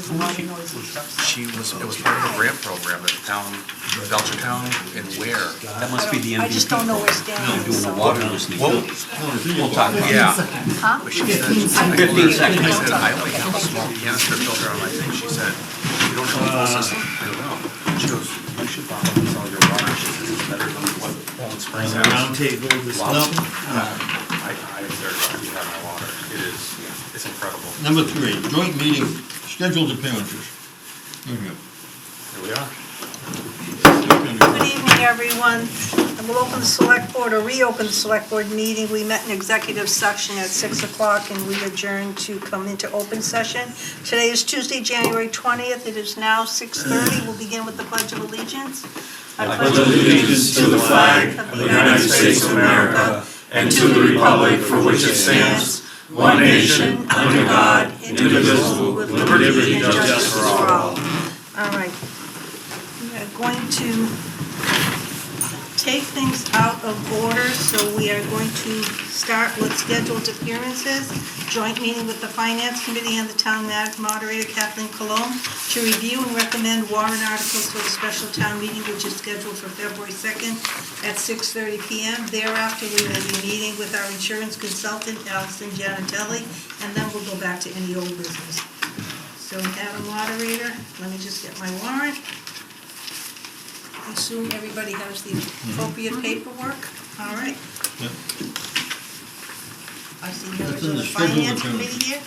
was a lot of noise and stuff. So. It was part of a grant program that the town, Belchertown and Ware. That must be the MVP. I just don't know where Stan Doing is, the so. water listening. Well, We'll talk about it. yeah. Huh? But she said, 15 seconds. I said, I only have a small canister filter on my thing. She said, you don't have a full system? I don't know. She goes, you should bottle with all your water. She says, it's better than what Poland Springs has. Round table discussion. I am very lucky to have my water. It is, it's incredible. Number 3, joint meeting, scheduled appearances. Here we are. Good evening, everyone. And we'll open the select board, or reopen the select board meeting. We met in executive session at 6 o'clock and we adjourned to come into open session. Today is Tuesday, January 20th. It is now 6:30. We'll begin with the Pledge of Allegiance. I pledge allegiance to the flag of the United States of America and to the republic for which it stands, one nation, under God, indivisible, with liberty and justice for all. All right. We are going to take things out of order, so we are going to start with scheduled appearances. Joint meeting with the Finance Committee and the Town Moderator, Kathleen Cologne, to review and recommend warrant articles for the special town meeting, which is scheduled for February 2nd at 6:30 p.m. Thereafter, we will be meeting with our insurance consultant, Allison Gianatelli, and then we'll go back to any old business. So, Madam Moderator, let me just get my warrant. I assume everybody has the appropriate paperwork. All right. Yep. I see That's members in of the the scheduled Finance appearance. Committee here.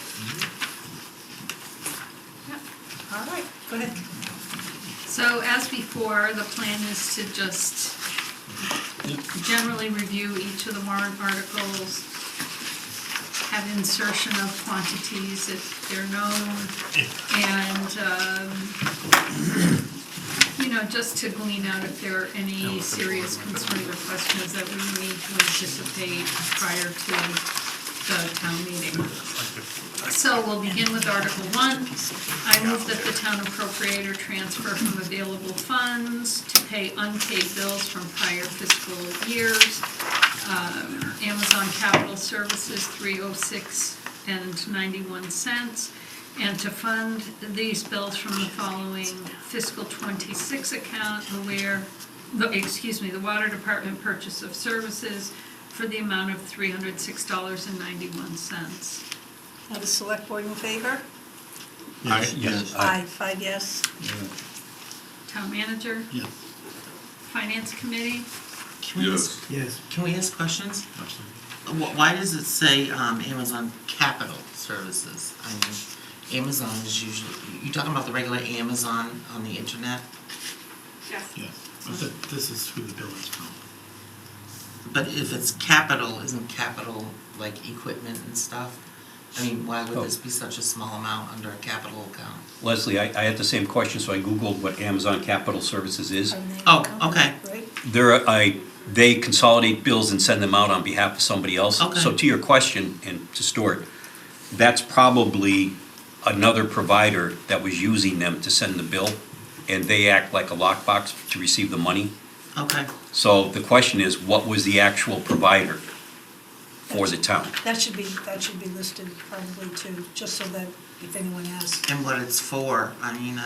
All right, go ahead. So as before, the plan is to just generally review each of the warrant articles, have insertion of quantities if they're known, and, just to glean out if there are any serious concerns or questions that we need to anticipate prior to the town meeting. So we'll begin with Article 1. I move that the town appropriate or transfer from available funds to pay unpaid bills from prior fiscal years. Amazon Capital Services, $306.91, and to fund these bills from the following fiscal 26 account, the Water Department purchase of services for the amount of $306.91. Now, the select board in favor? Yes. Yes. Aye, 5 yes. Town manager, Yes. finance committee, Yes. Can we ask questions? Why does it say Amazon Capital Services? I mean, Amazon is usually, you talking about the regular Amazon on the internet? yes. Yes. This is who the bill is from. But if it's capital, isn't capital like equipment and stuff? I mean, why would this be such a small amount under a capital account? Leslie, I had the same question, so I Googled what Amazon Capital Services is. Oh, okay. Right? They consolidate bills and send them out on behalf of somebody else. Okay. So to your question, and to Stuart, that's probably another provider that was using them to send the bill, and they act like a lockbox to receive the money. Okay. So the question is, what was the actual provider for the town? That should be listed probably too, just so that if anyone asks. And what it's for? I mean,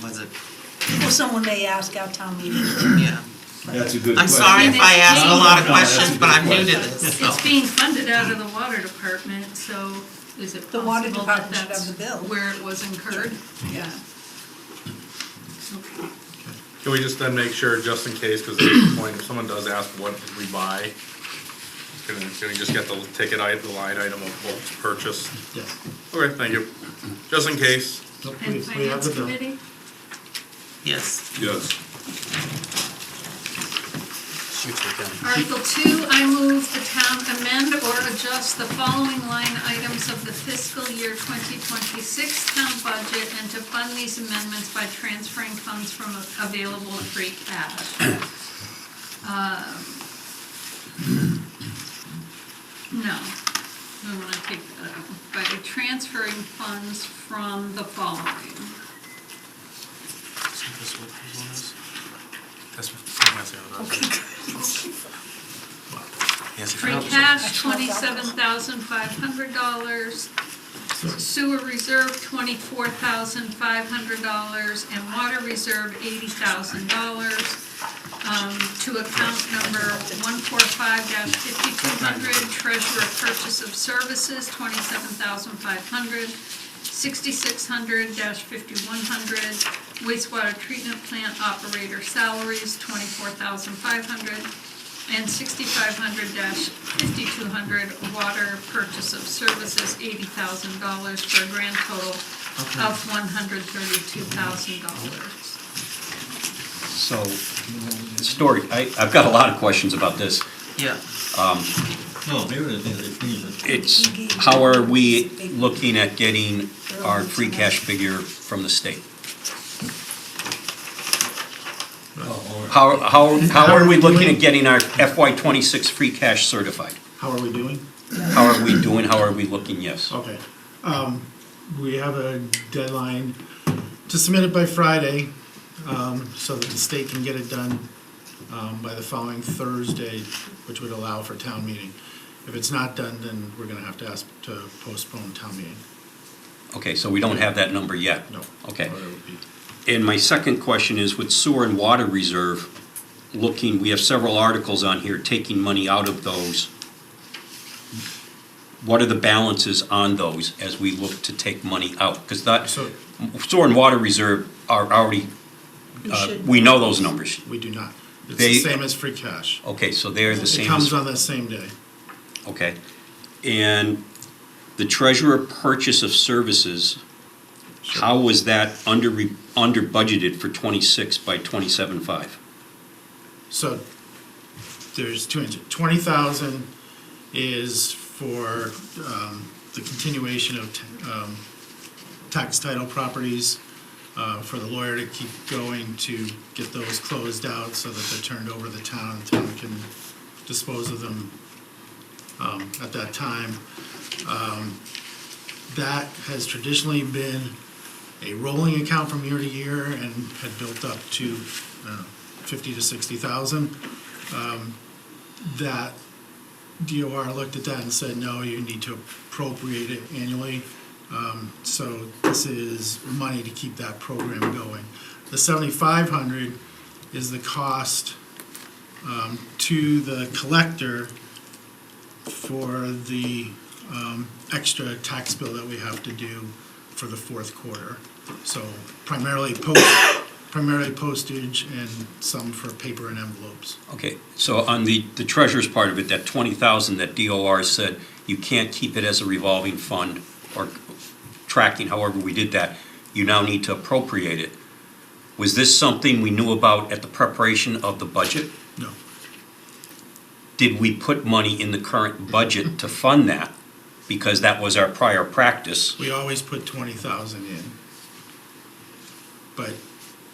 was it? Well, someone may ask our town meeting. Yeah. That's a good I'm question. sorry if I ask a lot of No, that's a questions, good but I'm new to question. this. It's being funded out of the water department, so is it The water possible that department should that's have the bill. where it was incurred? Yeah. Okay. Can we just then make sure, just in case, because at this point, if someone does ask, what did we buy? Can we just get the ticket item, the line item of what was purchased? Yes. Okay, thank you. Just in case. No, And please, we have finance the bill. committee? Yes. Yes. Article 2, I move the town amend or adjust the following line items of the fiscal year 2026 town budget and to fund these amendments by transferring funds from available free cash. No, we want to take that out. By transferring funds from the following. Okay, Free cash, $27,500. Sewer reserve, $24,500, and water reserve, $80,000. To account number 145-5200, treasurer purchase of services, $27,500, 6600-5100, wastewater treatment plant operator salaries, $24,500, and 6500-5200, water purchase of services, $80,000, for a grand total of $132,000. So, Story, I've got a lot of questions about this. Yeah. No, maybe the thing they change it. It's, how are we looking at getting our free cash figure from the state? How are we looking at getting our FY '26 free cash certified? How are we doing? How are we doing, how are we looking, yes? Okay. We have a deadline to submit it by Friday, so that the state can get it done by the following Thursday, which would allow for town meeting. If it's not done, then we're gonna have to ask to postpone town meeting. Okay, so we don't have that number yet? No. Okay. Or it would be- And my second question is with sewer and water reserve, we have several articles on here taking money out of those. What are the balances on those as we look to take money out? Because that, So, sewer and water reserve are already, we know those numbers. we do not. It's They- the same as free cash. Okay, so they're the It same comes as, on the same day. okay. And the treasurer purchase of services, how was that under budgeted for 26 by 27.5? So there's two answers. 20,000 is for the continuation of tax title properties, for the lawyer to keep going to get those closed out so that they're turned over to the town can dispose of them at that time. That has traditionally been a rolling account from year to year and had built up to 50 to 60,000. That DOR looked at that and said, no, you need to appropriate it annually. So this is money to keep that program going. The 7,500 is the cost to the collector for the extra tax bill that we have to do for the fourth quarter. So primarily postage and some for paper and envelopes. Okay, so on the treasurer's part of it, that 20,000 that DOR said, you can't keep it as a revolving fund or tracking, however we did that, you now need to appropriate it. Was this something we knew about at the preparation of the budget? No. Did we put money in the current budget to fund that? Because that was our prior practice. We always put 20,000 in. But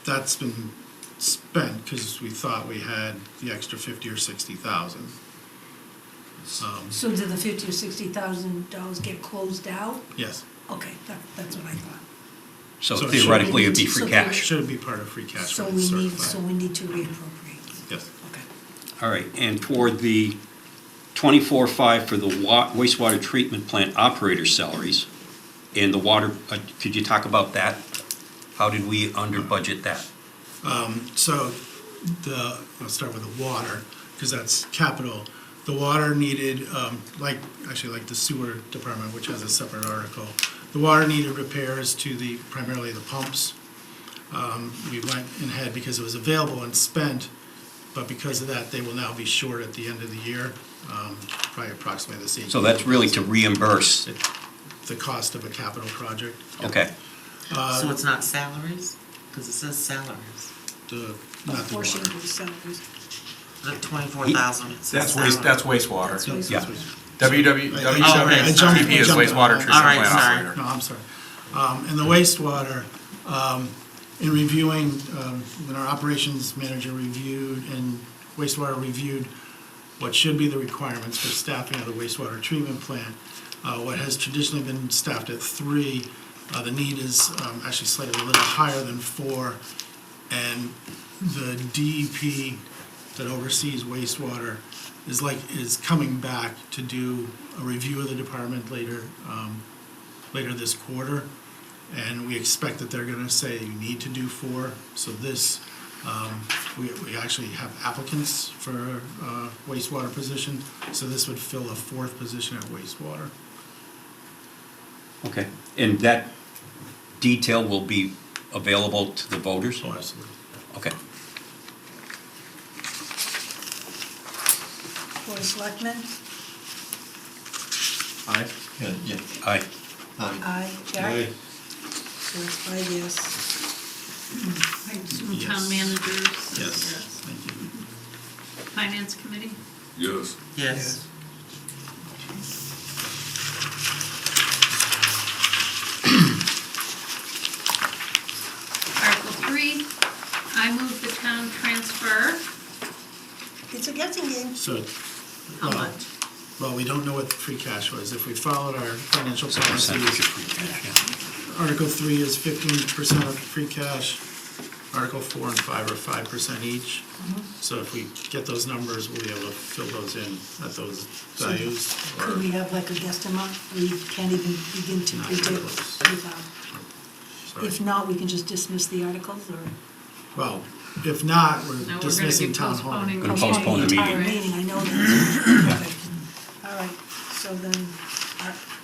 that's been spent because we thought we had the extra 50 or 60,000. So did the $50,000 or $60,000 get closed out? Yes. Okay, that's what I thought. So So it theoretically, it'd be should- free so cash. Should it be part of free cash So when we it's need, certified? to reappropriate. Yes. Okay. All right, and for the 24.5 for the wastewater treatment plant operator salaries and the water, could you talk about that? How did we under budget that? So I'll start with the water, because that's capital. The water needed, like the sewer department, which has a separate article, the water needed repairs to primarily the pumps. We went and had, because it was available and spent, but because of that, they will now be short at the end of the year, probably approximately the same. So that's really to reimburse, The cost of a capital project. okay. So it's not salaries? Because it says salaries. Not the Portion water. of the salaries. The 24,000, it says salaries. That's wastewater. Yeah. I jumped is wastewater treatment All right, plant sorry. operator. No, I'm sorry. And the wastewater, in reviewing, when our operations manager reviewed and wastewater reviewed what should be the requirements for staffing of the wastewater treatment plant, what has traditionally been staffed at 3, the need is actually slightly a little higher than 4. And the DEP that oversees wastewater is coming back to do a review of the department later later this quarter, and we expect that they're gonna say you need to do 4. So this, we actually have applicants for a wastewater position, so this would fill a 4th position at wastewater. Okay, and that detail will be available to the voters? Oh, absolutely. Okay. Board of Selectmen, Aye. Yeah. Aye. aye, Jack? So it's 5 yes. Town Yes. managers? Yes, thank you. Finance committee? Yes. Yes. Article 3, I move the town transfer, It's a guessing game. So, how well, much? well, we don't know what the free cash was. If we followed our financial Percentage of policies, free cash, yeah. Article 3 is 15% of free cash. Article 4 and 5 are 5% each. So if we get those numbers, we'll be able to fill those in at those So values. or- Could we have like a guesstimate? We can't even begin to Not predict. close. Sorry. If not, we can just dismiss the articles or? Well, if not, No, we're we're gonna dismissing be town hall. postponing Gonna postpone the entire meeting. meeting, I know that. Okay. All right, so then,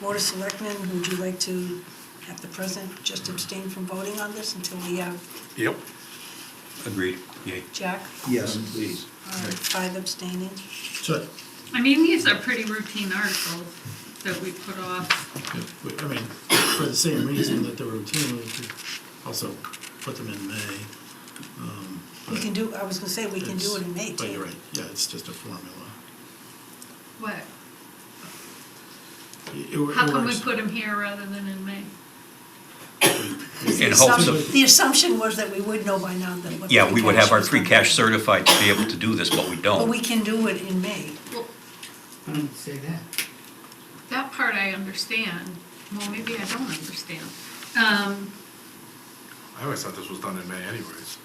Board of Selectmen, would you like to, at the present, just abstain from voting on this until we have Yep. Agreed, yay. Jack? Yes, please. All right, 5 abstaining. So, I mean, these are pretty routine articles that we put off. I mean, for the same reason that they're routine, we could also put them in May. We can do, I was gonna say, we can do it in May, But too. you're right, yeah, it's just a formula. What? It How come we works. put them here rather than in May? In hopes of, The assumption was that we would know by now that what the yeah, we would have our was free gonna cash be. certified to be able to do this, but we But don't. we can do it in May. Well, I don't say that. that part I understand. Well, maybe I don't understand. I always thought this was done in May anyways.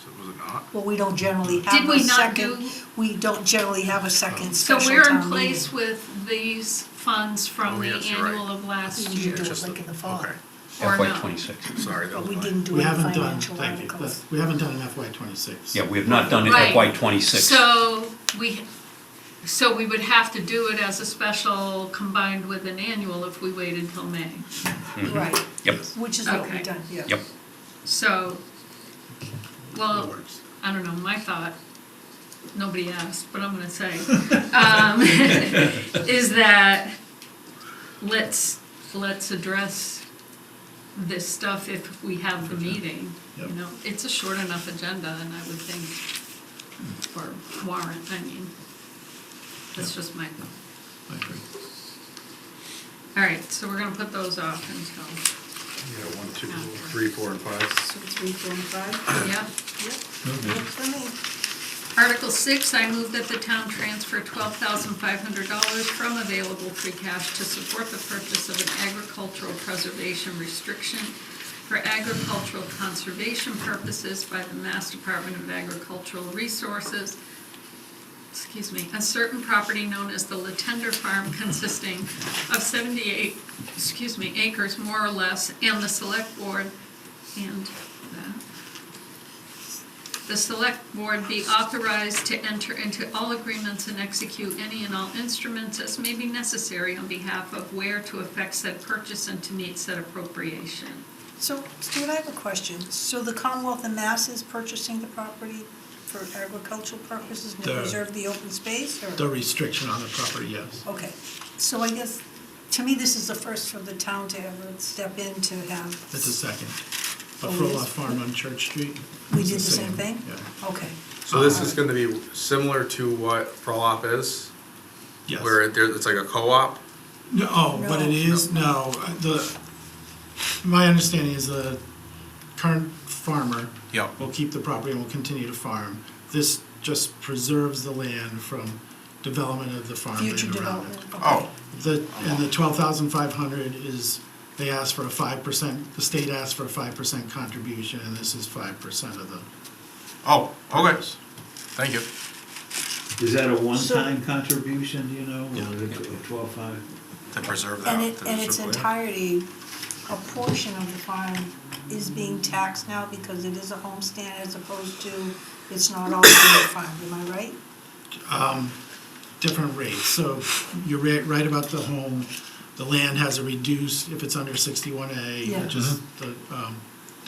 So was it not? Well, we don't generally Did have we a not second, do- we don't generally have a second So special we're in town place meeting. with these funds from Oh, the yes, you're right. annual of last We year, usually do Just it like in the fall. Okay, or FY no? '26. sorry, that But was we mine. didn't do We any haven't done, financial thank you, articles. we haven't done an FY '26. Yeah, we have not done it Right. FY '26. So we would have to do it as a special combined with an annual if we waited till May. Right, Yep, which is what Okay. we've done, yeah. yep. So, It well, works. I don't know, my thought, nobody asked, but I'm gonna say, is that let's address this stuff if we have the meeting. You Yep. know, it's a short enough agenda, and I would think, or warrant, I mean. That's Yep. just my, I agree. all right, so we're gonna put those off until, Yeah, 1, 2, 3, 4, and 5. So 3, 4, and 5, yeah. works for me. Article 6, I move that the town transfer $12,500 from available free cash to support the purchase of an agricultural preservation restriction for agricultural conservation purposes by the Mass Department of Agricultural Resources, a certain property known as the Latender Farm consisting of 78, acres more or less, and the select board, and that. The select board be authorized to enter into all agreements and execute any and all instruments as may be necessary on behalf of where to effect said purchase and to meet said appropriation. So, Stuart, I have a question. So the Commonwealth of Mass is purchasing the property for agricultural purposes and to The- preserve the open space, or? The restriction on the property, yes. Okay, so I guess, to me, this is the first for the town to ever step in to have, It's a second. A Oh, it Frola is? Farm on Church Street. we It's did the same thing? Yeah, Okay. So this is gonna be similar to what Prolop is, yes. where it's like a co-op? No, but it No. is, no, my understanding is the current farmer Yep. will keep the property and will continue to farm. This just preserves the land from development of the farm Future and around development, it. okay. And the 12,500 is, they asked for a 5%, the state asked for a 5% contribution, and this is 5% of the. Oh, okay, thank you. Is that a one-time contribution, do you know, Yeah. or is it a 12.5? to preserve that. And its entirety, a portion of the farm is being taxed now because it is a homestead as opposed to, it's not all being farmed, am I right? Different rates. So you're right about the home. The land has a reduced, if it's under 61A, Yeah. which is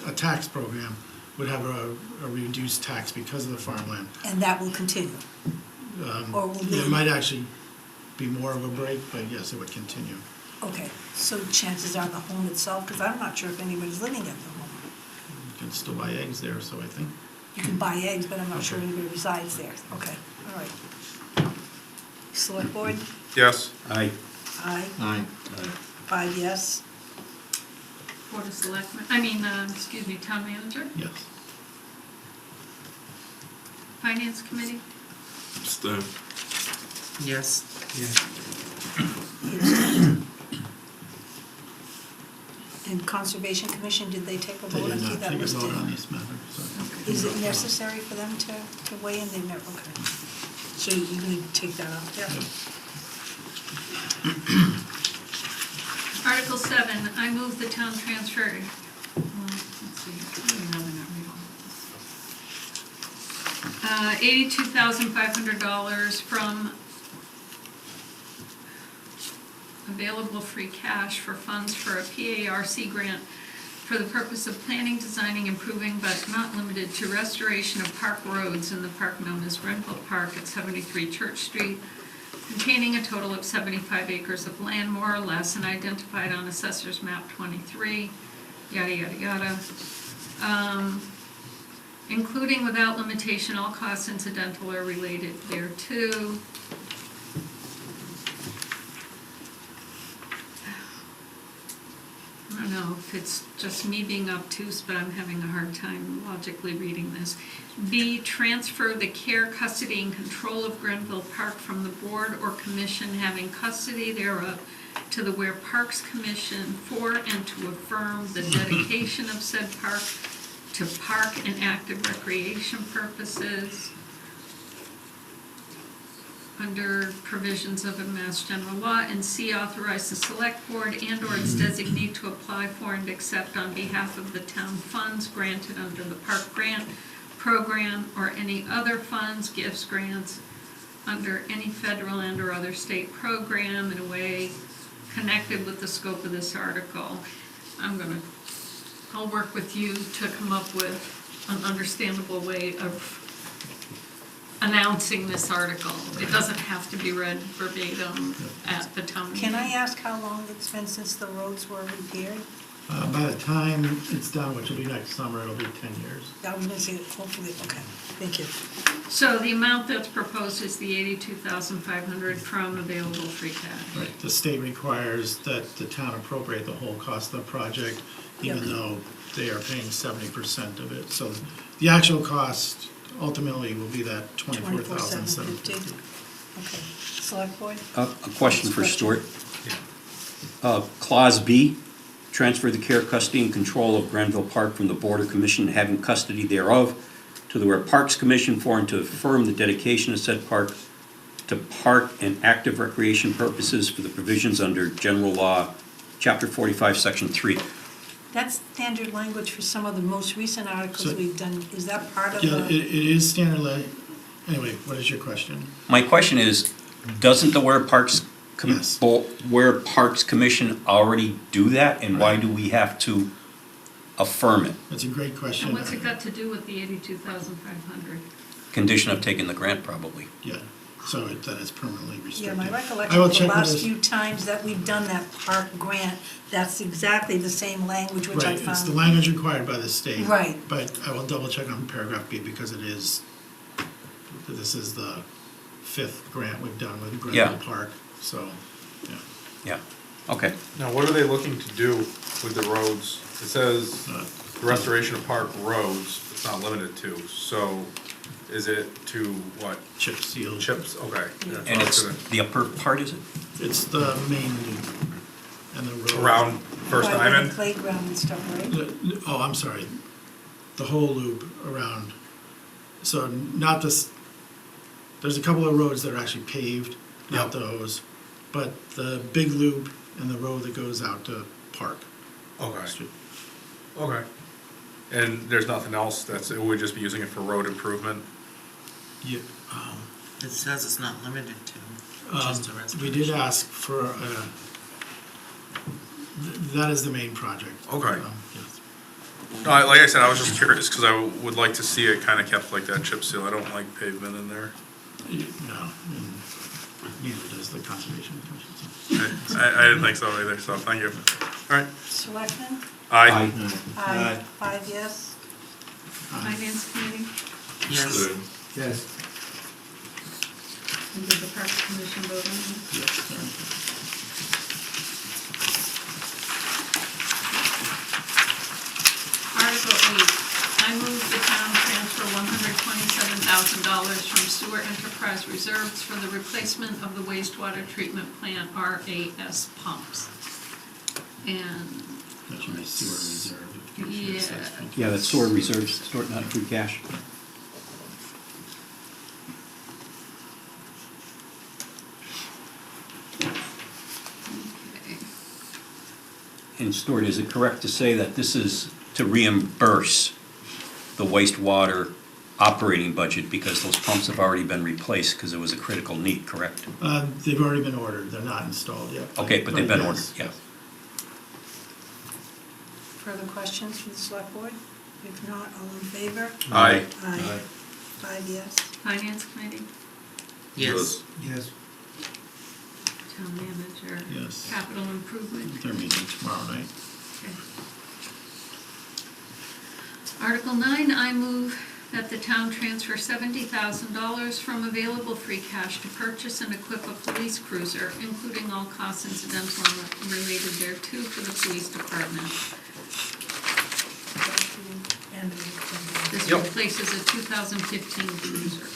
a tax program, would have a reduced tax because of the farmland. And that will continue? Or will It be, might actually be more of a break, but yes, it would continue. okay, so chances are the home itself, because I'm not sure if anybody's living at the home. You can still buy eggs there, so I think. You can buy eggs, but I'm not sure anybody resides there. Okay, all right. Select board? Yes. Aye. Aye. Aye. 5 yes. Board of Selectmen, Town Manager, Yes. Finance Committee, Abstain. Yes. And Conservation Commission, did they take a They vote? I did see not that take a listed. vote on this matter, so. Is it necessary for them to weigh in? They never, okay. So you're gonna take that out, yeah? Article 7, I move the town transfer, let's see, I'd rather not read all of this. $82,500 from available free cash for funds for a PARC grant for the purpose of planning, designing, improving, but not limited to restoration of park roads in the park known as Grenville Park at 73 Church Street, containing a total of 75 acres of land, more or less, and identified on Assessor's Map 23, yada, yada, yada. Including without limitation all costs incidental or related thereto. I don't know if it's just me being obtuse, but I'm having a hard time logically reading this. B, transfer the care, custody, and control of Grenville Park from the board or commission having custody thereof to the Ware Parks Commission for and to affirm the dedication of said park to park and active recreation purposes under provisions of a Mass General Law, and C, authorize the select board and/or its designee to apply for and accept on behalf of the town funds granted under the park grant program or any other funds, gifts, grants under any federal and/or other state program in a way connected with the scope of this article. I'll work with you to come up with an understandable way of announcing this article. It doesn't have to be read verbatim at the town meeting. Can I ask how long it's been since the roads were repaired? By the time it's done, which will be next summer, it'll be 10 years. I was gonna say, hopefully, okay, thank you. So the amount that's proposed is the $82,500 from available free cash. Right, the state requires that the town appropriate the whole cost of the project, even Yep. though they are paying 70% of it. So the actual cost ultimately will be that $24,750. Okay, select board? A question for Stuart. Clause B, transfer the care, custody, and control of Granville Park from the Board or Commission having custody thereof to the Ware Parks Commission for and to affirm the dedication of said park to park and active recreation purposes for the provisions under General Law, Chapter 45, Section 3. That's standard language for some of the most recent articles So- we've done. Is that part of Yeah, it the? is standard, anyway, what is your question? My question is, doesn't the Ware Parks Yes. Ware Parks Commission already do that, and why do we have to affirm it? That's a great question. And what's it got to do with the $82,500? Condition of taking the grant, probably. Yeah, so that is permanently Yeah, restricted. my I recollection will of the check with last this. few times that we've done that park grant, that's exactly the same language which I Right, it's the found. language required by the state. Right. But I will double check on paragraph B because this is the 5th grant we've done with Yeah. Granville Park, so, yeah. Yeah, okay. Now, what are they looking to do with the roads? It says the restoration of park roads, it's not limited to, so is it to what? Chip seal. Chips, okay. Yeah, And so it's gonna- the upper part, is it? It's the main loop and the road. Around First Right, where the Diamond? playground and stuff, right? Oh, I'm sorry, the whole loop around, so not this, there's a couple of roads that are actually paved, not Yep. those. but the big loop and the road that goes out to Park Okay, Street. okay. And there's nothing else we'd just be using it for road improvement? Yeah, It says it's not limited to, just a we did ask for, that is the main project. Okay. Yes. No, like I said, I was just curious, because I would like to see it kind of kept like that chip seal. I don't like pavement in there. No, and neither does the Conservation Commission. so. I didn't think so either, so thank you. All right. Selectmen? Aye. Aye. 5 yes. Finance committee, Yes. Yes. and did the Parks Commission vote on this? Yes. Article 8, I move the town transfer $127,000 from sewer enterprise reserves for the replacement of the wastewater treatment plant RAS pumps. And, That should be sewer reserve. if you Yeah. says free Yeah, that's sewer reserves, stored not free cash. okay, And Stuart, is it correct to say that this is to reimburse the wastewater operating budget because those pumps have already been replaced because it was a critical need, correct? They've already been ordered, they're not installed yet. Okay, but they've been ordered, yes, yeah. yes. Further questions from the select board? If not, all in favor? Aye. Aye. 5 yes. finance committee, Yes. Yes. town manager, Yes. capital improvement. They're meeting tomorrow night. Okay. Article 9, I move that the town transfer $70,000 from available free cash to purchase and equip a police cruiser, including all costs incidental and related thereto for the police department. And This Yep. replaces a 2015 cruiser.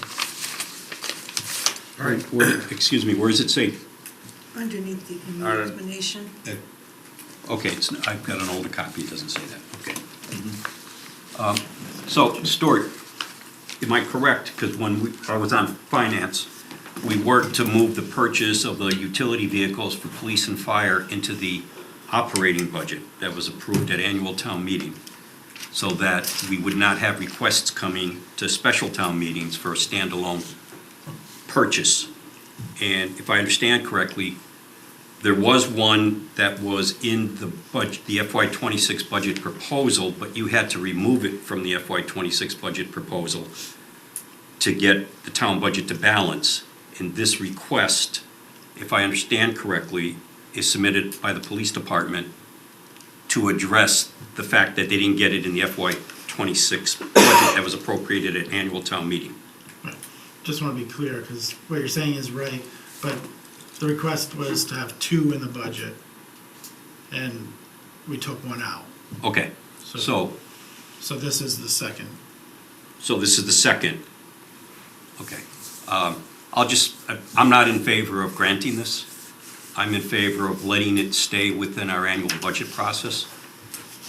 All right. Excuse me, where does it say? Underneath the Alright. explanation. Okay, I've got an older copy, it doesn't say that, okay. So, Stuart, am I correct, because when I was on finance, we worked to move the purchase of the utility vehicles for police and fire into the operating budget that was approved at annual town meeting, so that we would not have requests coming to special town meetings for a standalone purchase. And if I understand correctly, there was one that was in the budget, the FY '26 budget proposal, but you had to remove it from the FY '26 budget proposal to get the town budget to balance. And this request, if I understand correctly, is submitted by the police department to address the fact that they didn't get it in the FY '26 budget that was appropriated at annual town meeting. Right. Just want to be clear, because what you're saying is right, but the request was to have 2 in the budget, and we took 1 out. Okay, so this is the second. this is the second. Okay. I'm not in favor of granting this. I'm in favor of letting it stay within our annual budget process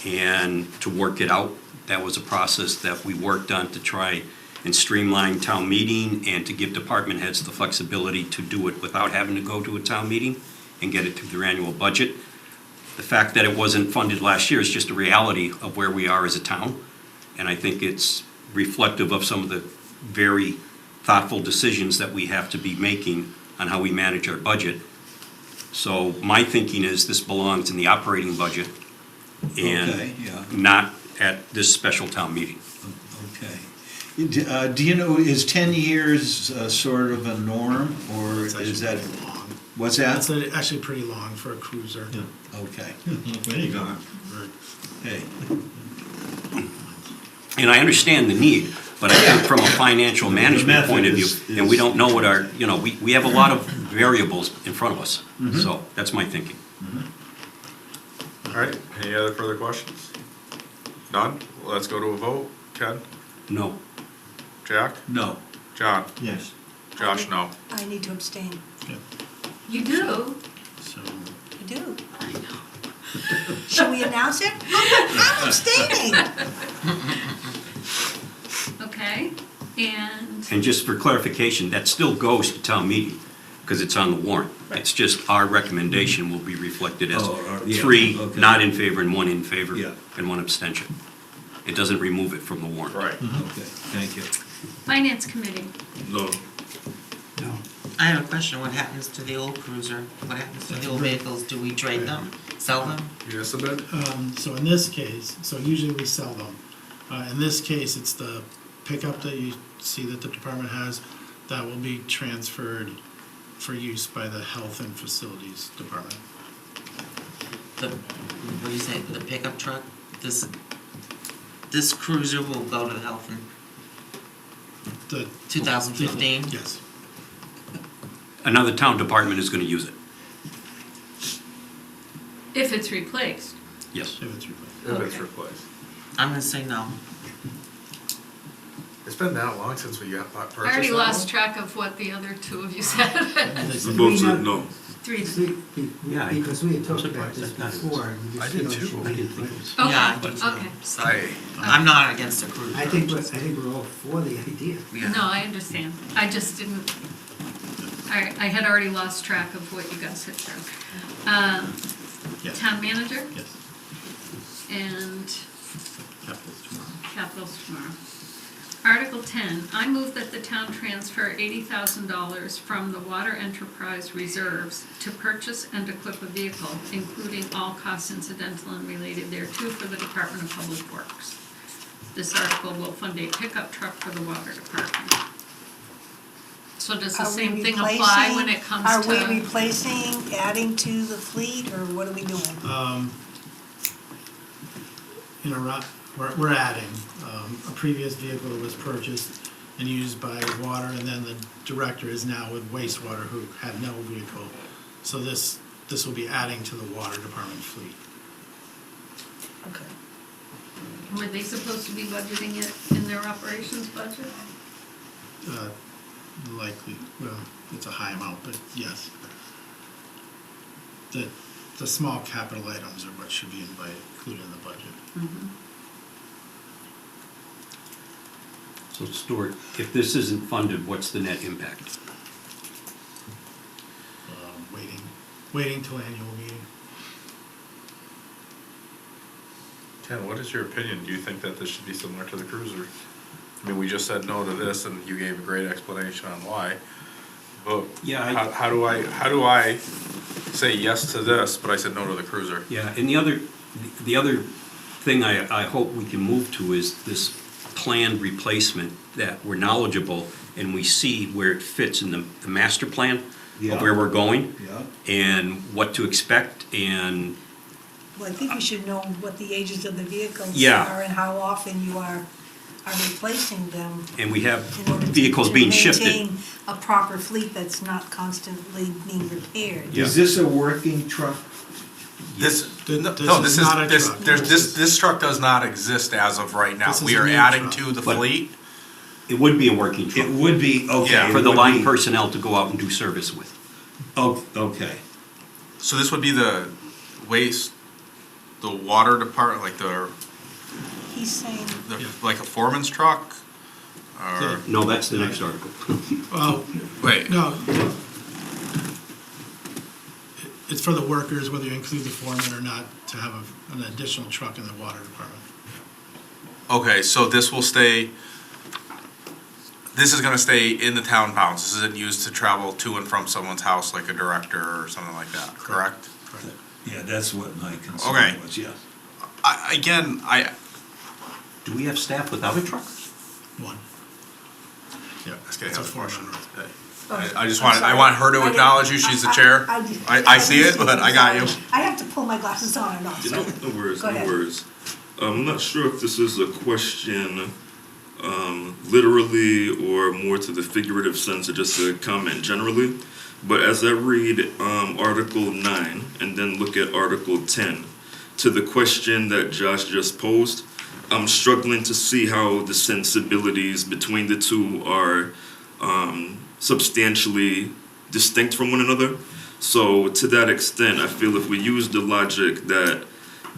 and to work it out. That was a process that we worked on to try and streamline town meeting and to give department heads the flexibility to do it without having to go to a town meeting and get it through their annual budget. The fact that it wasn't funded last year is just a reality of where we are as a town. And I think it's reflective of some of the very thoughtful decisions that we have to be making on how we manage our budget. So my thinking is this belongs in the operating budget and Okay, yeah. not at this special town meeting. Okay. Do you know, is 10 years sort of a norm, or It's actually is that, pretty long. what's That's that? actually pretty long for a cruiser. Okay. There you go. Hey, And I understand the need, but I think from a financial management method point of view, is- and we don't know what our, we have a lot of variables in front of us. So that's my thinking. All right, any other further questions? None? Let's go to a vote. Ken? No. Jack? no. John? Yes. Josh, no. I need to abstain. You do? So, I do. I know. Should we announce it? I'm abstaining. Okay, and, And just for clarification, that still goes to town meeting, because it's on the warrant. It's just our recommendation will be reflected as yeah, 3 okay. not in favor and 1 in favor Yeah. and 1 abstention. It doesn't remove it from the warrant. Right. Okay, thank you. Finance Committee, No. I have a question, what happens to the old cruiser? What happens to the old vehicles? Do we trade them, sell them? Yes, a bit? So in this case, so usually we sell them. In this case, it's the pickup that you see that the department has, that will be transferred for use by the Health and Facilities Department. What do you say, the pickup truck? This cruiser will go to the health and The 2015? Yes. Another town department is going to use it. if it's replaced. Yes. If it's replaced. If it's Okay. replaced. I'm gonna say no. It's been that long since we got purchased. I already that lost one? track of what the other two of you said. They The said- vote said no. Three. Yeah, Because we had talked I'm about surprised. this I thought it was- before. we I just did feel too. she- I didn't think it was. Okay, Yeah, I do too. okay. So, I, I'm not against the cruiser. I think we're all for the idea. Yeah. No, I understand. I just didn't, I had already lost track of what you guys had said. Yes. Town manager Yes. and Capitals tomorrow. capitals tomorrow. Article 10, I move that the town transfer $80,000 from the water enterprise reserves to purchase and equip a vehicle, including all costs incidental and related thereto for the Department of Public Works. This article will fund a pickup truck for the water department. So does the Are we same thing apply when replacing- it comes Are to? we replacing, adding to the fleet, or what are we doing? We're adding, a previous vehicle that was purchased and used by water, and then the director is now with wastewater who had no vehicle. So this will be adding to the water department fleet. Okay. Were they supposed to be budgeting it in their operations budget? Likely, well, it's a high amount, but yes. The small capital items are what should be included in the budget. So Stuart, if this isn't funded, what's the net impact? Waiting till annual meeting. Ken, what is your opinion? Do you think that this should be similar to the cruiser? I mean, we just said no to this and you gave a great explanation on why. But Yeah, how do I say yes to this, but I said no to the cruiser? Yeah, and the other thing I hope we can move to is this planned replacement, that we're knowledgeable and we see where it fits in the master plan Yeah. of where we're going Yeah. and what to expect, and Well, I think we should know what the ages of the vehicles Yeah. are and how often you are replacing them we have in order vehicles to being shifted. maintain a proper fleet that's not constantly being repaired. Yeah. Is this a working truck? This, This no, is this is, not a this, truck. this truck does not exist as of right now. This is We a are new adding truck. to the But- fleet. It would be a working It truck would be, okay. Yeah. it for the would line be- personnel to go out and do service with. Oh, okay. So this would be the water department, like He's saying, Yeah. like a foreman's truck? Or, No, that's the next article. Well, wait, no. It's for the workers, whether you include the foreman or not, to have an additional truck in the water department. okay, so this will stay, this is gonna stay in the town bounds. This isn't used to travel to and from someone's house like a director or something like that, correct? Yeah, that's what my Okay. concern was, yeah. Do we have staff without a truck? One. Yeah, This guy it's a has a foreman. question. oh, I just I'm want, I sorry. want her to I didn't- acknowledge you, she's the chair. I see it, didn't but I got you. I have to pull my glasses on and off. No, so- no worries, Go no ahead. worries. I'm not sure if this is a question literally or more to the figurative sense or just a comment generally. But as I read Article 9 and then look at Article 10, to the question that Josh just posed, I'm struggling to see how the sensibilities between the two are substantially distinct from one another. So to that extent, I feel if we use the logic that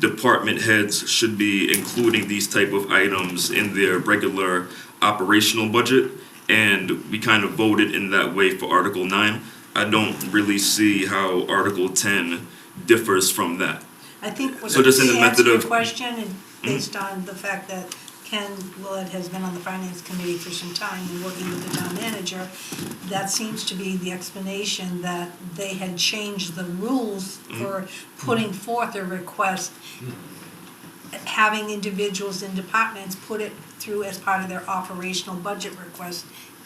department heads should be including these type of items in their regular operational budget, and we kind of voted in that way for Article 9, I don't really see how Article 10 differs from that. I think what So just in the to answer method your of- question, and based on the fact that Ken Willett has been on the finance committee for some time and working with the town manager, that seems to be the explanation that they had changed the rules for putting forth a request, having individuals in departments put it through as part of their operational budget request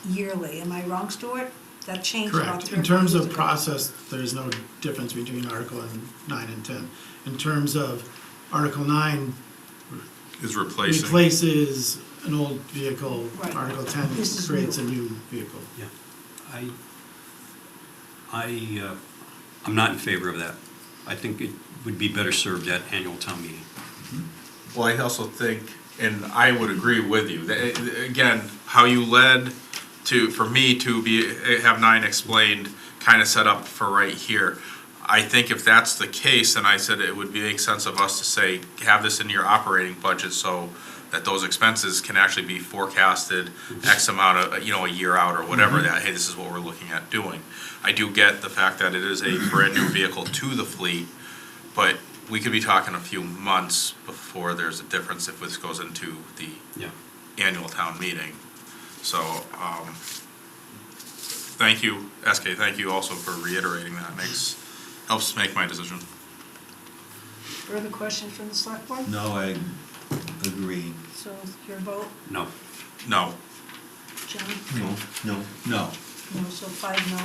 yearly. Am I wrong, Stuart? That changed about Correct. 3 In terms years of ago. process, there's no difference between Article 9 and 10. In terms of Article 9 Is replacing. replaces an old vehicle, Right. Article 10 This is creates a new. new vehicle. I'm not in favor of that. I think it would be better served at annual town meeting. Well, I also think, and I would agree with you, that, again, how you led to, for me to have 9 explained, kind of set up for right here. I think if that's the case, then I said it would make sense of us to say, have this in your operating budget so that those expenses can actually be forecasted X amount of, a year out or whatever, that, hey, this is what we're looking at doing. I do get the fact that it is a brand new vehicle to the fleet, but we could be talking a few months before there's a difference if this goes into the Yeah. annual town meeting. So, thank you, SK, thank you also for reiterating that, helps make my decision. Further question from the select board? No, I agree. So your vote, No. No. John? No. No, so 5 no.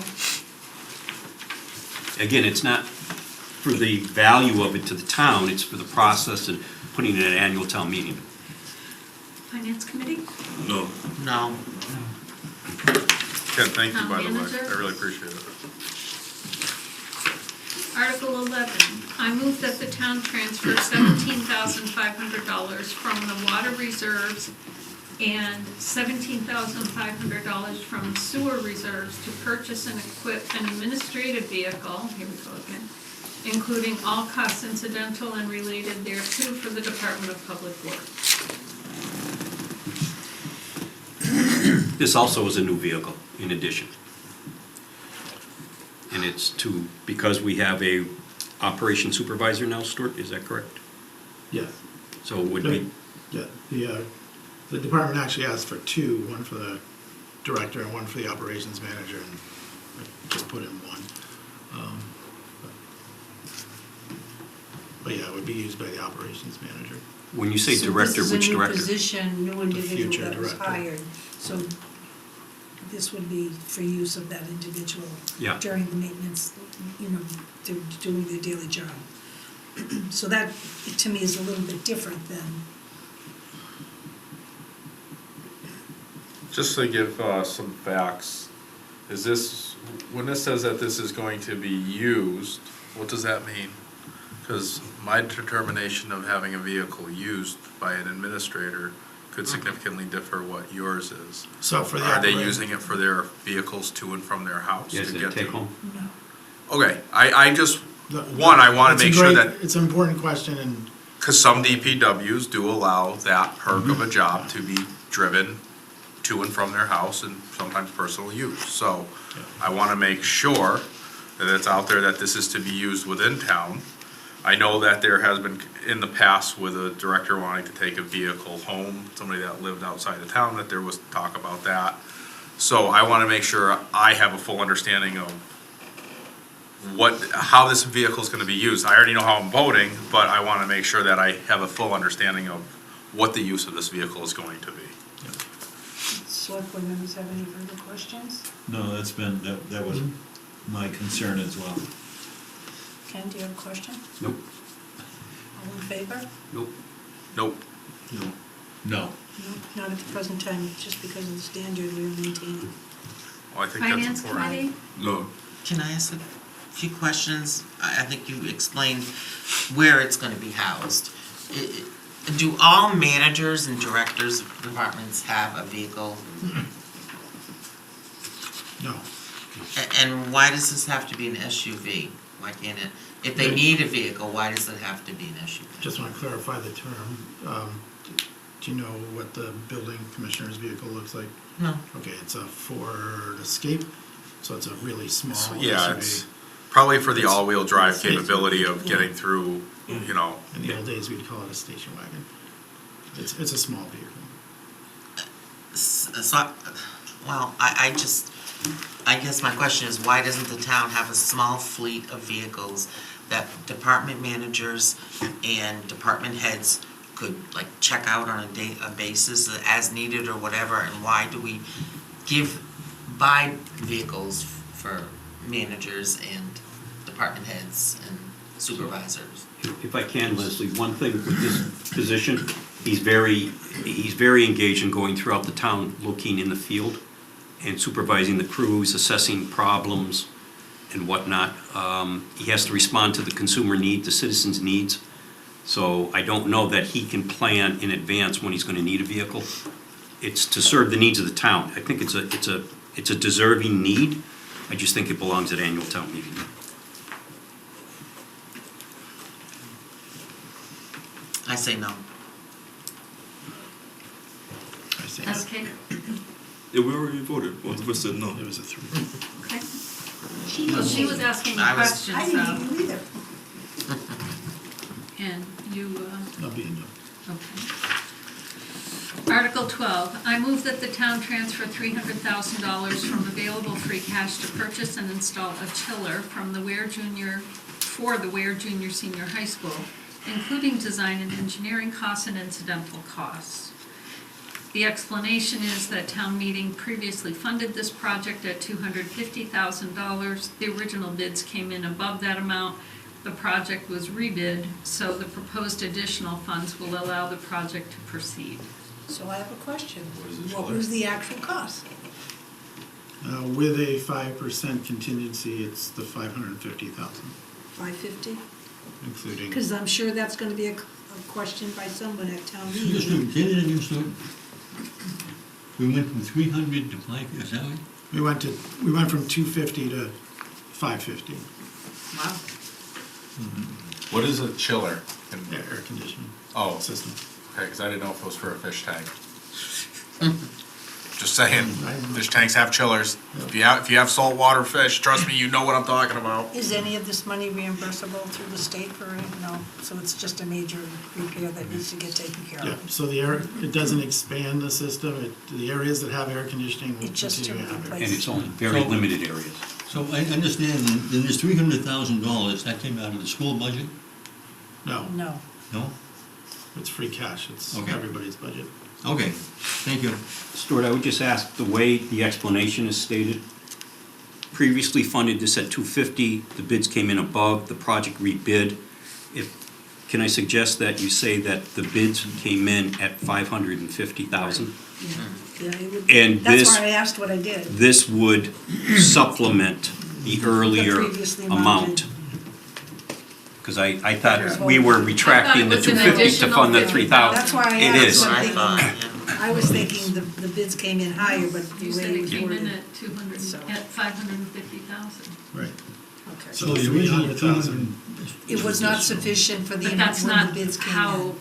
Again, it's not for the value of it to the town, it's for the process and putting it at an annual town meeting. Finance committee? No. No. Ken, thank you, Town by the way, manager? I really appreciate it. Article 11, I move that the town transfer $17,500 from the water reserves and $17,500 from sewer reserves to purchase and equip an administrative vehicle, here we go again, including all costs incidental and related thereto for the Department of Public Works. This also is a new vehicle in addition. And it's because we have a operation supervisor now, Stuart, is that correct? Yes. So it would be, Yeah, the department actually asked for 2, one for the director and one for the operations manager, and I just put in 1. But yeah, it would be used by the operations manager. when you say director, which director? So this is a new position, new individual future that was director. hired. So this would be for use of that individual Yeah. during the maintenance, they're doing their daily job. So that, to me, is a little bit different than, Just to give some facts, is this, when this says that this is going to be used, what does that mean? Because my determination of having a vehicle used by an administrator could significantly differ what yours is. So for the Are they operating- using it for their vehicles to and from their house? Yes, to they get take to? home. no. Okay, I just, The- I want it's to a make sure great- that, It's an important question, and because some DPWs do allow that perk of a job to be driven to and from their house and sometimes personal use. So I want to make sure that it's out there that this is to be used within town. I know that there has been in the past with a director wanting to take a vehicle home, somebody that lived outside of town, that there was talk about that. So I want to make sure I have a full understanding of how this vehicle is going to be used. I already know how I'm voting, but I want to make sure that I have a full understanding of what the use of this vehicle is going to be. Select board members have any further questions? No, that was my concern as well. Ken, do you have a question? Nope. All in favor? Nope. Nope. No. No, not at the present time, just because of the standard we're maintaining. Well, I think that's Finance important. committee? No. Can I ask a few questions? I think you explained where it's gonna be housed. Do all managers and directors of departments have a vehicle? no. And why does this have to be an SUV? Why can't it, if they need a vehicle, why does it have to be an SUV? Just want to clarify the term. Do you know what the building commissioner's vehicle looks like? No. Okay, it's a Ford Escape. So it's a really small Yeah, SUV. it's probably for the It's- all-wheel drive it's- capability of getting through, you know. In the old days, we'd call it a station wagon. It's a small vehicle. I guess my question is, why doesn't the town have a small fleet of vehicles that department managers and department heads could like check out on a basis as needed or whatever, and why do we buy vehicles for managers and department heads and supervisors? If I can, Leslie, one thing with this position, he's very engaged in going throughout the town, looking in the field and supervising the crews, assessing problems and whatnot. He has to respond to the consumer need, the citizens' needs. So I don't know that he can plan in advance when he's going to need a vehicle. It's to serve the needs of the town. I think it's a deserving need. I just think it belongs at annual town meeting. I say no. I say SK? Yeah, we already voted. Both of us said no. it was a 3. Okay. Well, she was asking I was- questions, I didn't even either. and you, I'll be in. okay. Article 12, I move that the town transfer $300,000 from available free cash to purchase and install a chiller from the Ware Junior Senior High School, including design and engineering costs and incidental costs. The explanation is that town meeting previously funded this project at $250,000. The original bids came in above that amount. The project was rebid, so the proposed additional funds will allow the project to proceed. So I have a question. What was the actual cost? With a 5% contingency, it's the 550,000, 550? including. Because I'm sure that's gonna be a question by someone at town Excuse meeting. me, say that again, Stuart. We went from 300 to 5, is that right? We went from 250 to 550, Wow. What is a chiller? air conditioning Oh, system. okay, because I didn't know if it was for a fish tank. Just saying, fish tanks have chillers. If you have saltwater fish, trust me, you know what I'm talking about. Is any of this money reimbursable through the state for, no? So it's just a major repair that needs to get taken care Yeah, of? so it doesn't expand the system. The areas that have air conditioning will It's just to continue to have it. replace. And it's only very limited areas. So I understand, then this $300,000, that came out of the school budget? No, No. No? it's free cash. It's Okay. everybody's budget. Okay, thank you. Stuart, I would just ask, the way the explanation is stated, previously funded this at 250, the bids came in above, the project rebid. Can I suggest that you say that the bids came in at 550,000? Yeah, it would- And That's this- why I asked what I did. This would supplement the earlier The previously amount. mounted. Because I thought we were retracting the I thought it was an 250 to fund the additional 3,000. That's why I It asked. is. That's what I Something- thought, yeah. I was thinking the bids came in higher, but the You way said it it was came in worded. at 200, So- at 550,000. Right. Okay. So the original 300,000. It was not sufficient for the But amount that's when the not bids came in. how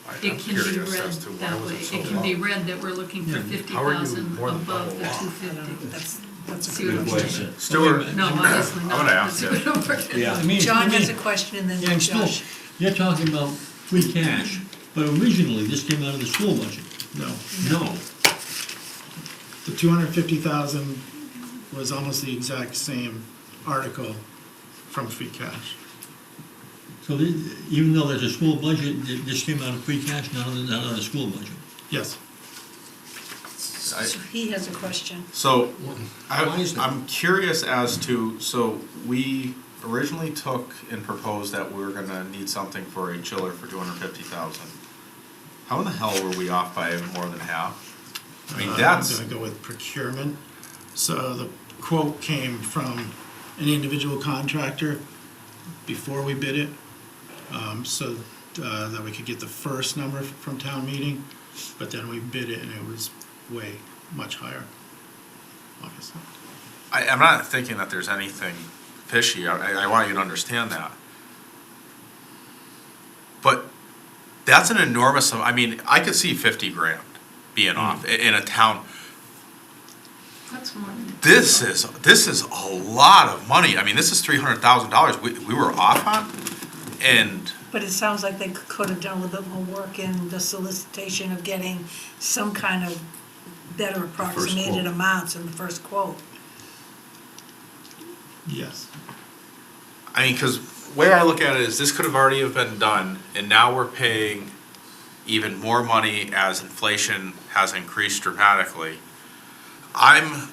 I'm it can be curious read as to why that was way. it so It can be low? read that we're looking for How are you 50,000 more than above the double? 250. That's a See what I'm good question. saying? Stuart, No, obviously I'm not. gonna ask That's you. what we're- Yeah, I mean, John has a question and then Yeah, I'm still, Josh. you're talking about free cash, but originally this came out of the school budget. No. No. The 250,000 was almost the exact same article from free cash. So even though there's a school budget, this came out of free cash, not out of the school budget. Yes. I- So he has a question. So, Why is that? I'm curious as to, so we originally took and proposed that we were gonna need something for a chiller for 250,000. How in the hell were we off by more than half? I mean, that's, I'm gonna go with procurement. So the quote came from an individual contractor before we bid it, so that we could get the first number from town meeting, but then we bid it and it was way much higher, obviously. I'm not thinking that there's anything fishy, I want you to understand that. But that's an enormous, I mean, I could see 50 grand being off in a town. That's more than. This is a lot of money. I mean, this is $300,000 we were off on, and But it sounds like they could have done a little bit more work in the solicitation of getting some kind of better approximated amounts in the first quote. Yes. I mean, because the way I look at it is this could have already have been done, and now we're paying even more money as inflation has increased dramatically. I'm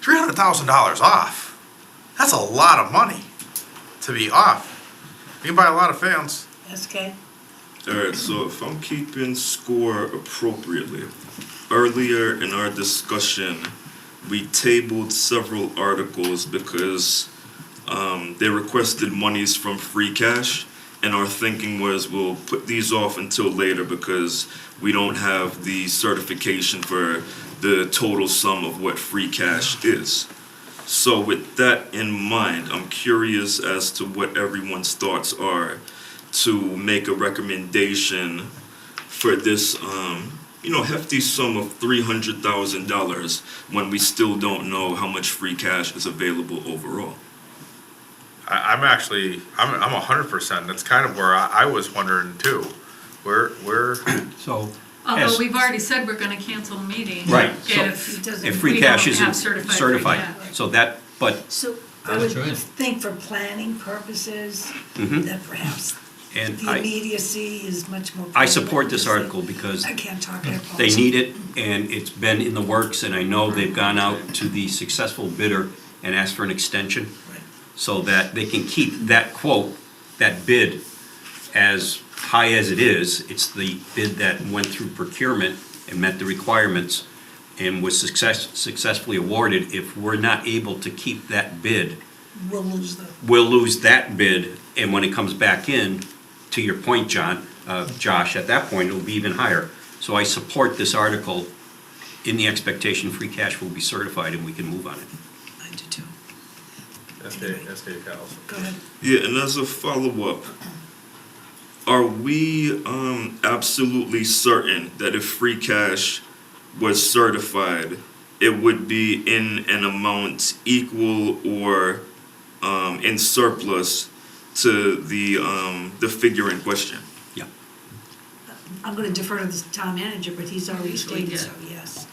$300,000 off. That's a lot of money to be off. You can buy a lot of fans. SK? Alright, so if I'm keeping score appropriately, earlier in our discussion, we tabled several articles because they requested monies from free cash, and our thinking was we'll put these off until later because we don't have the certification for the total sum of what free cash is. So with that in mind, I'm curious as to what everyone's thoughts are to make a recommendation for this, hefty sum of $300,000 when we still don't know how much free cash is available overall. I'm 100%. That's kind of where I was wondering too. We're So, Although as- we've already said we're gonna cancel the meeting. Right, so if free we cash don't have isn't certified certified, free cash. so that, but, So I would That's right. think for planning purposes, Mhm. that perhaps and the I, immediacy is much more. I support this prevalent. article because I can't talk, I they apologize. need it, and it's been in the works, and I know they've gone out to the successful bidder and asked for an extension, Right. so that they can keep that quote, that bid, as high as it is. It's the bid that went through procurement and met the requirements and was successfully awarded. If we're not able to keep that bid, We'll lose the, we'll lose that bid, and when it comes back in, to your point, Josh, at that point, it'll be even higher. So I support this article in the expectation free cash will be certified and we can move on it. I do too. SK Cows. Go ahead. Yeah, and as a follow-up, are we absolutely certain that if free cash was certified, it would be in an amount equal or in surplus to the figure in question? Yeah. I'm gonna defer to the town manager, but he's already Usually, stated yeah. so, yes.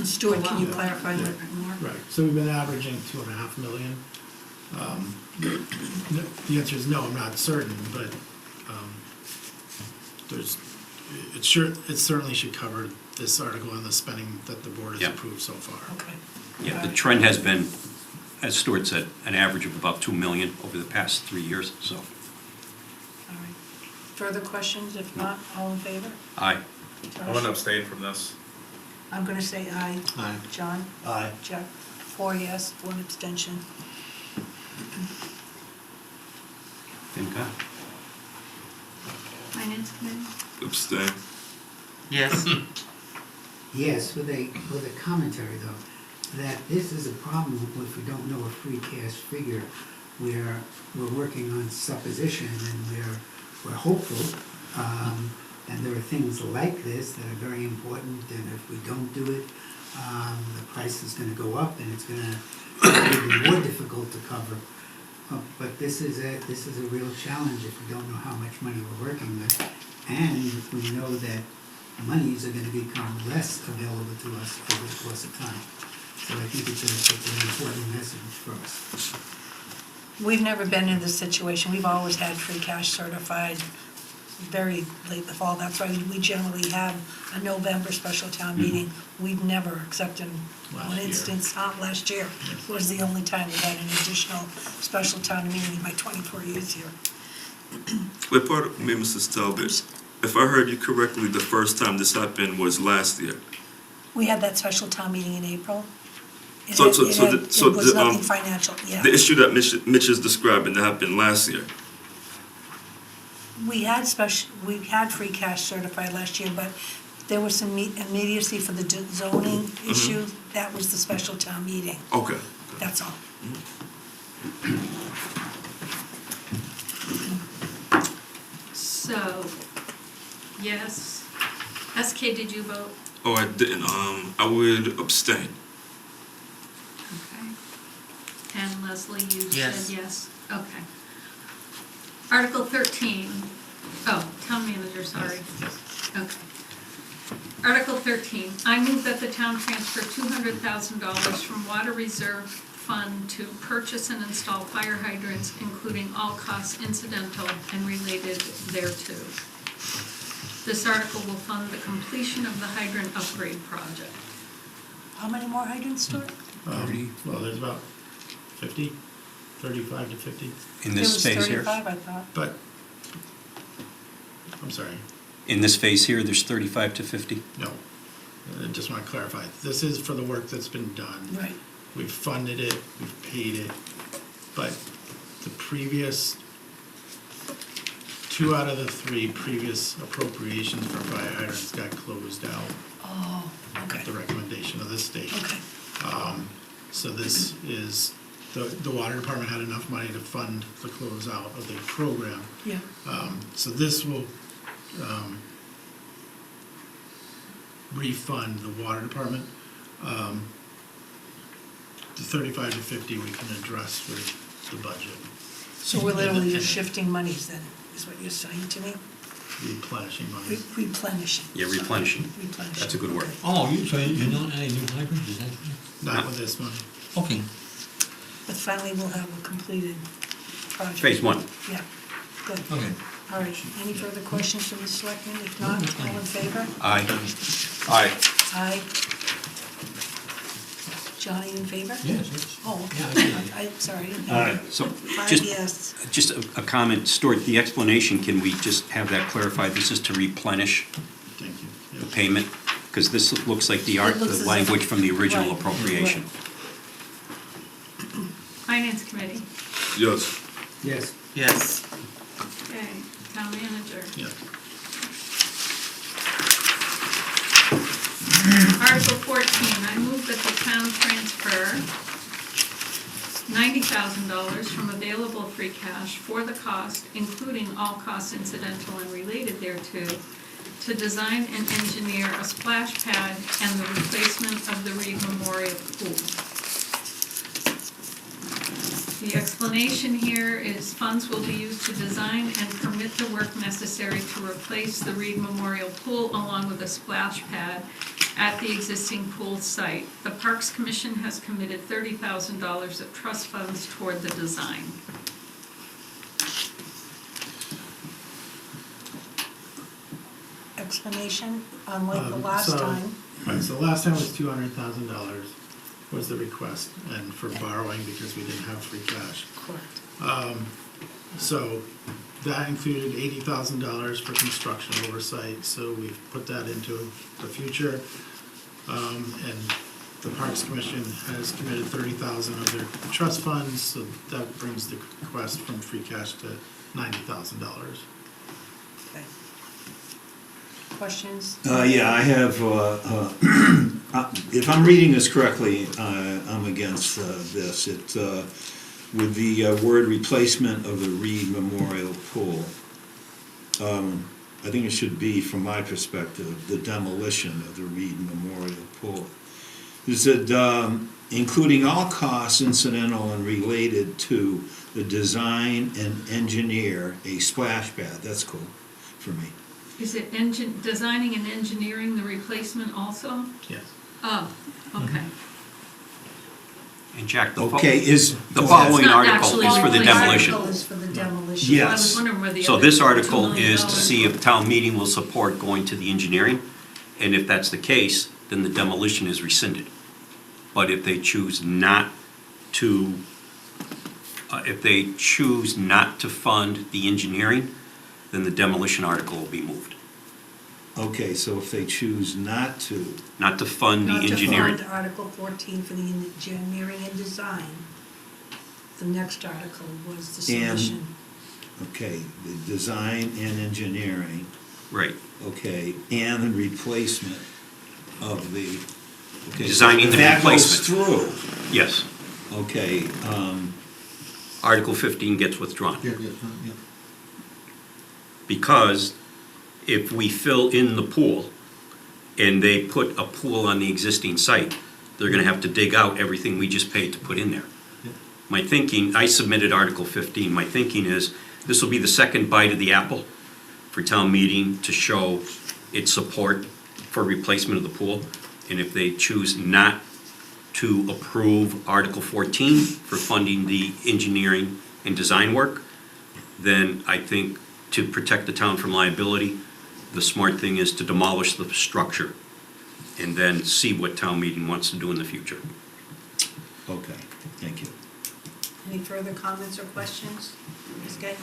Stuart, can you clarify that more? Right, so we've been averaging 2.5 million. The answer is no, I'm not certain, but it certainly should cover this article and the spending that the board has Yeah. approved so far. Okay. Yeah, the trend has been, as Stuart said, an average of about 2 million over the past 3 years, so, All right. Further questions? If not, all in favor? aye. I'm gonna abstain from this. I'm gonna say aye. Aye. John? Aye. Jeff? 4 yes, 1 abstention. FinCom. Finance committee? Abstain. Yes. Yes, with a commentary though, that this is a problem if we don't know a free cash figure. We're working on supposition and we're hopeful. And there are things like this that are very important, and if we don't do it, the price is gonna go up and it's gonna be even more difficult to cover. But this is a real challenge if we don't know how much money we're working with. And if we know that monies are gonna become less available to us over the course of time. So I think it's an important message for us. We've never been in this situation. We've always had free cash certified very late in the fall. That's why we generally have a November special town meeting. We've never, except in Last one year. instance, last year, was the only time we had an additional special town meeting in my 24 years here. Wait, pardon me, Mrs. Talbot. If I heard you correctly, the first time this happened was last year. We had that special town meeting in April. It So- had- so- it so had- the- so It was the, nothing financial, yeah. The issue that Mitch is describing that happened last year. We had free cash certified last year, but there was some immediacy for the zoning issue. That was the special town meeting, Okay. that's all. So, yes. SK, did you vote? Oh, I didn't. I would abstain. Okay. And Leslie, you Yes. said yes? Okay. Article 13. Oh, town manager, sorry. Okay. Article 13, I move that the town transfer $200,000 from water reserve fund to purchase and install fire hydrants, including all costs incidental and related thereto. This article will fund the completion of the hydrant upgrade project. How many more hydrants, Stuart? Well, there's about 50, 35 to 50, In this phase here, It was 35, I thought. but, I'm sorry, in this phase here, there's 35 to 50? no. I just want to clarify, this is for the work that's been done. Right. We've funded it, we've paid it, but the previous, 2 out of the 3 previous appropriations for fire hydrants got closed out Oh, okay, at the recommendation of the state. okay. So this is, the water department had enough money to fund the closeout of the program. Yeah, So this will refund the water department. The 35 to 50 we can address with the budget, so we're literally just shifting monies then, is what you're saying to me? replenishing money. Replenishing. Yeah, replenishing. Replenishing. That's a good word. Okay. Oh, so you're not adding new hydrants, is that? Not with this money. Okay. But finally, we'll have a completed project. Phase 1. Yeah, good. Okay. All right, any further questions from the selectmen? If not, all in favor? Aye. Aye. Aye. Johnny in favor? Yes, yes. Oh, Yeah, sorry. I didn't hear All you. right. So, Five just, yes. just a comment, Stuart, the explanation, can we just have that clarified? This is to replenish Thank you. the Yep. payment? Because this looks like the It looks as if- language from the original right, appropriation. Finance committee. Yes. Yes. Yes. Okay, town manager. Yeah. Article 14, I move that the town transfer $90,000 from available free cash for the cost, including all costs incidental and related thereto, to design and engineer a splash pad and the replacement of the Reed Memorial Pool. The explanation here is funds will be used to design and permit the work necessary to replace the Reed Memorial Pool along with a splash pad at the existing pool site. The Parks Commission has committed $30,000 of trust funds toward the design. Explanation, unlike the last So- time. Right, so last time was $200,000 was the request, and for borrowing because we didn't have free cash. Correct. So that included $80,000 for construction oversight, so we've put that into the future. And the Parks Commission has committed $30,000 of their trust funds, so that brings the request from free cash to $90,000. Okay. Questions? Yeah, I have, if I'm reading this correctly, I'm against this. It, with the word replacement of the Reed Memorial Pool, I think it should be, from my perspective, the demolition of the Reed Memorial Pool. It said, including all costs incidental and related to the design and engineer a splash pad. That's cool for me. Is it designing and engineering the replacement also? Yes. Oh, okay. And Jack, Okay, is. the following It's not article actually is for the replacement. demolition. Article is for the demolition. Yeah. I was wondering where the So other this $2 article million is to see if town meeting will support going to the engineering, and if that's the case, then the demolition is rescinded. But if they choose not to, fund the engineering, then the demolition article will be moved. Okay, so if they choose not to, Not to fund the Not to engineering. fund Article 14 for the engineering and design. The next article was the And- submission. okay, the design and engineering, Right. okay, and the replacement of the, okay. so Designing if the that goes replacement. through, Yes. okay, Article 15 gets withdrawn. Yeah, yeah, yeah. Because if we fill in the pool and they put a pool on the existing site, they're gonna have to dig out everything we just paid to put in there. My thinking, I submitted Article 15, my thinking is, this will be the second bite of the apple for town meeting to show its support for replacement of the pool. And if they choose not to approve Article 14 for funding the engineering and design work, then I think to protect the town from liability, the smart thing is to demolish the structure and then see what town meeting wants to do in the future. Okay, thank you. Any further comments or questions? Ms. Gay?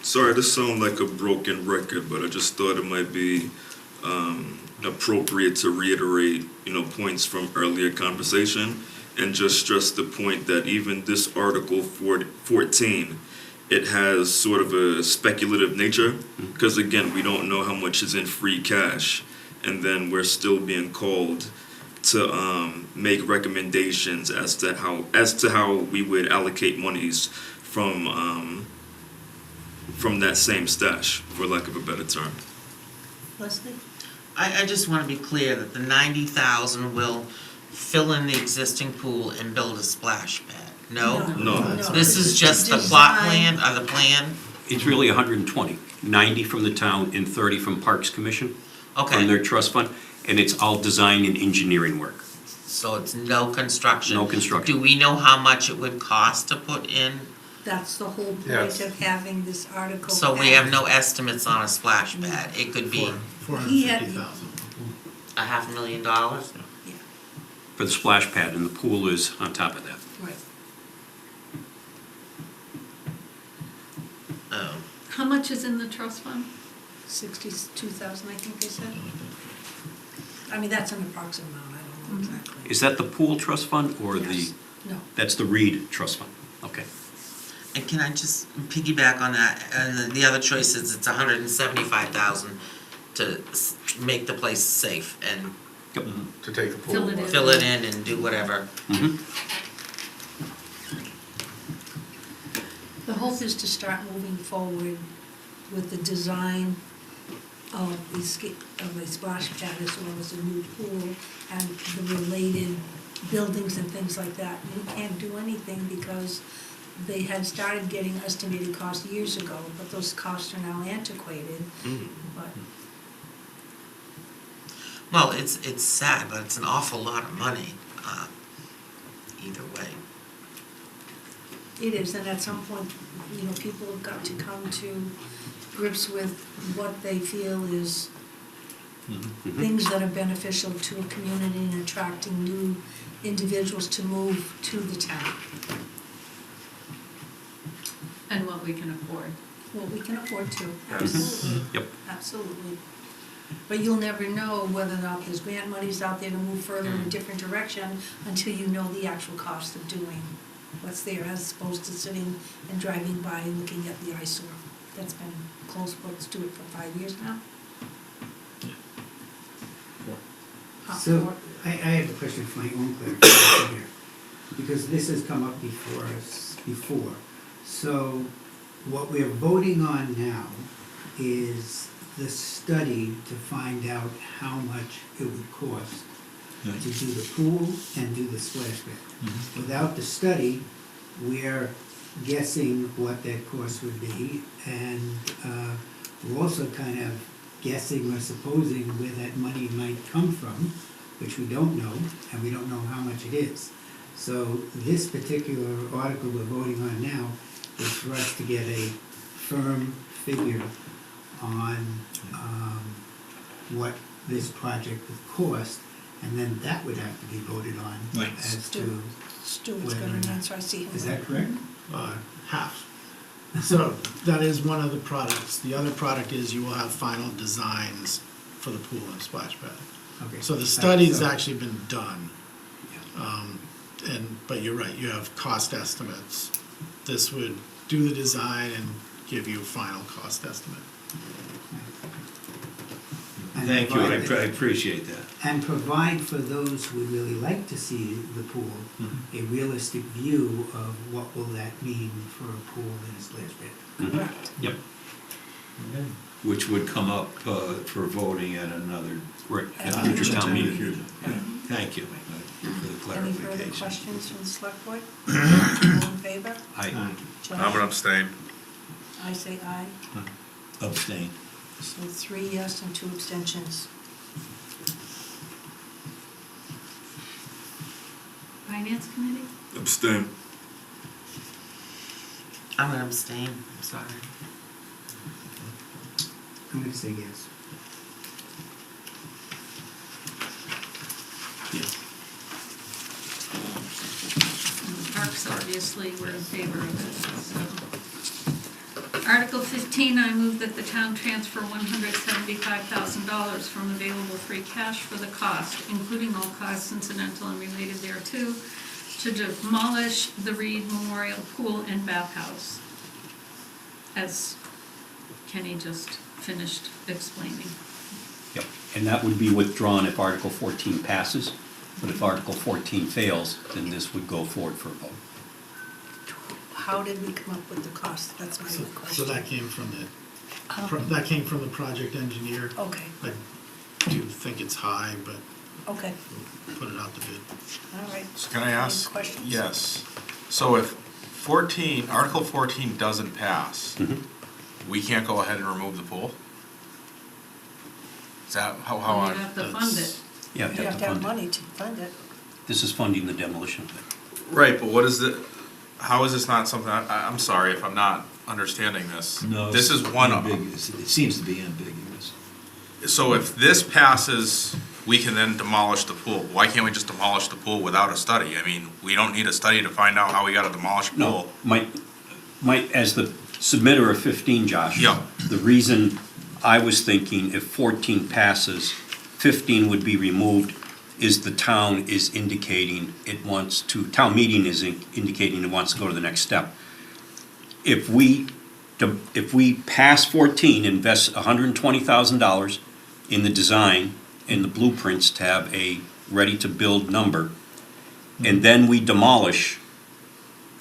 Sorry, this sounds like a broken record, but I just thought it might be appropriate to reiterate, points from earlier conversation and just stress the point that even this Article 14, it has sort of a speculative nature, because again, we don't know how much is in free cash, and then we're still being called to make recommendations as to how we would allocate monies from that same stash, for lack of a better term. Leslie? I just want to be clear that the 90,000 will fill in the existing pool and build a splash pad. No? No. This is just the plot Design. plan, or the plan? It's really 120, 90 from the town and 30 from Parks Commission, from Okay, their trust fund, and it's all design and engineering work. so it's no construction. No construction. Do we know how much it would cost to put in? That's the whole point Yes. of having this article. So we have no estimates on a splash pad. It could be $450,000. $500,000? For the splash pad, and the pool is on top of that. Right. Oh. How much is in the trust fund? 62,000, I think they said. I mean, that's an approximate amount, I don't know exactly. Is that the pool trust fund or the, Yes. No. that's the Reed trust fund? Okay. And can I just piggyback on that? And the other choice is it's 175,000 to make the place safe and To take the pool. Fill it in. fill it in and do whatever. The hope is to start moving forward with the design of the splash pad as well as a new pool and the related buildings and things like that. You can't do anything because they had started getting estimated costs years ago, but those costs are now antiquated. But Well, it's sad, but it's an awful lot of money, either way. it is, and at some point, people have got to come to grips with what they feel is things that are beneficial to a community and attracting new individuals to move to the town. And what we can afford. Well, we can afford to, absolutely. Yep. Absolutely. But you'll never know whether or not there's grant monies out there to move further in a different direction until you know the actual cost of doing what's there, as opposed to sitting and driving by and looking at the eyesore that's been closed books to it for 5 years now. So, I have a question for my own clarification here, because this has come up before us before. So, what we're voting on now is the study to find out how much it would cost to do the pool and do the splash pad. Without the study, we're guessing what that cost would be, and we're also kind of guessing or supposing where that money might come from, which we don't know, and we don't know how much it is. So this particular article we're voting on now is for us to get a firm figure on what this project would cost, and then that would have to be voted on Right. as to, Stuart's got an answer, I see him. is that correct? Half. So that is one of the products. The other product is you will have final designs for the pool and splash pad. Okay. So the study's So- actually been done. But you're right, you have cost estimates. This would do the design and give you a final cost estimate. And Thank you, I provide- appreciate that. And provide for those who would really like to see the pool, a realistic view of what will that mean for a pool and a splash pad. Correct. Yep. which would come up for voting at another. Right, At at future town meeting. Thank you for the Any further clarification. questions from the select board? All in favor? I John? I'm gonna abstain. I say aye. abstain. So 3 yes and 2 abstentions. Finance committee? Abstain. I'm gonna abstain, I'm sorry. I'm gonna say yes. Parks, obviously, we're in favor of it, so. Article 15, I move that the town transfer $175,000 from available free cash for the cost, including all costs incidental and related thereto, to demolish the Reed Memorial Pool and Bathhouse, as Kenny just finished explaining. Yep, and that would be withdrawn if Article 14 passes, but if Article 14 fails, then this would go forward for a vote. How did we come up with the cost? That's my So only question. that came from the, Oh, that came from the project engineer. Okay, I do think it's high, but okay, we'll put it out to bid. all right. So can I ask? Any questions? Yes. So if Article 14 doesn't pass, Mhm. we can't go ahead and remove the pool? Is that how You I? have to fund it. Yeah, You have to have fund it. money to fund it. This is funding the demolition of it. Right, but what is how is this not something, I'm sorry if I'm not understanding this. No. This is it's one, ambiguous. It seems to be ambiguous. so if this passes, we can then demolish the pool. Why can't we just demolish the pool without a study? I mean, we don't need a study to find out how we gotta demolish a No, pool. Mike, as the submitter of 15, Josh. Yeah. The reason I was thinking if 14 passes, 15 would be removed, is the town is indicating it wants to, town meeting is indicating it wants to go to the next step. If we pass 14, invest $120,000 in the design and the blueprints to have a ready-to-build number, and then we demolish,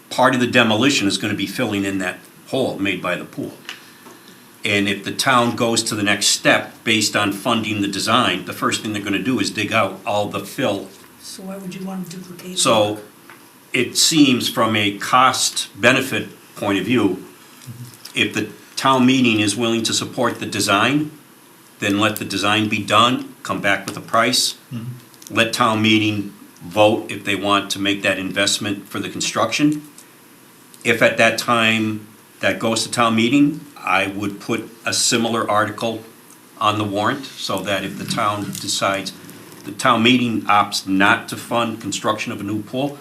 part of the demolition is gonna be filling in that hole made by the pool. And if the town goes to the next step based on funding the design, the first thing they're gonna do is dig out all the fill. So why would you want to duplicate? So it seems from a cost-benefit point of view, if the town meeting is willing to support the design, then let the design be done, come back with a price. Let town meeting vote if they want to make that investment for the construction. If at that time that goes to town meeting, I would put a similar article on the warrant so that if the town decides, the town meeting opts not to fund construction of a new pool,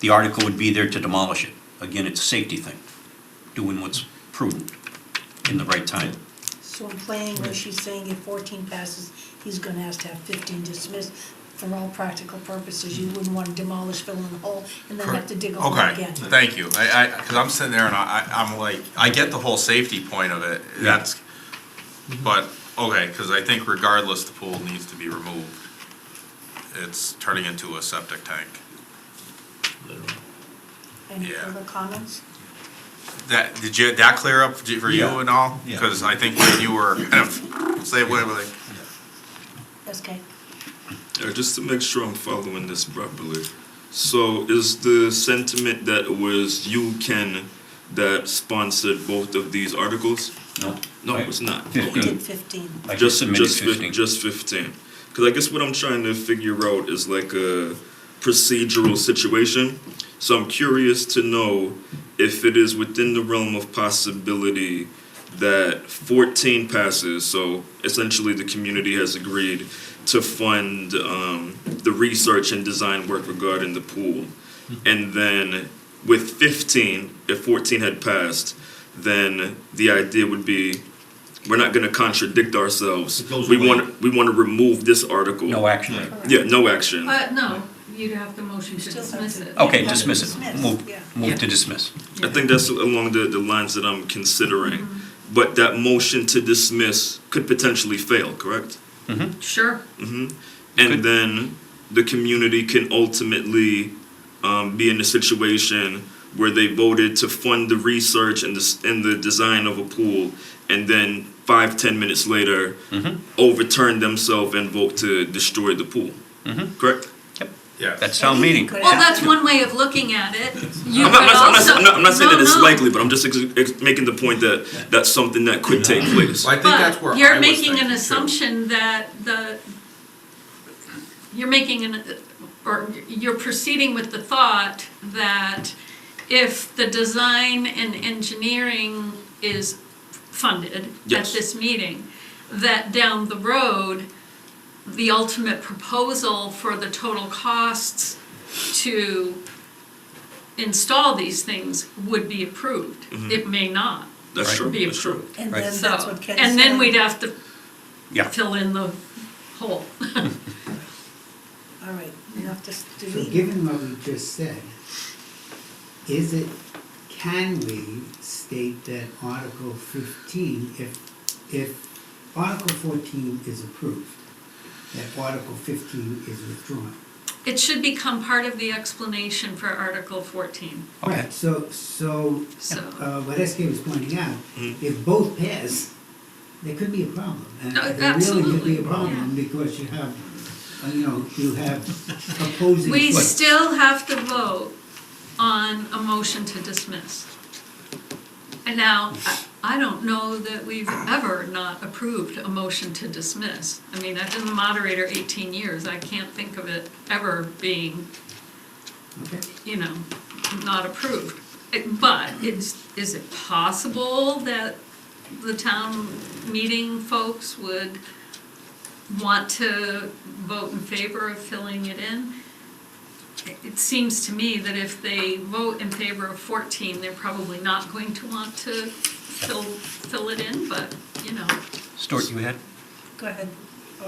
the article would be there to demolish it. Again, it's a safety thing, doing what's prudent in the right time. So in plain English, she's saying if 14 passes, he's gonna ask to have 15 dismissed. For all practical purposes, you wouldn't want to demolish, fill in the hole, and then have to dig a hole Okay, again. thank you. Because I'm sitting there and I'm like, I get the whole safety point of it. Yeah. That's, but, okay, because I think regardless, the pool needs to be removed. It's turning into a septic tank. Any Yeah. further comments? That clear up for you Yeah. and all? Yeah. Because I think when you were kind of, say, whatever, like, SK? Just to make sure I'm following this properly. So is the sentiment that it was you, Ken, that sponsored both of these articles? No? No, it's not. We 15. did 15. I just submitted Just 15. just 15. Because I guess what I'm trying to figure out is like a procedural situation. So I'm curious to know if it is within the realm of possibility that 14 passes, so essentially the community has agreed to fund the research and design work regarding the pool. And then with 15, if 14 had passed, then the idea would be, we're not gonna contradict ourselves. It goes We away. want to remove this article. No action. Yeah, no action. No, you'd have to motion to Still have dismiss to- it. Okay, Yeah, dismiss it. dismiss, Move, yeah. move to dismiss. I think that's along the lines that I'm considering. But that motion to dismiss could potentially fail, correct? Sure. And Good. then the community can ultimately be in a situation where they voted to fund the research and the design of a pool, and then 5-10 minutes later, overturn themselves and vote to destroy the pool. Correct? Yeah. That's town meeting. Could Well, happen. that's one way of looking at it. You I'm not, could I'm not- also. I'm not saying that it's No, no. likely, but I'm just making the point that that's something that could take place. Well, I think that's where But I you're was making thinking, an too. assumption that you're proceeding with the thought that if the design and engineering is funded at Yes. this meeting, that down the road, the ultimate proposal for the total costs to install these things would be approved. It may not That's true. be That's true. approved. And Right. then So, that's what Ken's saying. and then we'd have to Yeah. fill in the hole. All right, enough to, do So we, given what we just said, can we state that Article 15, if Article 14 is approved, that Article 15 is withdrawn? It should become part of the explanation for Article 14. Right, so, So- what SK was pointing out, if both pass, there could be a problem. And there really could Absolutely, be a problem because you have, you have opposing. We still have to vote on a motion to dismiss. And now, I don't know that we've ever not approved a motion to dismiss. I mean, I've been the moderator 18 years. I can't think of it ever being, Okay. not approved. But is it possible that the town meeting folks would want to vote in favor of filling it in? It seems to me that if they vote in favor of 14, they're probably not going to want to fill it in, but, Stuart, you had? go ahead.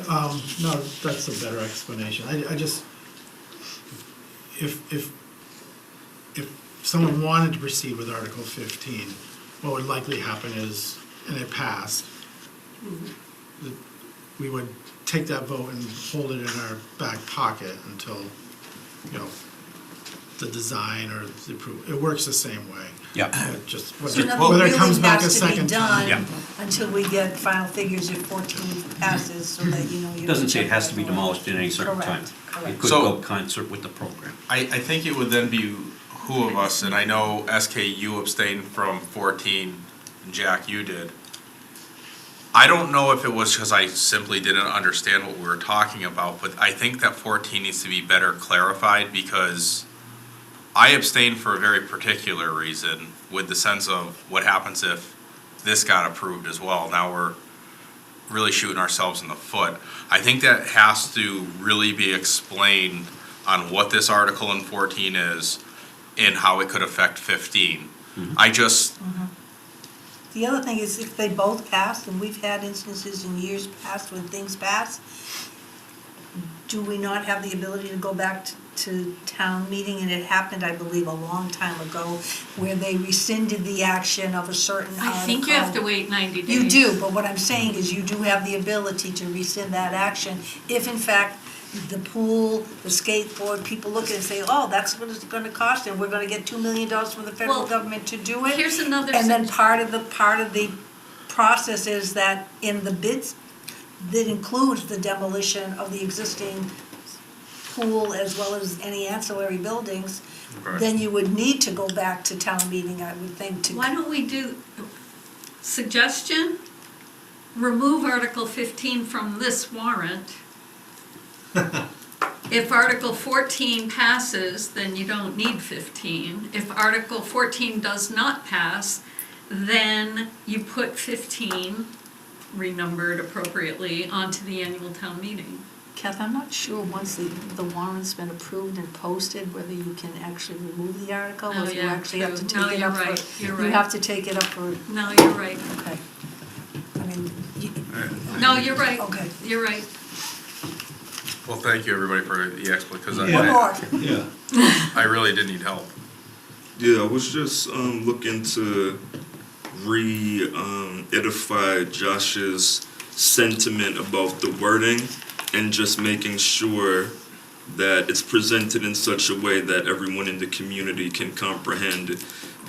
No, that's a better explanation. I just, if someone wanted to proceed with Article 15, what would likely happen is, and it passed, that we would take that vote and hold it in our back pocket until, the design or the approval. It works the same way. Yeah. Just So nothing whether it comes really back a has to be second time. Yeah. done until we get final figures if 14 passes, so that you know. It doesn't say it has to be demolished in any certain time. Correct, correct. It could So- go concert with the program. I think it would then be who of us, and I know SK, you abstained from 14, and Jack, you did. I don't know if it was because I simply didn't understand what we were talking about, but I think that 14 needs to be better clarified because I abstained for a very particular reason with the sense of what happens if this got approved as well. Now we're really shooting ourselves in the foot. I think that has to really be explained on what this article in 14 is and how it could affect 15. I just, The other thing is if they both pass, and we've had instances in years past when things pass, do we not have the ability to go back to town meeting? And it happened, I believe, a long time ago, where they rescinded the action of a certain article. I think you have to wait 90 days. You do, but what I'm saying is you do have the ability to rescind that action if in fact the pool, the skateboard, people look at it and say, oh, that's what it's gonna cost, and we're gonna get $2 million from the federal Well, government to do it. here's another And then sug- part of the process is that in the bids, that includes the demolition of the existing pool as well as any ancillary buildings, Right. then you would need to go back to town meeting, I would think, to. Why don't we do, suggestion, remove Article 15 from this warrant. If Article 14 passes, then you don't need 15. If Article 14 does not pass, then you put 15, renumbered appropriately, onto the annual town meeting. Kath, I'm not sure once the warrant's been approved and posted, whether you can actually remove the article, Oh, or if you yeah, actually have to true. No, take it you're up for. right, you're You right. have to take it up for, No, you're right. okay. I mean, No, you're right. Okay. You're right. well, thank you, everybody, for the explanation, because one more. Yeah. I really did need help. Yeah, I was just looking to edify Josh's sentiment about the wording and just making sure that it's presented in such a way that everyone in the community can comprehend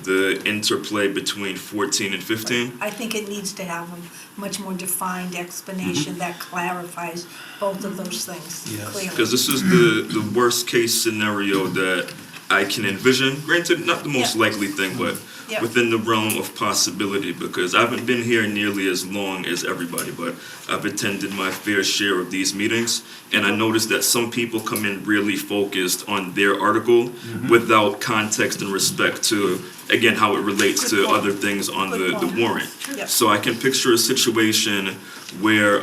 the interplay between 14 and 15. I think it needs to have a much more defined explanation that clarifies both of those things clearly. Because this is the worst case scenario that I can envision. Granted, not the most Yeah. likely thing, but Yeah. within the realm of possibility, because I haven't been here nearly as long as everybody, but I've attended my fair share of these meetings, and I noticed that some people come in really focused on their article without context and respect to, again, how it relates Good to point. other things on Good the point. warrant. Yep. So I can picture a situation where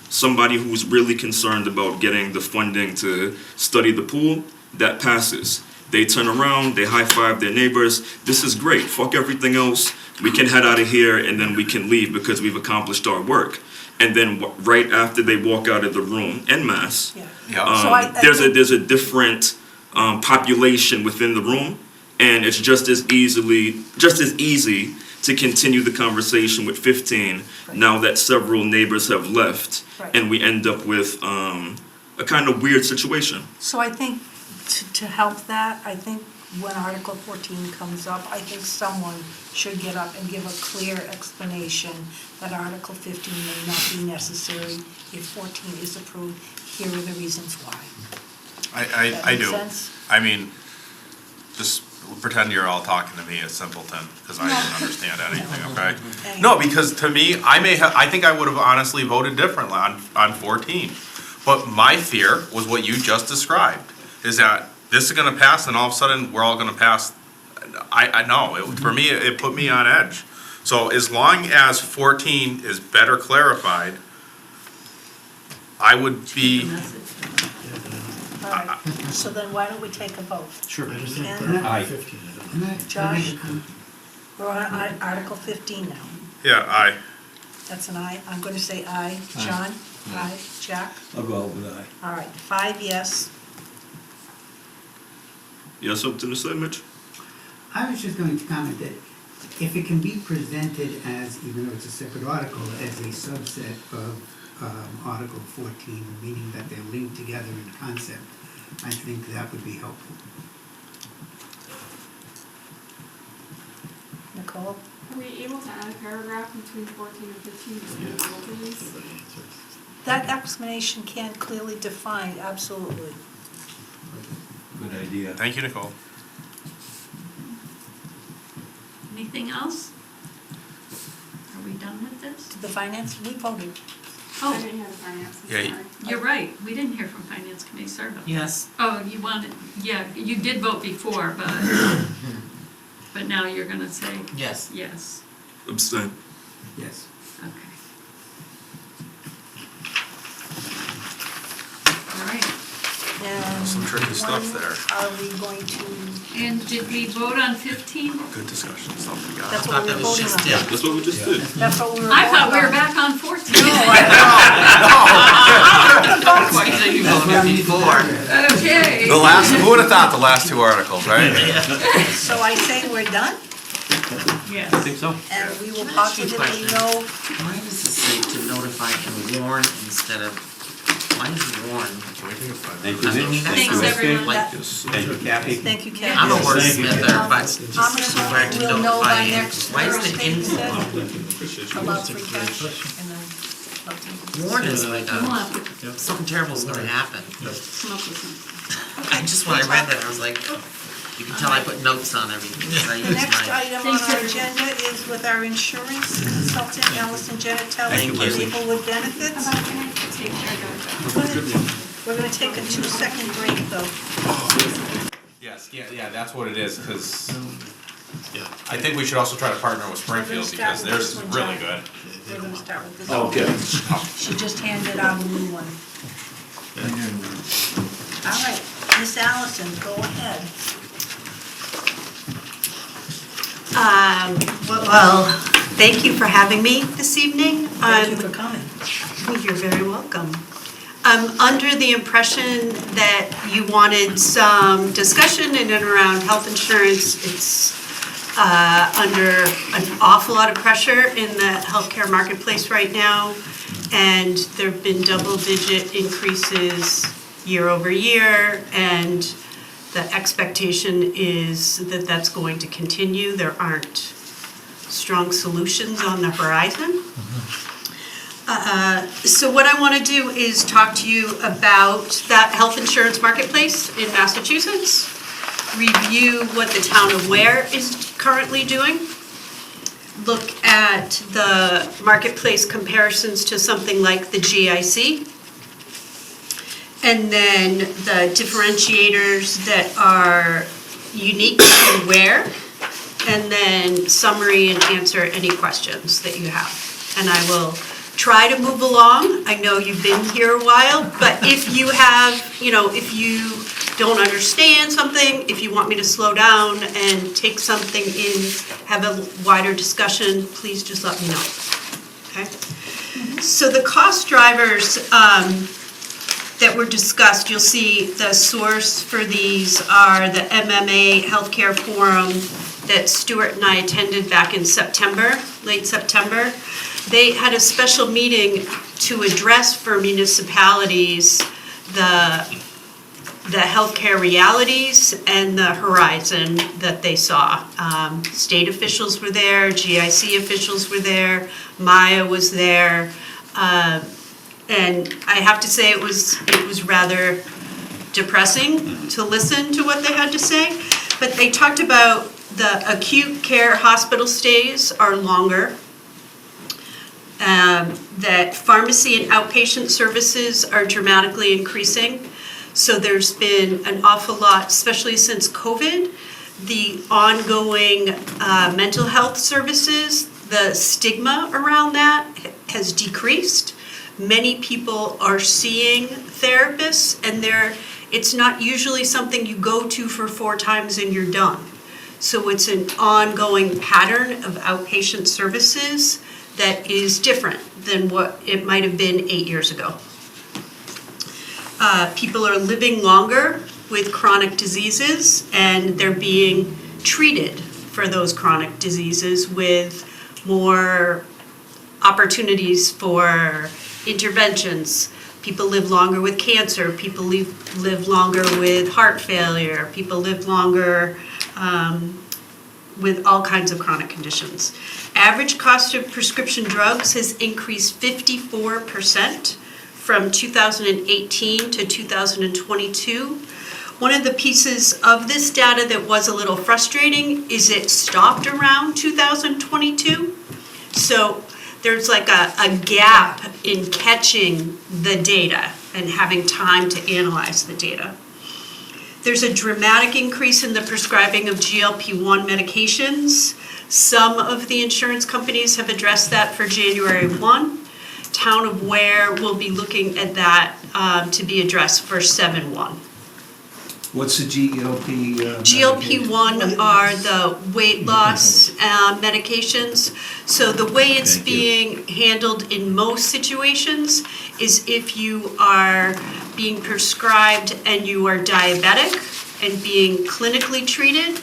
somebody who's really concerned about getting the funding to study the pool, that passes. They turn around, they high five their neighbors. This is great. Fuck everything else. We can head out of here and then we can leave because we've accomplished our work. And then right after they walk out of the room, en masse, Yeah. So I there's think- a different population within the room, and it's just as easy to continue the conversation with 15 now that several neighbors have left, Right. and we end up with a kind of weird situation. So I think to help that, I think when Article 14 comes up, I think someone should get up and give a clear explanation that Article 15 may not be necessary if 14 is approved. Here are the reasons why. I That make do. sense? I mean, just pretend you're all talking to me, a simpleton, because I don't understand anything, okay? No, because to me, I think I would have honestly voted differently on 14. But my fear was what you just described, is that this is gonna pass and all of a sudden, we're all gonna pass. I know, for me, it put me on edge. So as long as 14 is better clarified, I would be, All right, so then why don't we take a vote? Sure. And Aye. Can I Josh? make a comment? we're on Article 15 now. yeah, That's an aye. I'm going to say aye. John? Aye. Jack? I'll go with aye. All right, 5 yes. You have something to say, Mitch? I was just going to comment that if it can be presented as, even though it's a separate article, as a subset of Article 14, meaning that they're linked together in concept, I think that would be helpful. Nicole? Are we able to add a paragraph between 14 and 15 to make both of these? That explanation can clearly define, absolutely. Good idea. thank you, Nicole. Anything else? Are we done with this? The finance, we voted. I Oh, didn't have the finance, I'm Yeah, sorry. you're right, we didn't hear from Finance Committee, sorry about that. Yes. Oh, you wanted, yeah, you did vote before, but now you're gonna say Yes. yes. Abstain. Yes. Okay. All right, And Some tricky stuff when there. are we going to, and did we vote on 15? Good discussion, stuff we got. that's I what we thought were that was voting just on. it. That's what we just did. That's what we were I thought we voting were on. back on 14. That's what we before. Okay. The last, who would have thought the last two articles, right? So I say we're done, Yes. I think so. and we will Can I ask you a positively question? know. Why does it say to notify and warn instead of, why is warn? Thank you, Mitch. Thanks, you, everyone. Mitch. Thank you, Kathy. Thank you, Kathy. I'm a Thank you. wordsmither, but I'm where assuming to we'll know by notify, next why is the Thursday, you in, said, about free cash, and then warn is like We'll a, have to something terrible's gonna happen. smoke with some. I just, when I read that, I was like, you can tell I put notes on everything, because I The use next my. item on Thanks, our everyone. agenda is with our insurance consultant, Allison Genatelli, Thank for you. Maplewood Benefits. We're gonna take a 2-second break, though. Yes, yeah, that's what it is, because I think we should also try to partner with Springfield, because theirs is really good. We're gonna start with this. Okay. She just handed out a new one. All right, Miss Allison, go ahead. Well, thank you for having me this evening. Thank you for coming. You're very welcome. I'm under the impression that you wanted some discussion in and around health insurance. It's under an awful lot of pressure in the healthcare marketplace right now, and there've been double-digit increases year over year, and the expectation is that that's going to continue. There aren't strong solutions on the horizon. So what I want to do is talk to you about that health insurance marketplace in Massachusetts, review what the town of Ware is currently doing, look at the marketplace comparisons to something like the GIC, and then the differentiators that are unique to Ware, and then summary and answer any questions that you have. And I will try to move along. I know you've been here a while, but if you have, if you don't understand something, if you want me to slow down and take something in, have a wider discussion, please just let me know, okay? So the cost drivers that were discussed, you'll see the source for these are the MMA Healthcare Forum that Stuart and I attended back in September, late September. They had a special meeting to address for municipalities the healthcare realities and the horizon that they saw. State officials were there, GIC officials were there, Maya was there, and I have to say it was rather depressing to listen to what they had to say. But they talked about the acute care hospital stays are longer, that pharmacy and outpatient services are dramatically increasing. So there's been an awful lot, especially since COVID, the ongoing mental health services, the stigma around that has decreased. Many people are seeing therapists, and it's not usually something you go to for 4 times and you're done. So it's an ongoing pattern of outpatient services that is different than what it might have been 8 years ago. People are living longer with chronic diseases, and they're being treated for those chronic diseases with more opportunities for interventions. People live longer with cancer, people live longer with heart failure, people live longer with all kinds of chronic conditions. Average cost of prescription drugs has increased 54% from 2018 to 2022. One of the pieces of this data that was a little frustrating is it stopped around 2022. So there's like a gap in catching the data and having time to analyze the data. There's a dramatic increase in the prescribing of GLP-1 medications. Some of the insurance companies have addressed that for January 1. Town of Ware will be looking at that to be addressed for 7/1. What's the GLP? GLP-1 are the weight loss medications. So the way it's being handled in most situations is if you are being prescribed and you are diabetic and being clinically treated,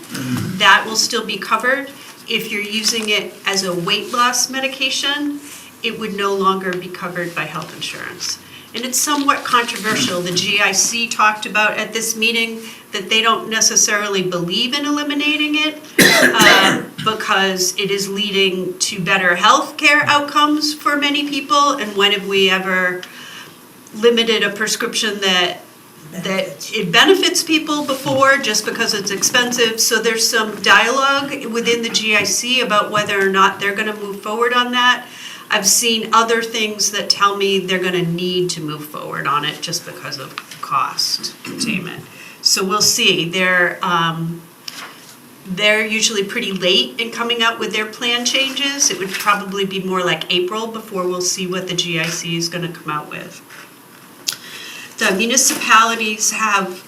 that will still be covered. If you're using it as a weight loss medication, it would no longer be covered by health insurance. And it's somewhat controversial. The GIC talked about at this meeting that they don't necessarily believe in eliminating it because it is leading to better health care outcomes for many people. And when have we ever limited a prescription that it benefits people before just because it's expensive? So there's some dialogue within the GIC about whether or not they're going to move forward on that. I've seen other things that tell me they're going to need to move forward on it just because of cost containment. So we'll see. They're usually pretty late in coming out with their plan changes. It would probably be more like April before we'll see what the GIC is going to come out with. The municipalities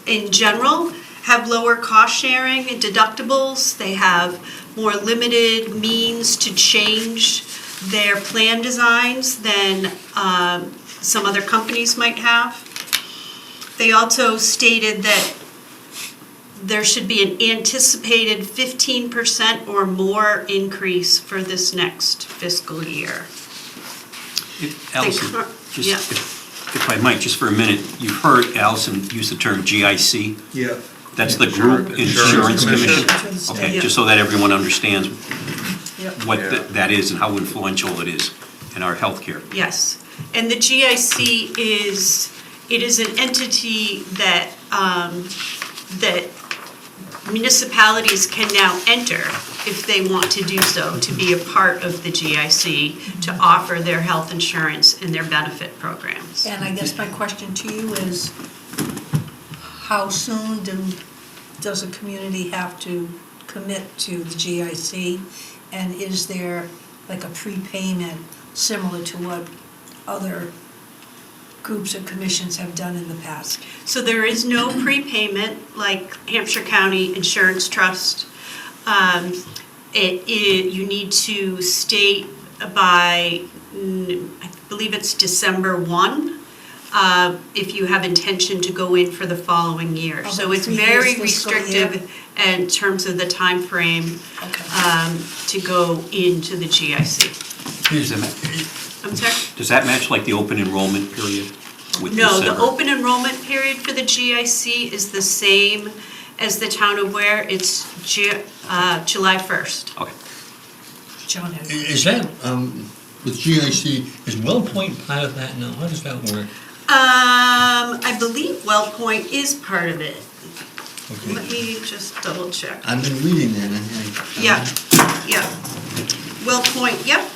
in general, have lower cost sharing and deductibles. They have more limited means to change their plan designs than some other companies might have. They also stated that there should be an anticipated 15% or more increase for this next fiscal year. Allison, if I might, just for a minute, you've heard Allison use the term GIC. Yeah. That's the Group Insurance Commission. Commission. Okay, Yeah. just so that everyone understands Yep. what Yeah. that is and how influential it is in our healthcare. Yes, and the GIC is an entity that, that municipalities can now enter if they want to do so, to be a part of the GIC, to offer their health insurance and their benefit programs. And I guess my question to you is, how soon does a community have to commit to the GIC? And is there like a prepayment similar to what other groups or commissions have done in the past? So there is no prepayment like Hampshire County Insurance Trust. You need to state by, I believe it's December 1, if you have intention to go in for the following year. Oh, So the it's 3 very years fiscal year? restrictive in terms of the time frame Okay. to go into the GIC. Does that I'm sorry? does that match like the open enrollment period with No, the December? open enrollment period for the GIC is the same as the town of Ware. It's July 1st. Okay. John had. Is that, with GIC, is WellPoint part of that now? How does that work? I believe WellPoint is part of it. Let Okay. me just double check. I've been reading that, and I. Yeah, yeah. WellPoint, yep,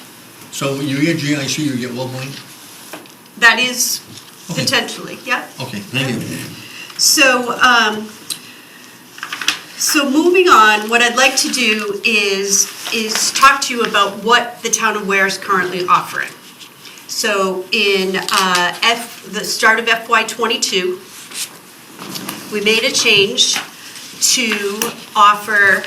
So when you get GIC, you get WellPoint? that is Okay. potentially, yep. Okay, thank you. So, so moving on, what I'd like to do is talk to you about what the town of Ware is currently offering. So in the start of FY '22, we made a change to offer,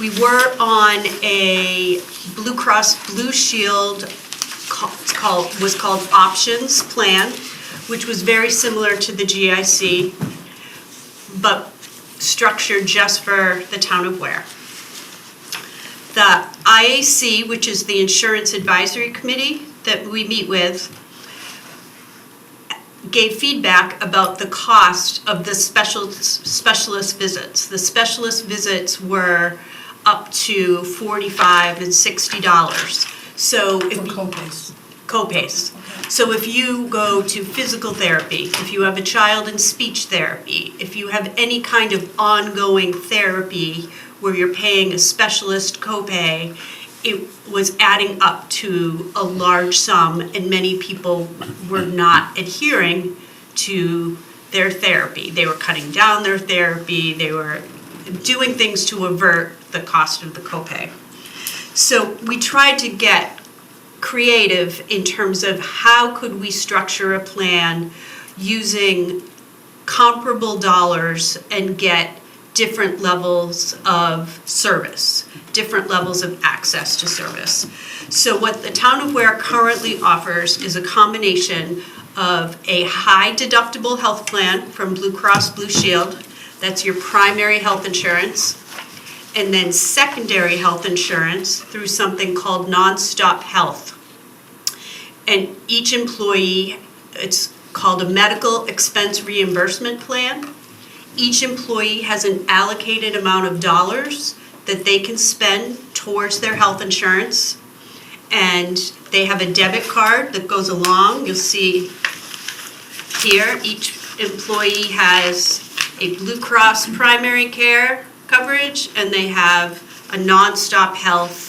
we were on a Blue Cross Blue Shield, was called Options Plan, which was very similar to the GIC, but structured just for the town of Ware. The IAC, which is the Insurance Advisory Committee that we meet with, gave feedback about the cost of the specialist visits. The specialist visits were up to $45 and $60. So if For co-pays. co-pays. So if you go to physical therapy, if you have a child in speech therapy, if you have any kind of ongoing therapy where you're paying a specialist copay, it was adding up to a large sum, and many people were not adhering to their therapy. They were cutting down their therapy, they were doing things to avert the cost of the copay. So we tried to get creative in terms of how could we structure a plan using comparable dollars and get different levels of service, different levels of access to service. So what the town of Ware currently offers is a combination of a high deductible health plan from Blue Cross Blue Shield, that's your primary health insurance, and then secondary health insurance through something called Nonstop Health. And each employee, it's called a medical expense reimbursement plan. Each employee has an allocated amount of dollars that they can spend towards their health insurance. And they have a debit card that goes along. You'll see here, each employee has a Blue Cross primary care coverage, and they have a Nonstop Health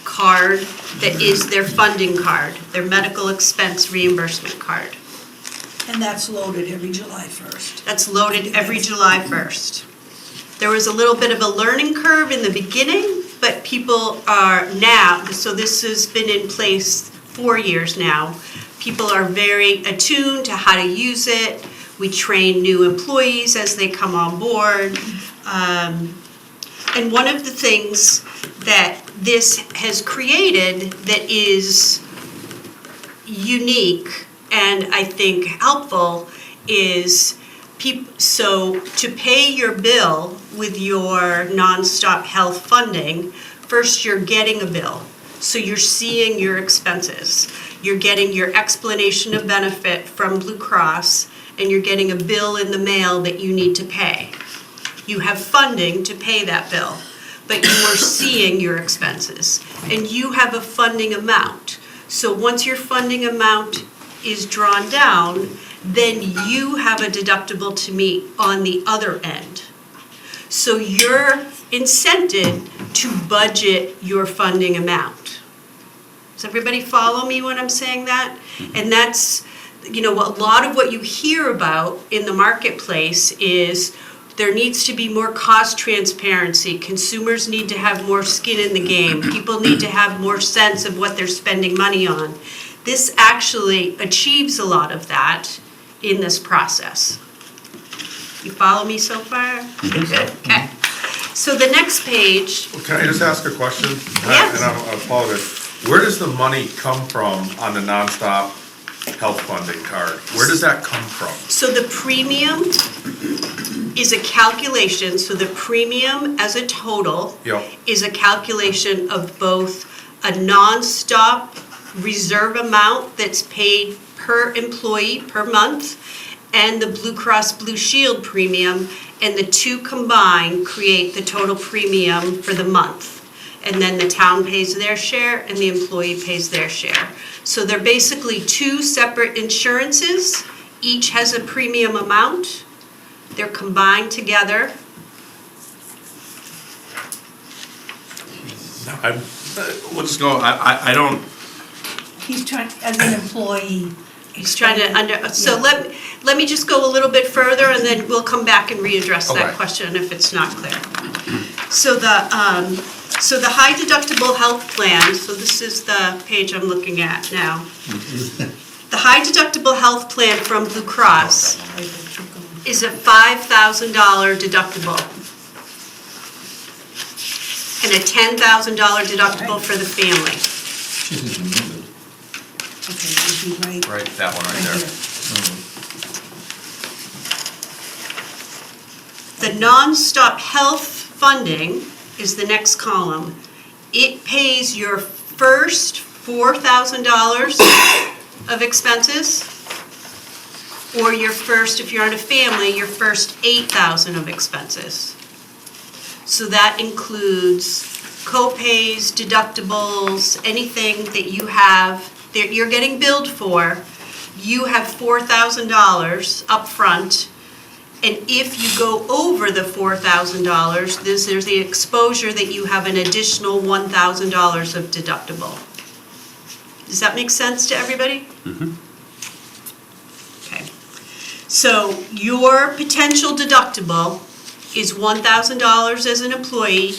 card that is their funding card, their medical expense reimbursement card. And that's loaded every July 1st. That's loaded every July 1st. There was a little bit of a learning curve in the beginning, but people are now, so this has been in place 4 years now. People are very attuned to how to use it. We train new employees as they come on board. And one of the things that this has created that is unique and I think helpful is so to pay your bill with your Nonstop Health funding, first you're getting a bill. So you're seeing your expenses. you're getting your explanation of benefit from Blue Cross, and you're getting a bill in the mail that you need to pay. You have funding to pay that bill, but you are seeing your expenses, and you have a funding amount. So once your funding amount is drawn down, then you have a deductible to meet on the other end. So you're incented to budget your funding amount. Does everybody follow me when I'm saying that? And that's, a lot of what you hear about in the marketplace is there needs to be more cost transparency. Consumers need to have more skin in the game. People need to have more sense of what they're spending money on. This actually achieves a lot of that in this process. You follow me so far? Okay. So the next page. Can I just ask a question? Yes. And I apologize. Where does the money come from on the nonstop health funding card? Where does that come from? So the premium is a calculation, so the premium as a total Yep. is a calculation of both a nonstop reserve amount that's paid per employee per month and the Blue Cross Blue Shield premium, and the two combined create the total premium for the month. And then the town pays their share and the employee pays their share. So they're basically two separate insurances. Each has a premium amount. They're combined together. We'll just go, I don't, He's trying, as an employee. He's trying to so Yeah. let me just go a little bit further and then we'll come back and readdress that Okay. question if it's not clear. So the high deductible health plan, so this is the page I'm looking at now. The high deductible health plan from Blue Cross is a $5,000 deductible and a $10,000 deductible for the family. Okay, would be right. right, that one right there. here. The nonstop health funding is the next column. It pays your first $4,000 of expenses, or your first, if you're on a family, your first $8,000 of expenses. So that includes co-pays, deductibles, anything that you have, that you're getting billed for. You have $4,000 upfront. And if you go over the $4,000, there's the exposure that you have an additional $1,000 of deductible. Does that make sense to everybody? Mhm. Okay. So your potential deductible is $1,000 as an employee,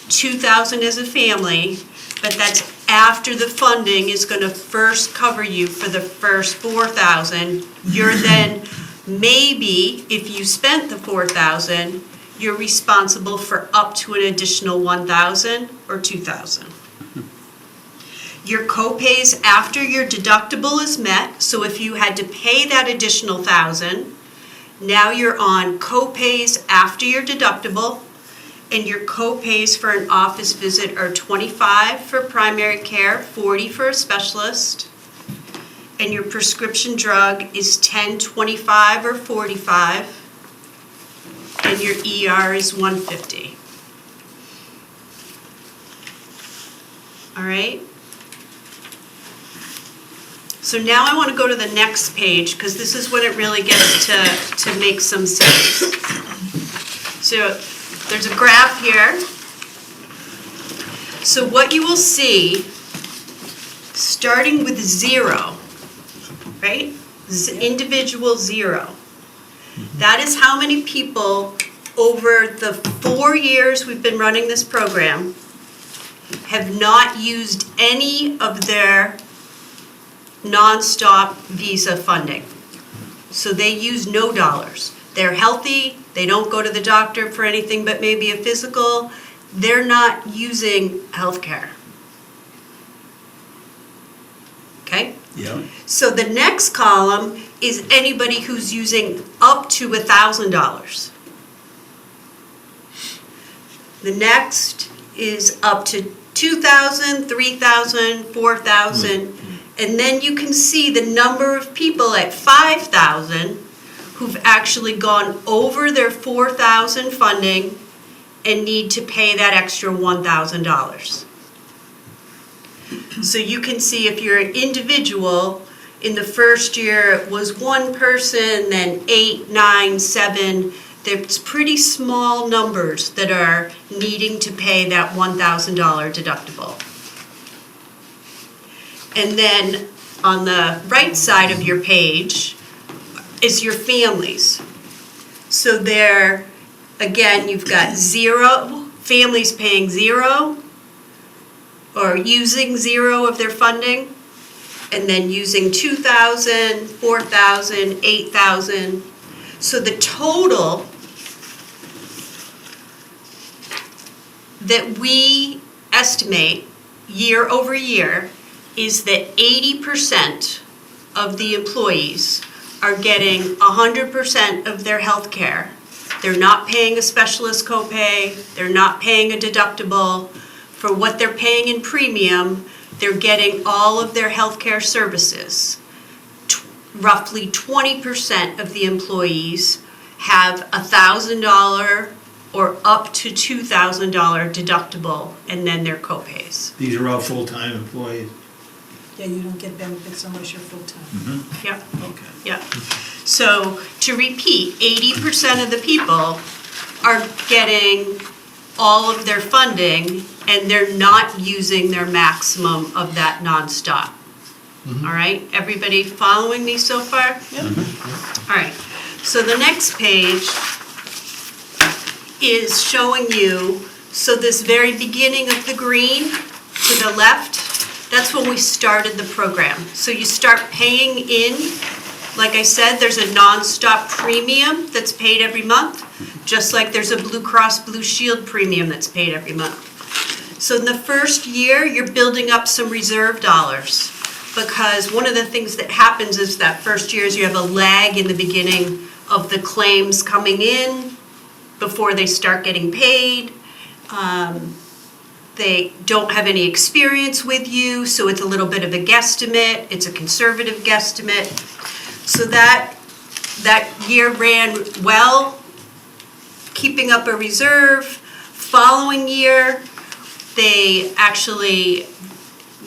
$2,000 as a family, but that's after the funding is going to first cover you for the first $4,000. You're then, maybe, if you spent the $4,000, you're responsible for up to an additional $1,000 or $2,000. Your co-pays after your deductible is met, so if you had to pay that additional $1,000, now you're on co-pays after your deductible, and your co-pays for an office visit are $25 for primary care, $40 for a specialist, and your prescription drug is $10, $25, or $45, and your ER is $150. All right? So now I want to go to the next page, because this is when it really gets to make some sense. So there's a graph here. So what you will see, starting with 0, right? Individual 0. That is how many people over the 4 years we've been running this program have not used any of their nonstop visa funding. So they use no dollars. They're healthy, they don't go to the doctor for anything but maybe a physical. They're not using healthcare. Okay? Yeah. So the next column is anybody who's using up to $1,000. The next is up to $2,000, $3,000, $4,000, And then you can see the number of people at 5,000 who've actually gone over their 4,000 funding and need to pay that extra $1,000. So you can see if you're an individual, in the first year it was one person, then 8, 9, 7. There's pretty small numbers that are needing to pay that $1,000 deductible. And then on the right side of your page is your families. So there, again, you've got 0, families paying 0, or using 0 of their funding, and then using 2,000, 4,000, 8,000. So the total that we estimate year over year is that 80% of the employees are getting 100% of their health care. They're not paying a specialist copay, they're not paying a deductible. For what they're paying in premium, they're getting all of their health care services. Roughly 20% of the employees have $1,000 or up to $2,000 deductible, and then their copays. These are all full-time employees? Yeah, you don't get benefits unless you're full-time. Yep. Okay. Yep. So to repeat, 80% of the people are getting all of their funding and they're not using their maximum of that nonstop. All right, everybody following me so far? Yep. All right, so the next page is showing you, so this very beginning of the green to the left, that's when we started the program. So you start paying in, like I said, there's a nonstop premium that's paid every month, just like there's a Blue Cross Blue Shield premium that's paid every month. So in the first year, you're building up some reserve dollars, because one of the things that happens is that first year is you have a lag in the beginning of the claims coming in before they start getting paid. They don't have any experience with you, so it's a little bit of a guesstimate. It's a conservative guesstimate. So that year ran well, keeping up a reserve. Following year, they actually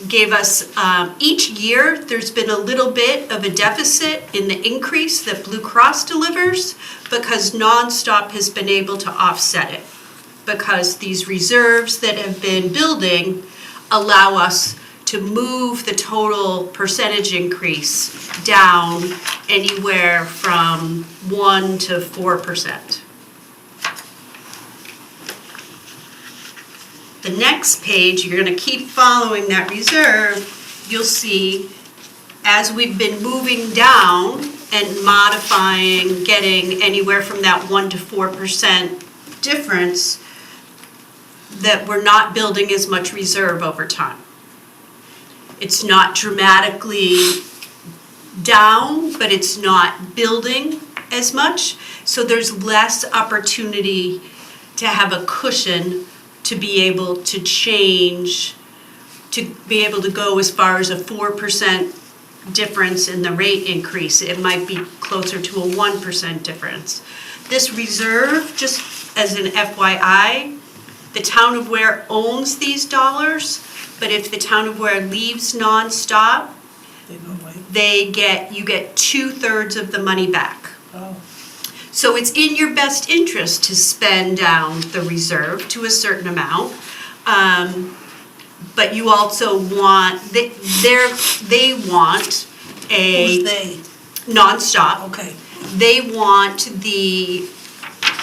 gave us, each year, there's been a little bit of a deficit in the increase that Blue Cross delivers, because Nonstop has been able to offset it. Because these reserves that have been building allow us to move the total percentage increase down anywhere from 1 to 4%. The next page, you're going to keep following that reserve, you'll see as we've been moving down and modifying, getting anywhere from that 1 to 4% difference, that we're not building as much reserve over time. It's not dramatically down, but it's not building as much. So there's less opportunity to have a cushion to be able to change, to be able to go as far as a 4% difference in the rate increase. It might be closer to a 1% difference. This reserve, just as an FYI, the town of Ware owns these dollars, but if the town of Ware leaves Nonstop, you get 2/3 of the money back. Oh. So it's in your best interest to spend down the reserve to a certain amount, but you also want, they want a Who's they? Nonstop. Okay. They want the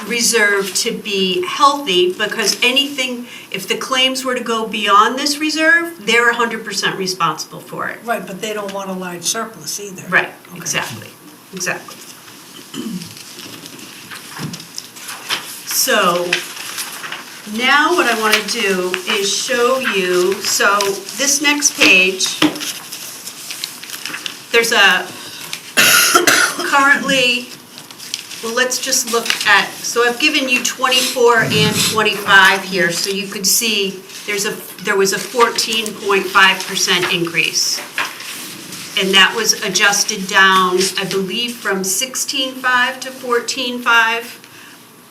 reserve to be healthy, because anything, if the claims were to go beyond this reserve, they're 100% responsible for it. Right, but they don't want a large surplus either. Right, Okay. exactly. So now what I want to do is show you, so this next page, there's a currently, well, let's just look at, so I've given you 24 and 25 here, so you could see there was a 14.5% increase. And that was adjusted down, I believe, from 16.5 to 14.5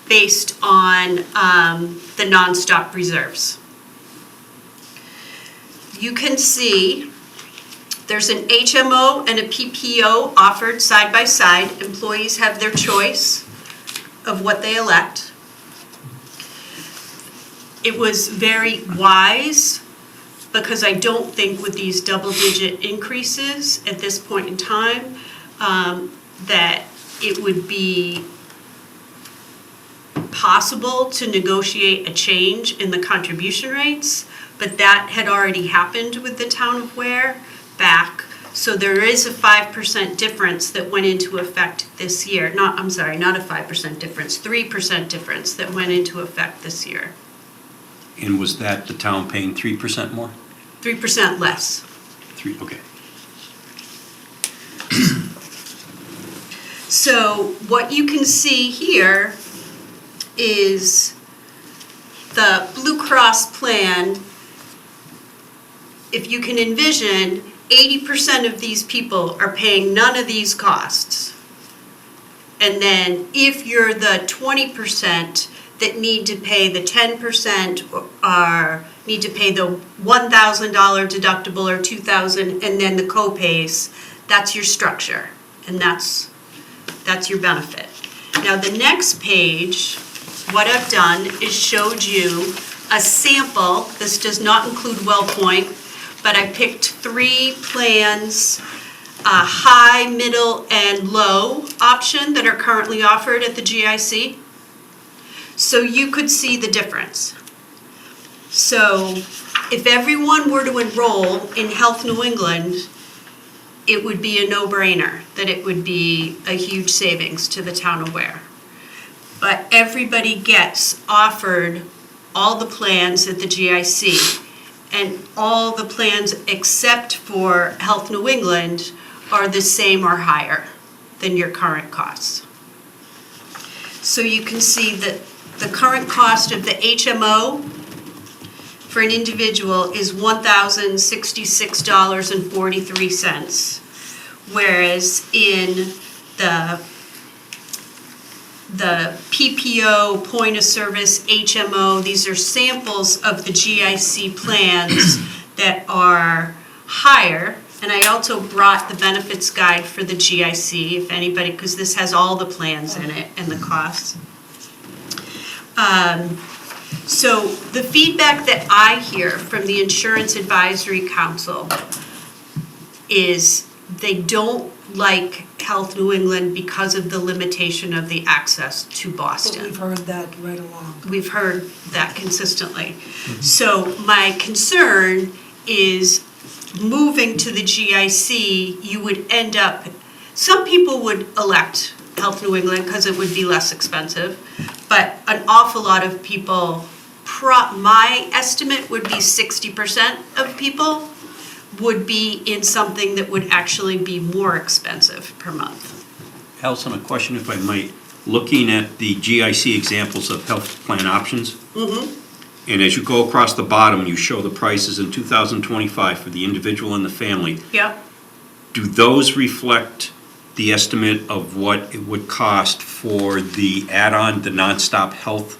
based on the nonstop reserves. You can see there's an HMO and a PPO offered side by side. Employees have their choice of what they elect. It was very wise because I don't think with these double-digit increases at this point in time, that it would be possible to negotiate a change in the contribution rates, but that had already happened with the town of Ware back. So there is a 5% difference that went into effect this year. Not a 5% difference, 3% difference that went into effect this year. And was that the town paying 3% more? 3% less. Okay. So what you can see here is the Blue Cross plan. If you can envision, 80% of these people are paying none of these costs. And then if you're the 20% that need to pay the 10% or need to pay the $1,000 deductible or $2,000 and then the co-pays, that's your structure and that's your benefit. Now the next page, what I've done is showed you a sample. This does not include WellPoint, but I picked 3 plans, high, middle, and low option that are currently offered at the GIC. So you could see the difference. So if everyone were to enroll in Health New England, it would be a no-brainer that it would be a huge savings to the town of Ware. But everybody gets offered all the plans at the GIC, and all the plans except for Health New England are the same or higher than your current costs. So you can see that the current cost of the HMO for an individual is $1,066.43, whereas in the PPO, point of service, HMO, these are samples of the GIC plans that are higher. And I also brought the benefits guide for the GIC, if anybody, because this has all the plans in it and the costs. So the feedback that I hear from the Insurance Advisory Council is they don't like Health New England because of the limitation of the access to Boston. But we've heard that right along. We've heard that consistently. So my concern is moving to the GIC, you would end up, some people would elect Health New England because it would be less expensive, but an awful lot of people, my estimate would be 60% of people would be in something that would actually be more expensive per month. Allison, a question if I might. Looking at the GIC examples of health plan options, and as you go across the bottom, you show the prices in 2025 for the individual and the family. Yep. Do those reflect the estimate of what it would cost for the add-on, the nonstop health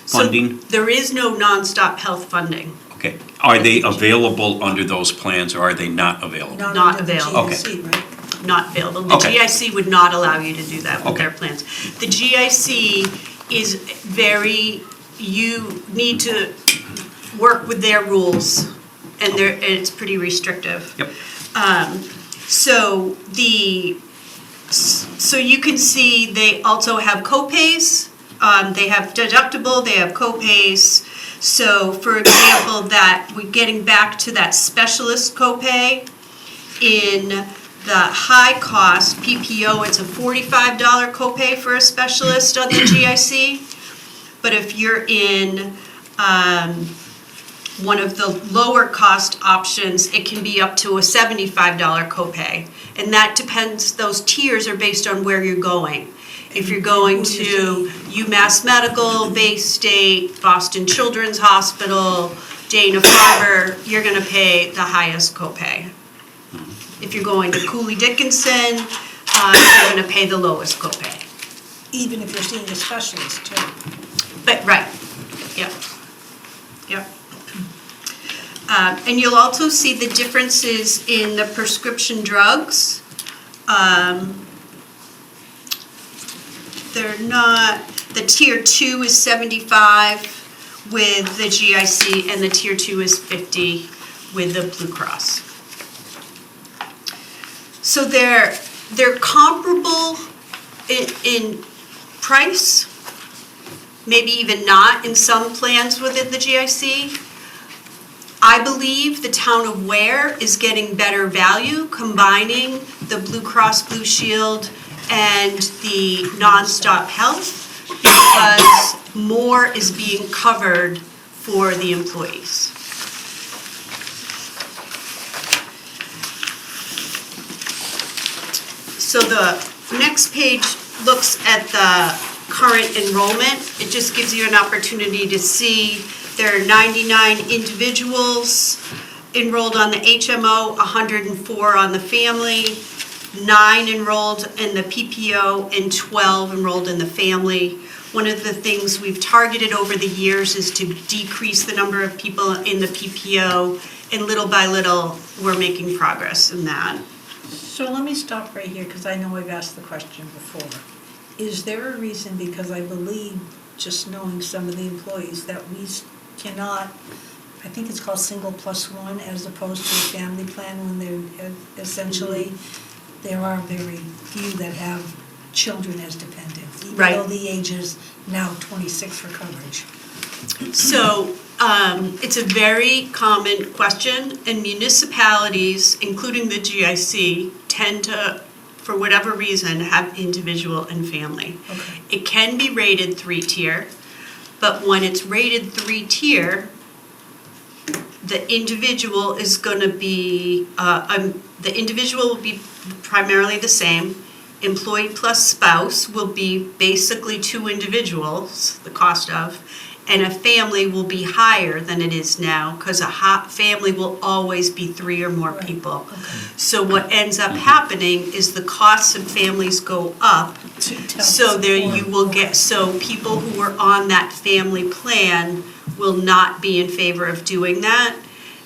funding? So there is no nonstop health funding. Okay. Are they available under those plans or are they not available? Not available. Okay. Right? Not available. The Okay. GIC would not allow you to do that with Okay. their plans. The GIC is you need to work with their rules, and it's pretty restrictive. Yep. So you can see they also have co-pays, they have deductible, they have co-pays. So for example, we're getting back to that specialist copay, in the high cost PPO, it's a $45 copay for a specialist on the GIC. But if you're in one of the lower cost options, it can be up to a $75 copay. And that depends, those tiers are based on where you're going. If you're going to UMass Medical, Bay State, Boston Children's Hospital, Dana-Farber, you're gonna pay the highest copay. If you're going to Cooley Dickinson, you're gonna pay the lowest copay. Even if you're seeing a specialist too. But, right, yep, yep. And you'll also see the differences in the prescription drugs. They're not, the tier 2 is 75 with the GIC, and the tier 2 is 50 with the Blue Cross. So they're comparable in price, maybe even not in some plans within the GIC. I believe the town of Ware is getting better value combining the Blue Cross Blue Shield and the nonstop health because more is being covered for the employees. So the next page looks at the current enrollment. It just gives you an opportunity to see there are 99 individuals enrolled on the HMO, 104 on the family, 9 enrolled in the PPO, and 12 enrolled in the family. One of the things we've targeted over the years is to decrease the number of people in the PPO, and little by little, we're making progress in that. So let me stop right here, because I know I've asked the question before. Is there a reason, because I believe, just knowing some of the employees, that we cannot, I think it's called single plus one, as opposed to a family plan, when they're essentially, there are very few that have children as dependents, even Right. though the age is now 26 for coverage. So it's a very common question, and municipalities, including the GIC, tend to, for whatever reason, have individual and family. Okay. It can be rated 3-tier, but when it's rated 3-tier, the individual is going to be, the individual will be primarily the same. Employee plus spouse will be basically 2 individuals, the cost of, and a family will be higher than it is now, because a family will always be 3 or more people. So what ends up happening is the costs of families go up, so there you will get, so people who are on that family plan will not be in favor of doing that,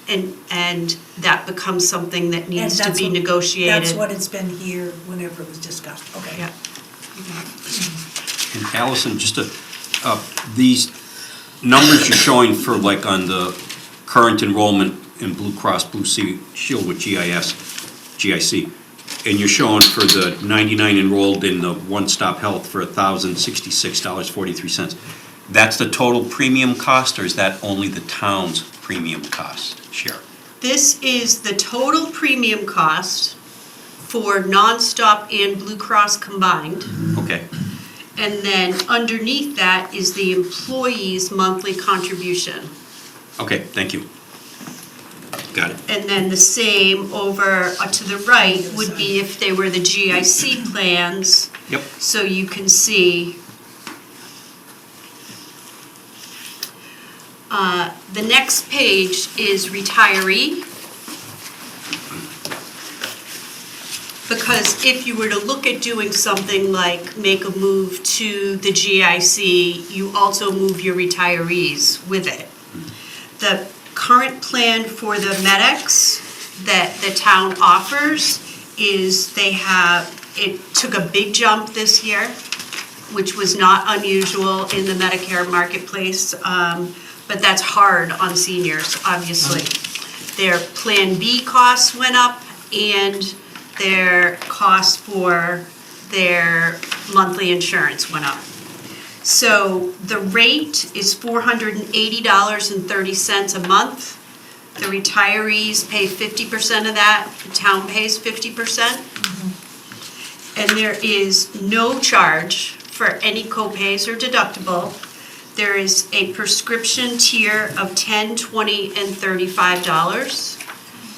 and that becomes something that needs to be negotiated. That's what it's been here whenever it was discussed, okay. Yeah. And Allison, just these numbers you're showing for like on the current enrollment in Blue Cross Blue Shield with GIC, and you're showing for the 99 enrolled in the one-stop health for $1,066.43. That's the total premium cost, or is that only the town's premium cost share? This is the total premium cost for nonstop and Blue Cross combined. Okay. And then underneath that is the employee's monthly contribution. Okay, thank you. Got it. And then the same over to the right would be if they were the GIC plans. Yep. So you can see the next page is retiree. Because if you were to look at doing something like make a move to the GIC, you also move your retirees with it. The current plan for the medics that the town offers is it took a big jump this year, which was not unusual in the Medicare marketplace, but that's hard on seniors, obviously. Their Plan B costs went up, and their cost for their monthly insurance went up. So the rate is $480.30 a month. The retirees pay 50% of that, the town pays 50%. And there is no charge for any copays or deductible. There is a prescription tier of $10, $20, and $35.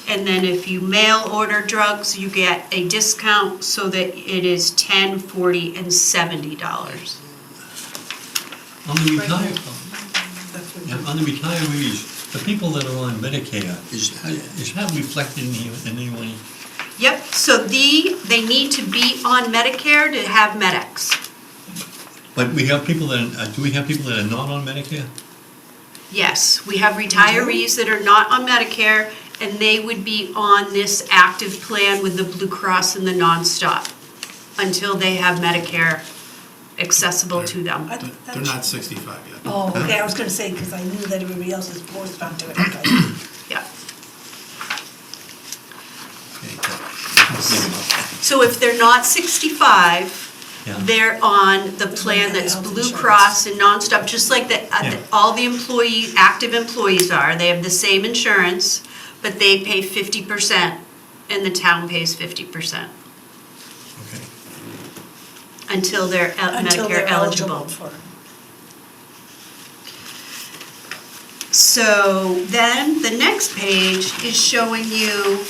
And then if you mail order drugs, you get a discount so that it is $10, $40, and $70. On the retirees, the people that are on Medicare, is that reflected in any way? Yep, so they need to be on Medicare to have MedX. But we have people that, do we have people that are not on Medicare? Yes, we have retirees that are not on Medicare, and they would be on this active plan with the Blue Cross and the Nonstop until they have Medicare accessible to them. They're not 65 yet. Oh, okay, I was gonna say, because I knew that everybody else is forced onto it. Okay. Yeah. Okay, So if they're not 65, Yeah. they're on the plan that's Blue Cross and Nonstop, just like all the active employees are. They have the same insurance, but they pay 50% and the town pays 50% Okay. until they're Medicare eligible. for. So then the next page is showing you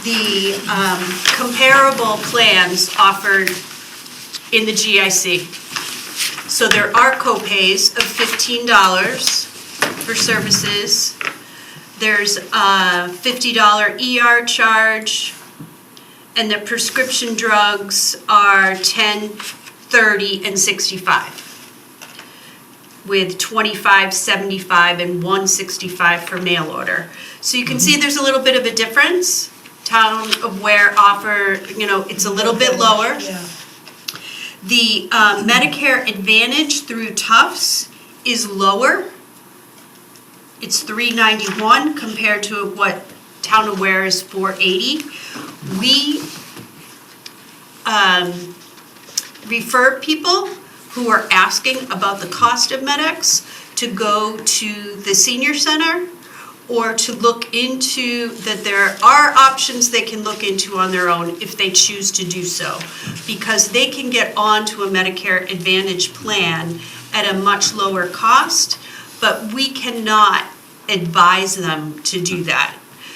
the comparable plans offered in the GIC. So there are co-pays of $15 for services. There's a $50 ER charge, and the prescription drugs are $10, $30, and $65, with $25, $75, and $165 for mail order. So you can see there's a little bit of a difference. Town of Ware offer, it's a little bit lower. Yeah. The Medicare Advantage through Tufts is lower. It's $391 compared to what Town of Ware is $480. We refer people who are asking about the cost of MedX to go to the senior center or to look into that there are options they can look into on their own if they choose to do so, because they can get onto a Medicare Advantage plan at a much lower cost, but we cannot advise them to do that.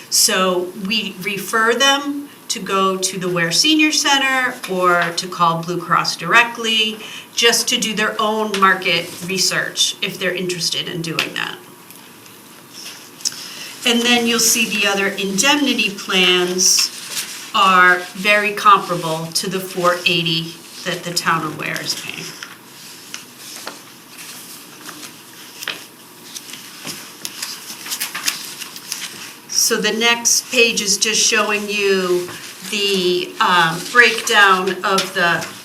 So we refer them to go to the Ware Senior Center or to call Blue Cross directly, just to do their own market research if they're interested in doing that. And then you'll see the other indemnity plans are very comparable to the $480 that the Town of Ware is paying. So the next page is just showing you the breakdown of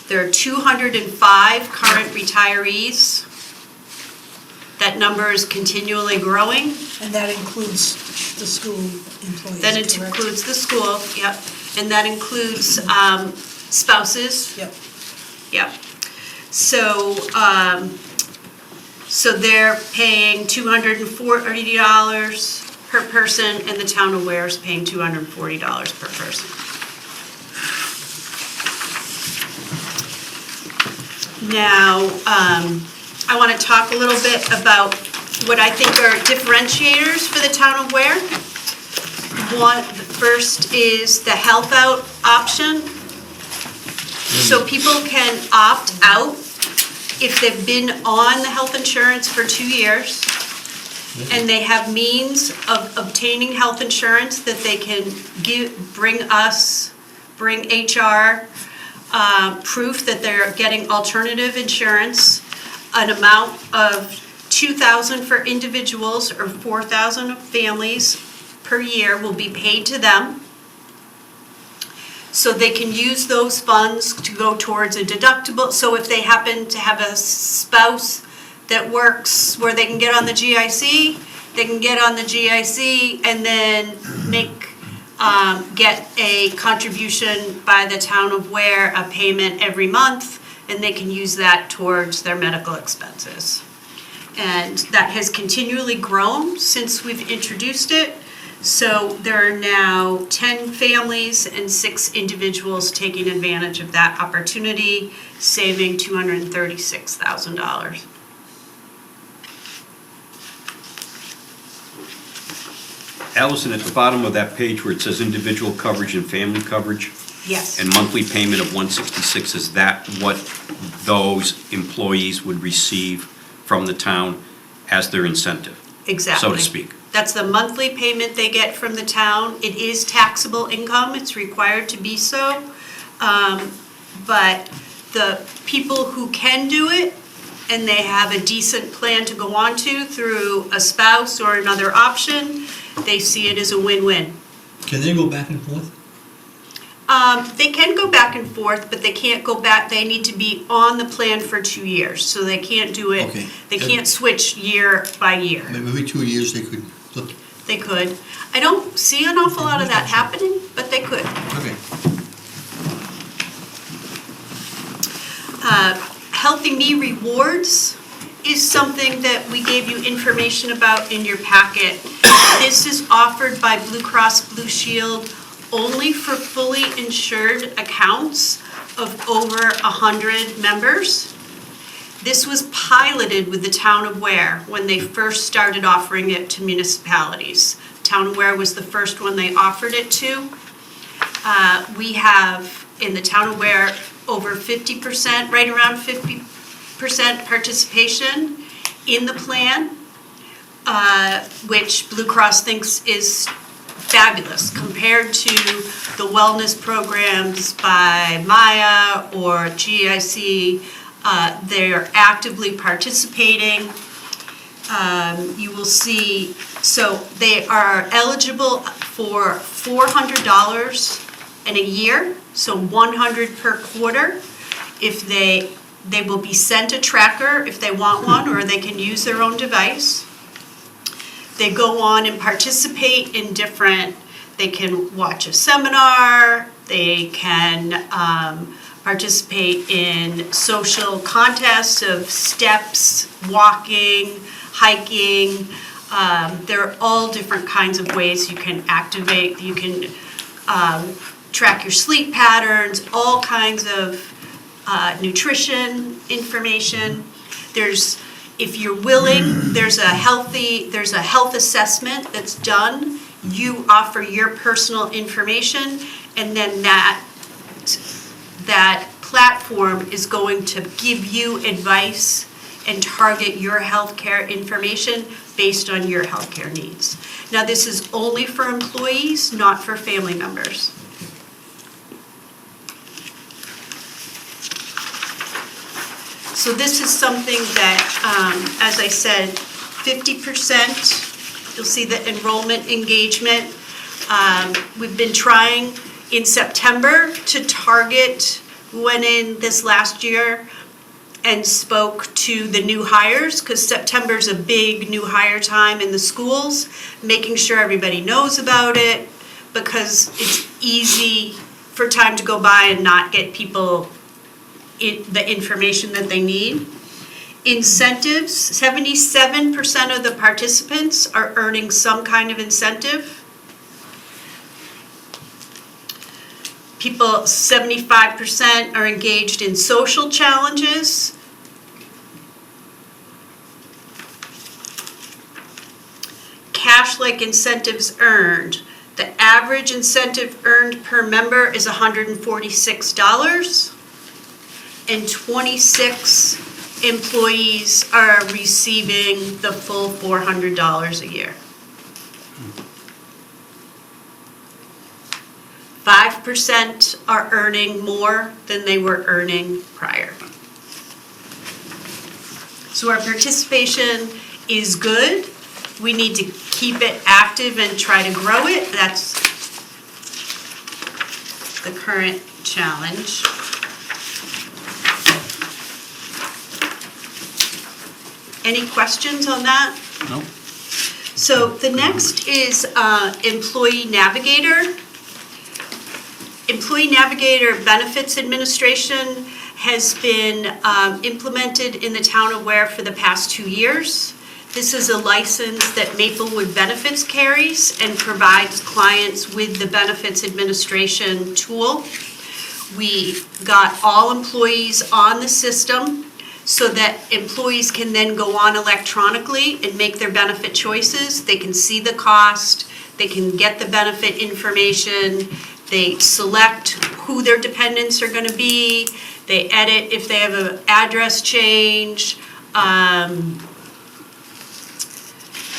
there are 205 current retirees. That number is continually growing. And that includes the school employees, Then it correct? includes the school, yep. And that includes spouses. Yep. Yep. So, so they're paying $240 per person, and the Town of Ware is paying $240 per person. Now, I want to talk a little bit about what I think are differentiators for the Town of Ware. One, the first is the health out option. So people can opt out if they've been on the health insurance for 2 years and they have means of obtaining health insurance that they can bring HR proof that they're getting alternative insurance. An amount of $2,000 for individuals or $4,000 families per year will be paid to them. So they can use those funds to go towards a deductible. So if they happen to have a spouse that works where they can get on the GIC, they can get on the GIC and then get a contribution by the Town of Ware, a payment every month, and they can use that towards their medical expenses. And that has continually grown since we've introduced it. So there are now 10 families and 6 individuals taking advantage of that opportunity, saving $236,000. Allison, at the bottom of that page where it says individual coverage and family coverage Yes. and monthly payment of $166, is that what those employees would receive from the town as their incentive? Exactly. so to speak. That's the monthly payment they get from the town. It is taxable income, it's required to be so. But the people who can do it, and they have a decent plan to go on to through a spouse or another option, they see it as a win-win. Can they go back and forth? They can go back and forth, but they can't go back, they need to be on the plan for 2 years, so they can't do it, Okay. they can't switch year by year. Maybe 2 years they could look, They could. I don't see an awful lot of that happening, but they could. okay. Healthy Me Rewards is something that we gave you information about in your packet. This is offered by Blue Cross Blue Shield only for fully insured accounts of over 100 members. This was piloted with the town of Ware when they first started offering it to municipalities. Town of Ware was the first one they offered it to. We have, in the town of Ware, over 50%, right around 50% participation in the plan, which Blue Cross thinks is fabulous compared to the wellness programs by Maya or GIC. They're actively participating. You will see, so they are eligible for $400 in a year, so $100 per quarter. If they will be sent a tracker if they want one, or they can use their own device. They go on and participate in they can watch a seminar, they can participate in social contests of steps, walking, hiking. There are all different kinds of ways you can activate, you can track your sleep patterns, all kinds of nutrition information. If you're willing, there's a health assessment that's done. You offer your personal information, and then that platform is going to give you advice and target your healthcare information based on your healthcare needs. Now, this is only for employees, not for family members. So this is something that, as I said, 50%, you'll see the enrollment engagement. We've been trying in September to target, went in this last year and spoke to the new hires, because September's a big new hire time in the schools, making sure everybody knows about it, because it's easy for time to go by and not get people the information that they need. Incentives, 77% of the participants are earning some kind of incentive. People, 75% are engaged in social challenges. Cash-like incentives earned. The average incentive earned per member is $146. And 26 employees are receiving the full $400 a year. 5% are earning more than they were earning prior. So our participation is good. We need to keep it active and try to grow it. That's the current challenge. Any questions on that? No? So the next is Employee Navigator. Employee Navigator Benefits Administration has been implemented in the town of Ware for the past 2 years. This is a license that Maplewood Benefits carries and provides clients with the benefits administration tool. We got all employees on the system so that employees can then go on electronically and make their benefit choices. They can see the cost, they can get the benefit information, they select who their dependents are gonna be, they edit if they have an address change.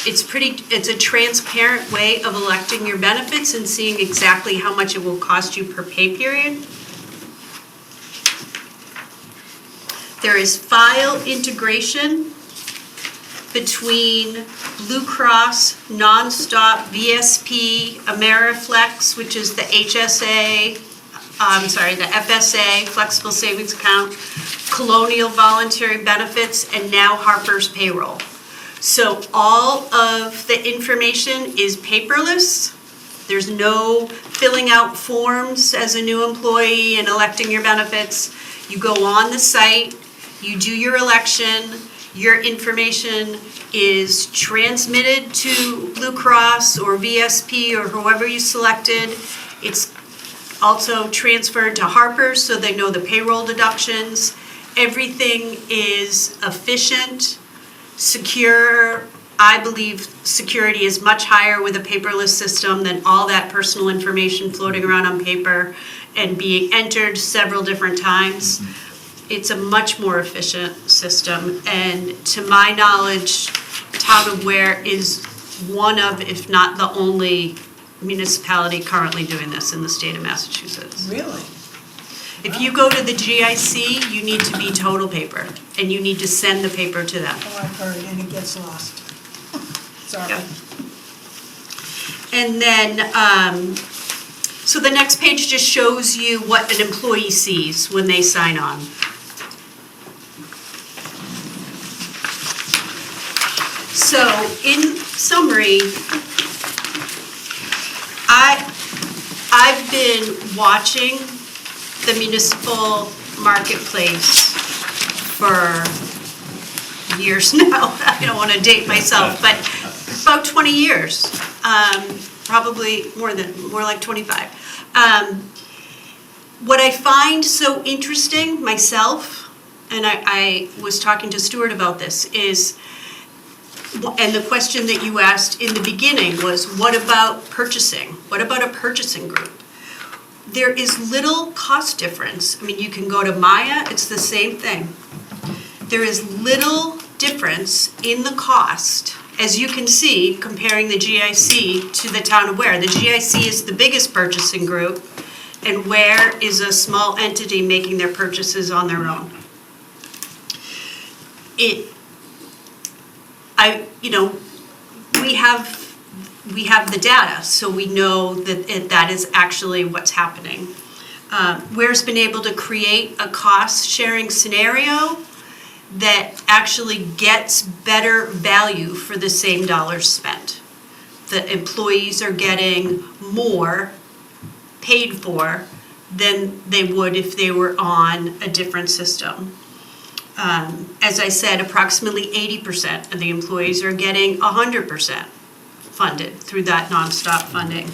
it's a transparent way of electing your benefits and seeing exactly how much it will cost you per pay period. There is file integration between Blue Cross, Nonstop, VSP, Ameriflex, which is the HSA, the FSA, Flexible Savings Account, Colonial Voluntary Benefits, and now Harper's Payroll. So all of the information is paperless. There's no filling out forms as a new employee and electing your benefits. You go on the site, you do your election, your information is transmitted to Blue Cross or VSP or whoever you selected. It's also transferred to Harper's so they know the payroll deductions. Everything is efficient, secure. I believe security is much higher with a paperless system than all that personal information floating around on paper and being entered several different times. It's a much more efficient system, and to my knowledge, Town of Ware is one of, if not the only municipality currently doing this in the state of Massachusetts. Really? If you go to the GIC, you need to be total paper, and you need to send the paper to them. Oh, I've heard, and it gets lost. Sorry. Yep. And then, so the next page just shows you what an employee sees when they sign on. So, in summary, I've been watching the municipal marketplace for years now. I don't want to date myself, but about 20 years, probably more like 25. What I find so interesting myself, and I was talking to Stuart about this, is, and the question that you asked in the beginning was, what about purchasing? What about a purchasing group? There is little cost difference. I mean, you can go to Maya, it's the same thing. There is little difference in the cost, as you can see, comparing the GIC to the Town of Ware. The GIC is the biggest purchasing group, and Ware is a small entity making their purchases on their own. We have the data, so we know that that is actually what's happening. Ware's been able to create a cost-sharing scenario that actually gets better value for the same dollars spent. The employees are getting more paid for than they would if they were on a different system. As I said, approximately 80% of the employees are getting 100% funded through that nonstop funding.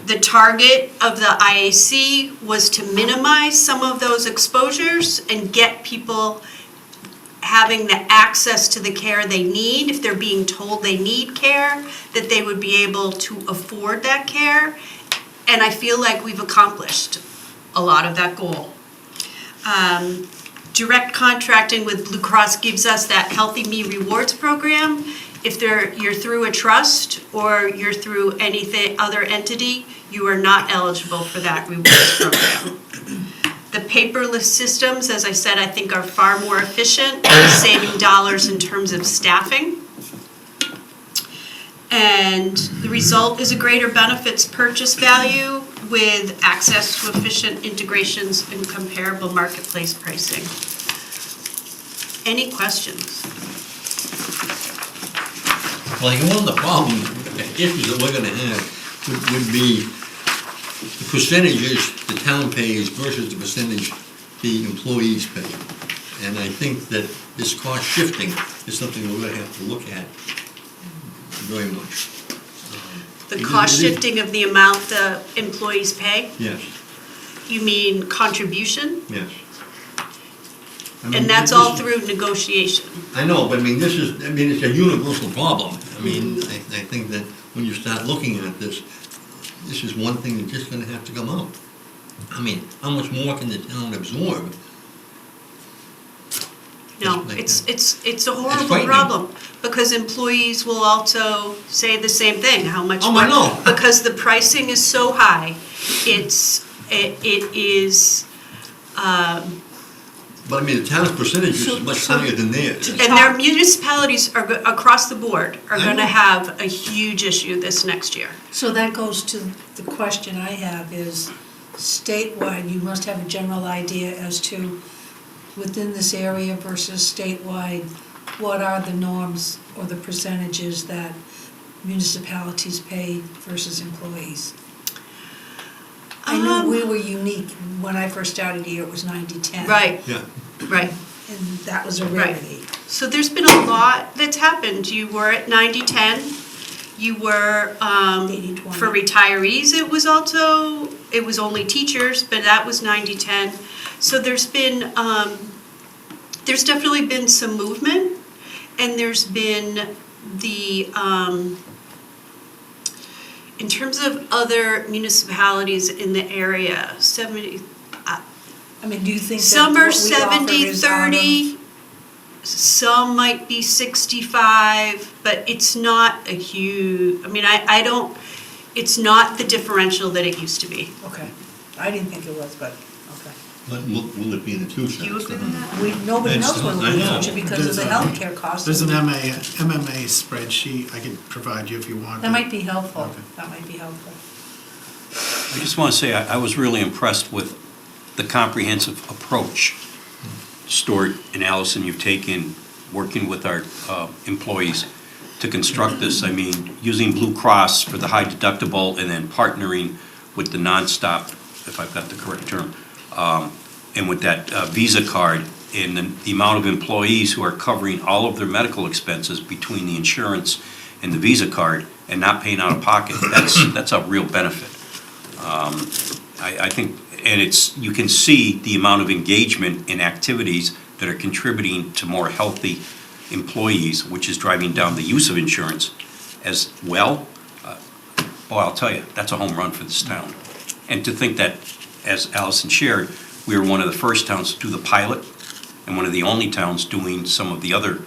The target of the IAC was to minimize some of those exposures and get people having the access to the care they need. If they're being told they need care, that they would be able to afford that care. And I feel like we've accomplished a lot of that goal. Direct contracting with Blue Cross gives us that Healthy Me Rewards program. If you're through a trust or you're through anything other entity, you are not eligible for that rewards program. The paperless systems, as I said, I think are far more efficient, saving dollars in terms of staffing. And the result is a greater benefits purchase value with access to efficient integrations and comparable marketplace pricing. Any questions? Well, I think one of the problems, issues that we're gonna have would be the percentages the town pays versus the percentage the employees pay. And I think that this cost shifting is something we're gonna have to look at very much. The cost shifting of the amount the employees pay? Yes, You mean contribution? yes. I mean, And that's this all is- through negotiation. I know, but I mean, it's a universal problem. I mean, I think that when you start looking at this, this is one thing that's just gonna have to come out. I mean, how much more can the town absorb No, Yes, it's a horrible frightening. problem, because employees will also say the same thing, how much Oh, I money. know. Because the pricing is so high, it is, But I mean, the town's percentage is much higher than theirs. and their municipalities are, across the board, are I gonna know. have a huge issue this next year. So that goes to the question I have is, statewide, you must have a general idea as to, within this area versus statewide, what are the norms or the percentages that municipalities pay versus employees? I know we were unique. When I first started here, it was 90-10. Right, Yeah. right. And that was a Right. rarity. So there's been a lot that's happened. You were at 90-10. You were, 80-20. for retirees, it was only teachers, but that was 90-10. So there's definitely been some movement, and there's been in terms of other municipalities in the area, 70, I mean, do you think that some what are we offer 70, is out of- 30, some might be 65, but it's not a huge, I mean, I don't, it's not the differential that it used to be. Okay, I didn't think it was, but, okay. But will it be in the future? Do you agree with that? Nobody It's knows what not- it'll be in I the know. future because of the There's a- healthcare costs. There's an MMA spreadsheet I could provide you if you want. That might be helpful, Okay. that might be helpful. I just want to say, I was really impressed with the comprehensive approach, Stuart and Allison, you've taken, working with our employees to construct this. I mean, using Blue Cross for the high deductible and then partnering with the nonstop, if I've got the correct term, and with that Visa card, and the amount of employees who are covering all of their medical expenses between the insurance and the Visa card and not paying out of pocket, that's a real benefit. I think, and you can see the amount of engagement in activities that are contributing to more healthy employees, which is driving down the use of insurance as well. Boy, I'll tell you, that's a home run for this town. And to think that, as Allison shared, we were one of the first towns to do the pilot and one of the only towns doing some of the other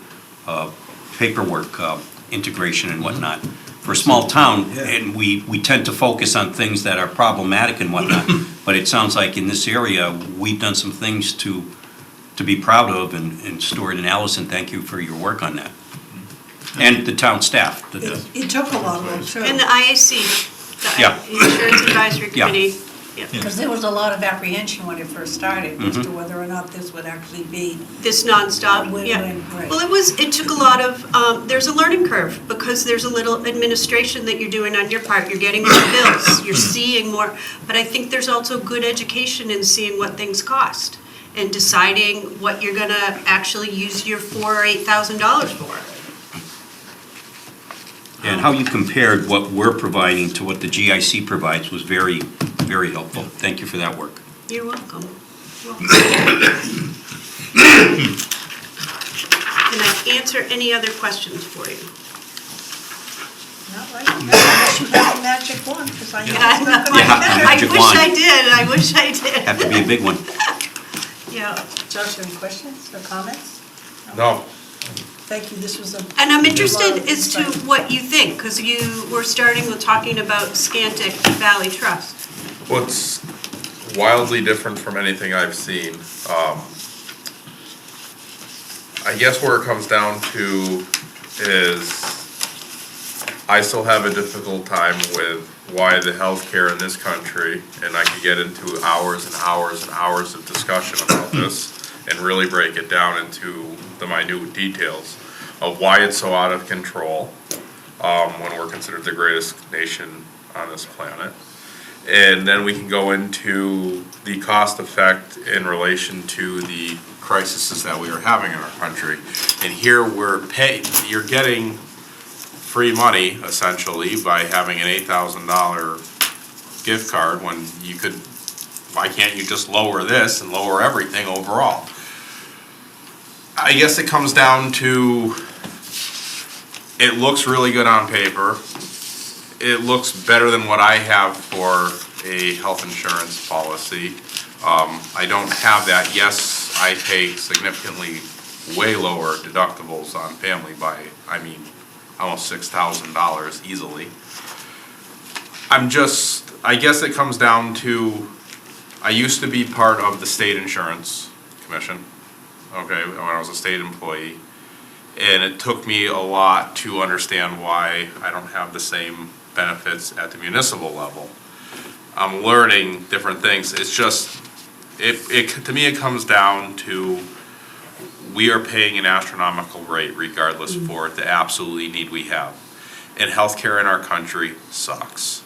paperwork integration and whatnot. For a small town, and we tend to focus on things that are problematic and whatnot, but it sounds like in this area, we've done some things to be proud of, and Stuart and Allison, thank you for your work on that. And the town staff. It took a lot of work, too. And the IAC, the Yeah. Insurance Advisory Yeah. Committee. Because there was a lot of apprehension when it first started as Mm-hmm. to whether or not this would actually be This nonstop, a yeah. win-win, right. Well, it took a lot of, there's a learning curve, because there's a little administration that you're doing on your part. You're getting more bills, you're seeing more, but I think there's also good education in seeing what things cost and deciding what you're gonna actually use your $4,000 or $8,000 for. And how you compared what we're providing to what the GIC provides was very, very helpful. Thank you for that work. You're welcome. Can I answer any other questions for you? Not right now, unless you have a magic wand, because I know it's not Yeah, gonna a I magic wish wand. I wish I did. Have to be a big one. Yeah. Josh, any questions or comments? No, Thank you, this was a. And I'm a lot interested of as to insight. what you think, because you were starting with talking about Scantic Valley Trust. what's wildly different from anything I've seen. I guess where it comes down to is I still have a difficult time with why the healthcare in this country, and I could get into hours and hours and hours of discussion about this and really break it down into the minute details of why it's so out of control when we're considered the greatest nation on this planet. And then we can go into the cost effect in relation to the crises that we are having in our country. And here you're getting free money essentially by having an $8,000 gift card when you could, why can't you just lower this and lower everything overall? I guess it comes down to, it looks really good on paper. It looks better than what I have for a health insurance policy. I don't have that. Yes, I pay significantly way lower deductibles on family by, I mean, almost $6,000 easily. I guess it comes down to, I used to be part of the state insurance commission, okay, when I was a state employee. And it took me a lot to understand why I don't have the same benefits at the municipal level. I'm learning different things. It's just, to me, it comes down to, we are paying an astronomical rate regardless for the absolutely need we have. And healthcare in our country sucks.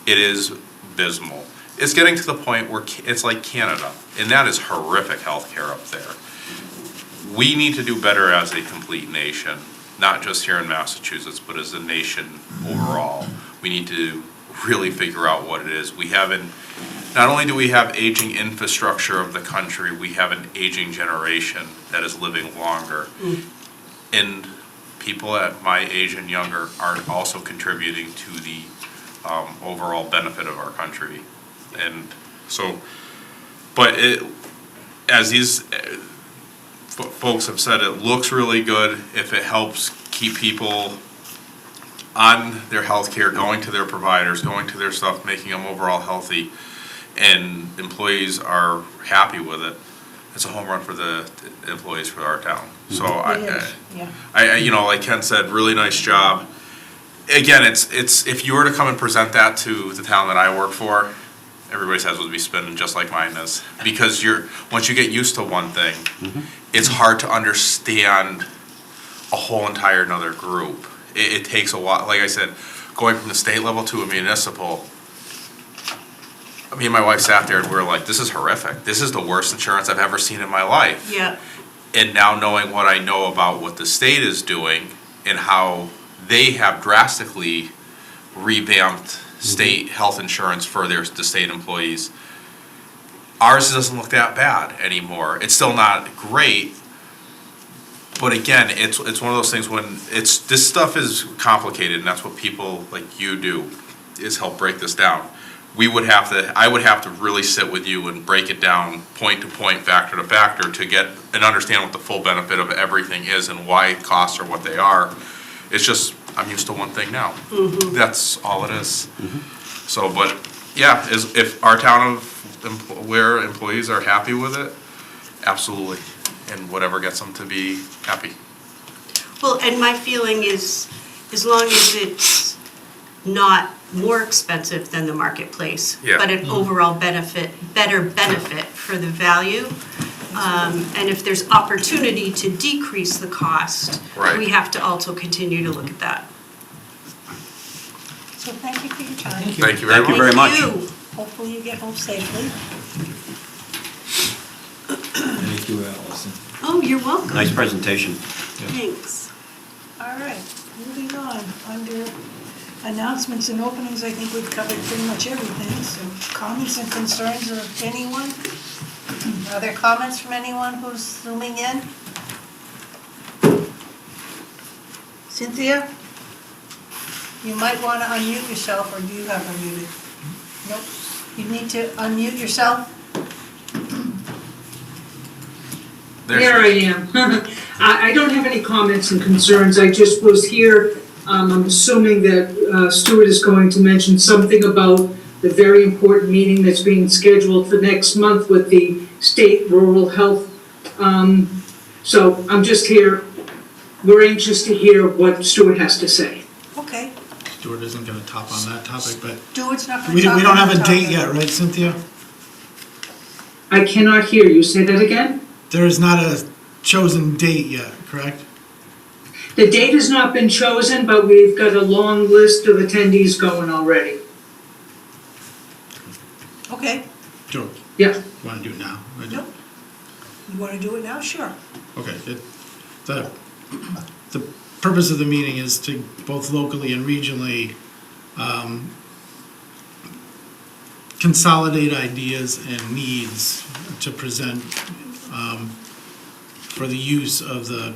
It is abysmal. It's getting to the point where it's like Canada, and that is horrific healthcare up there. We need to do better as a complete nation, not just here in Massachusetts, but as a nation overall. We need to really figure out what it is. Not only do we have aging infrastructure of the country, we have an aging generation that is living longer. And people at my age and younger are also contributing to the overall benefit of our country. And so, but as these folks have said, it looks really good if it helps keep people on their health care, going to their providers, going to their stuff, making them overall healthy, and employees are happy with it. It's a home run for the employees for our town. So I you know, like Ken said, really nice job. Again, it's if you were to come and present that to the town that I work for, everybody's heads would be spinning just like mine is. Because once you get used to one thing, it's hard to understand a whole entire another group. It takes a while. Like I said, going from the state level to a municipal, me and my wife sat there and we were like, this is horrific. This is the worst insurance I've ever seen in my life. Yeah. And now knowing what I know about what the state is doing and how they have drastically revamped state health insurance for the state employees, ours doesn't look that bad anymore. It's still not great, but again, it's one of those things when this stuff is complicated, and that's what people like you do, is help break this down. I would have to really sit with you and break it down point to point, factor to factor, to get and understand what the full benefit of everything is and why costs are what they are. It's just, I'm used to one thing now. That's all it is. So, but yeah, if our town where employees are happy with it, absolutely. And whatever gets them to be happy. Well, and my feeling is, as long as it's not more expensive than the marketplace, but an overall better benefit for the value. And if there's opportunity to decrease the cost, we have to also continue to look at that. So thank you for your time. Thank you very much. Hopefully you get home safely. Thank you, Allison. Oh, you're welcome. Nice presentation. Thanks. All right, moving on. Under announcements and openings, I think we've covered pretty much everything. So comments and concerns of anyone? Are there comments from anyone who's zooming in? Cynthia? You might want to unmute yourself, or do you have unmuted? Nope. You need to unmute yourself. There I am. I don't have any comments and concerns. I just was here. I'm assuming that Stuart is going to mention something about the very important meeting that's being scheduled for next month with the state rural health. So I'm just here. We're anxious to hear what Stuart has to say. Okay. Stuart isn't going to top on that topic, but Stuart's not going we to talk. don't have on a the date topic. yet, right, Cynthia? I cannot hear you. Say that again? There is not a chosen date yet, correct? The date has not been chosen, but we've got a long list of attendees going already. Okay. George? Yeah. You want to do it now? Nope. You want to do it now? Sure. Okay. The purpose of the meeting is to both locally and regionally consolidate ideas and needs to present for the use of the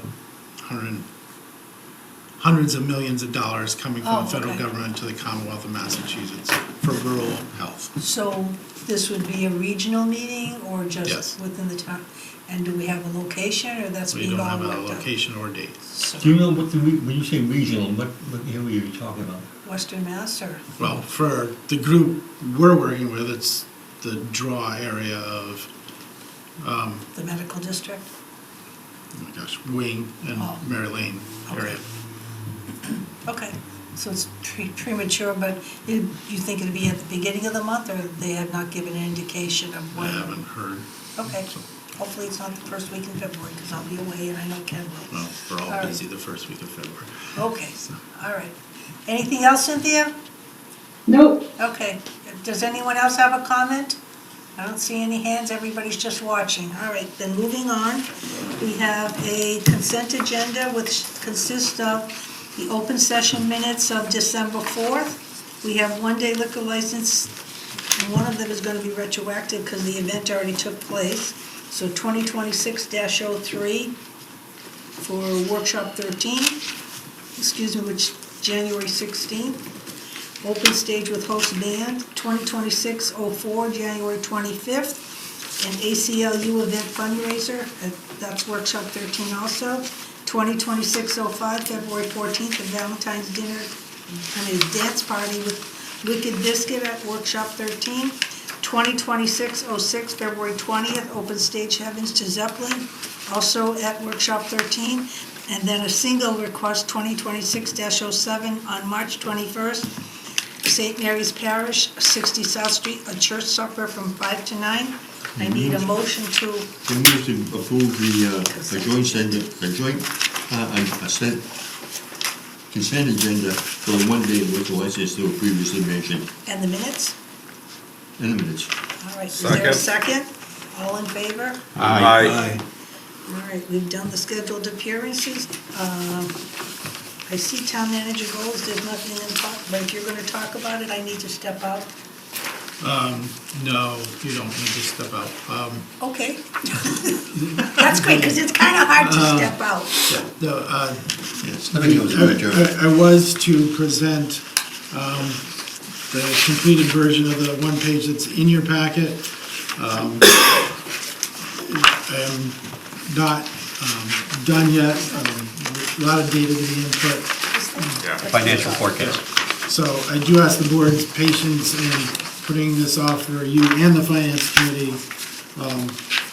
hundreds of millions of dollars coming from the federal government to the Commonwealth of Massachusetts for rural health. So this would be a regional meeting or just Yes. within the town? And do we have a location, or that's We being don't all have a worked out? location or dates. Do you know what when you say regional, what area are you talking about? Western Mass, or? Well, for the group we're working with, it's the draw area of, The medical district? oh my gosh, Wing and Oh. Mary Lane area. Okay, so it's premature, but you think it'd be at the beginning of the month, or they have not given an indication of I when? haven't heard, Okay, hopefully it's not the first week in February, because I'll be away and I know Ken will. well, we're All all right. busy the first week of February. Okay, all right. Anything else, Cynthia? Nope. Okay, does anyone else have a comment? I don't see any hands, everybody's just watching. All right, then moving on, we have a consent agenda which consists of the open session minutes of December 4th. We have one-day liquor license, and one of them is gonna be retroactive because the event already took place. So 2026-03 for Workshop 13, excuse me, which January 16th. Open stage with host band, 2026-04, January 25th. An ACLU event fundraiser, that's Workshop 13 also. 2026-05, February 14th, a Valentine's dinner, dance party with Wicked Biscuit at Workshop 13. 2026-06, February 20th, Open Stage Heavens to Zeppelin, also at Workshop 13. And then a single request, 2026-07, on March 21st, St. Mary's Parish, 60 South Street, a church supper from 5 to 9. I need a motion to, I move to approve the consent agenda for the one-day liquor license that were previously mentioned and the minutes? in the minutes. All right, is there a second? All in favor? Aye. All right, we've done the scheduled appearances. I see town manager goals, there's nothing in talk, but if you're gonna talk about it, I need to step out. No, you don't need to step out. Okay. That's great, because it's kind of hard to step out. Yes, I think it was a good job. I was to present the completed version of the one page that's in your packet. I am not done yet. A lot of data to be input. Financial forecast. So I do ask the board's patience in putting this off for you and the finance committee